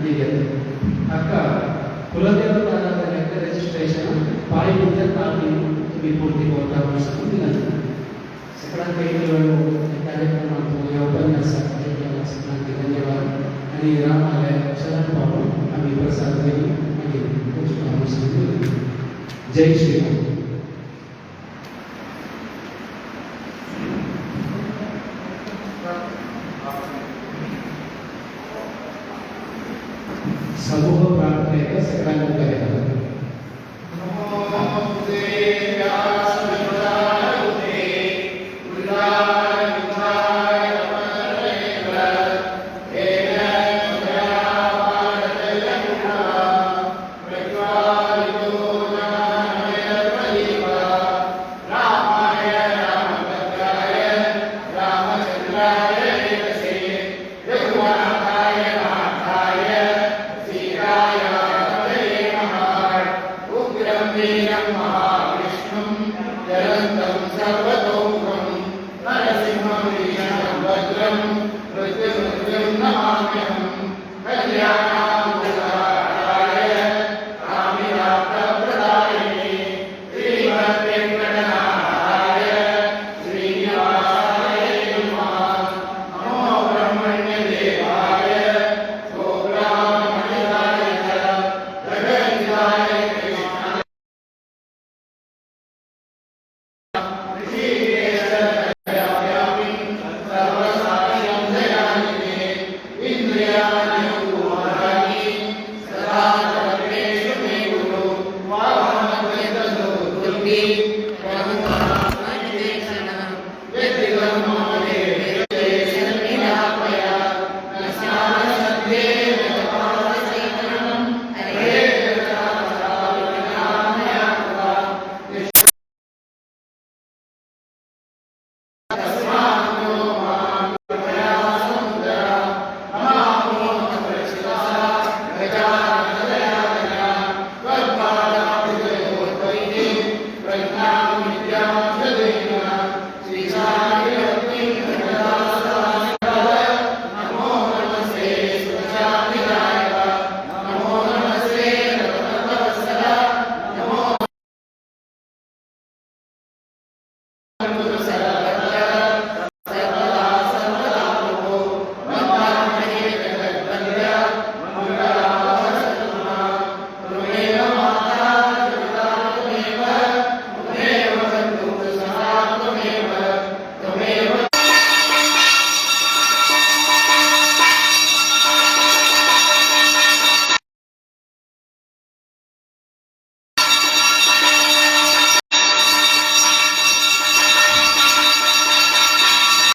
निघत अक्का कुलदेवता रजिस्ट्रेशन पाय वितरण तुम्ही पूर्ती करता सगळ्यांपैकी कार्यक्रमात या उपन्यासात सगळ्यांचे धन्यवाद आणि रामालय शरण पाहून आम्ही प्रसाद देऊ आणि जय श्रीराम.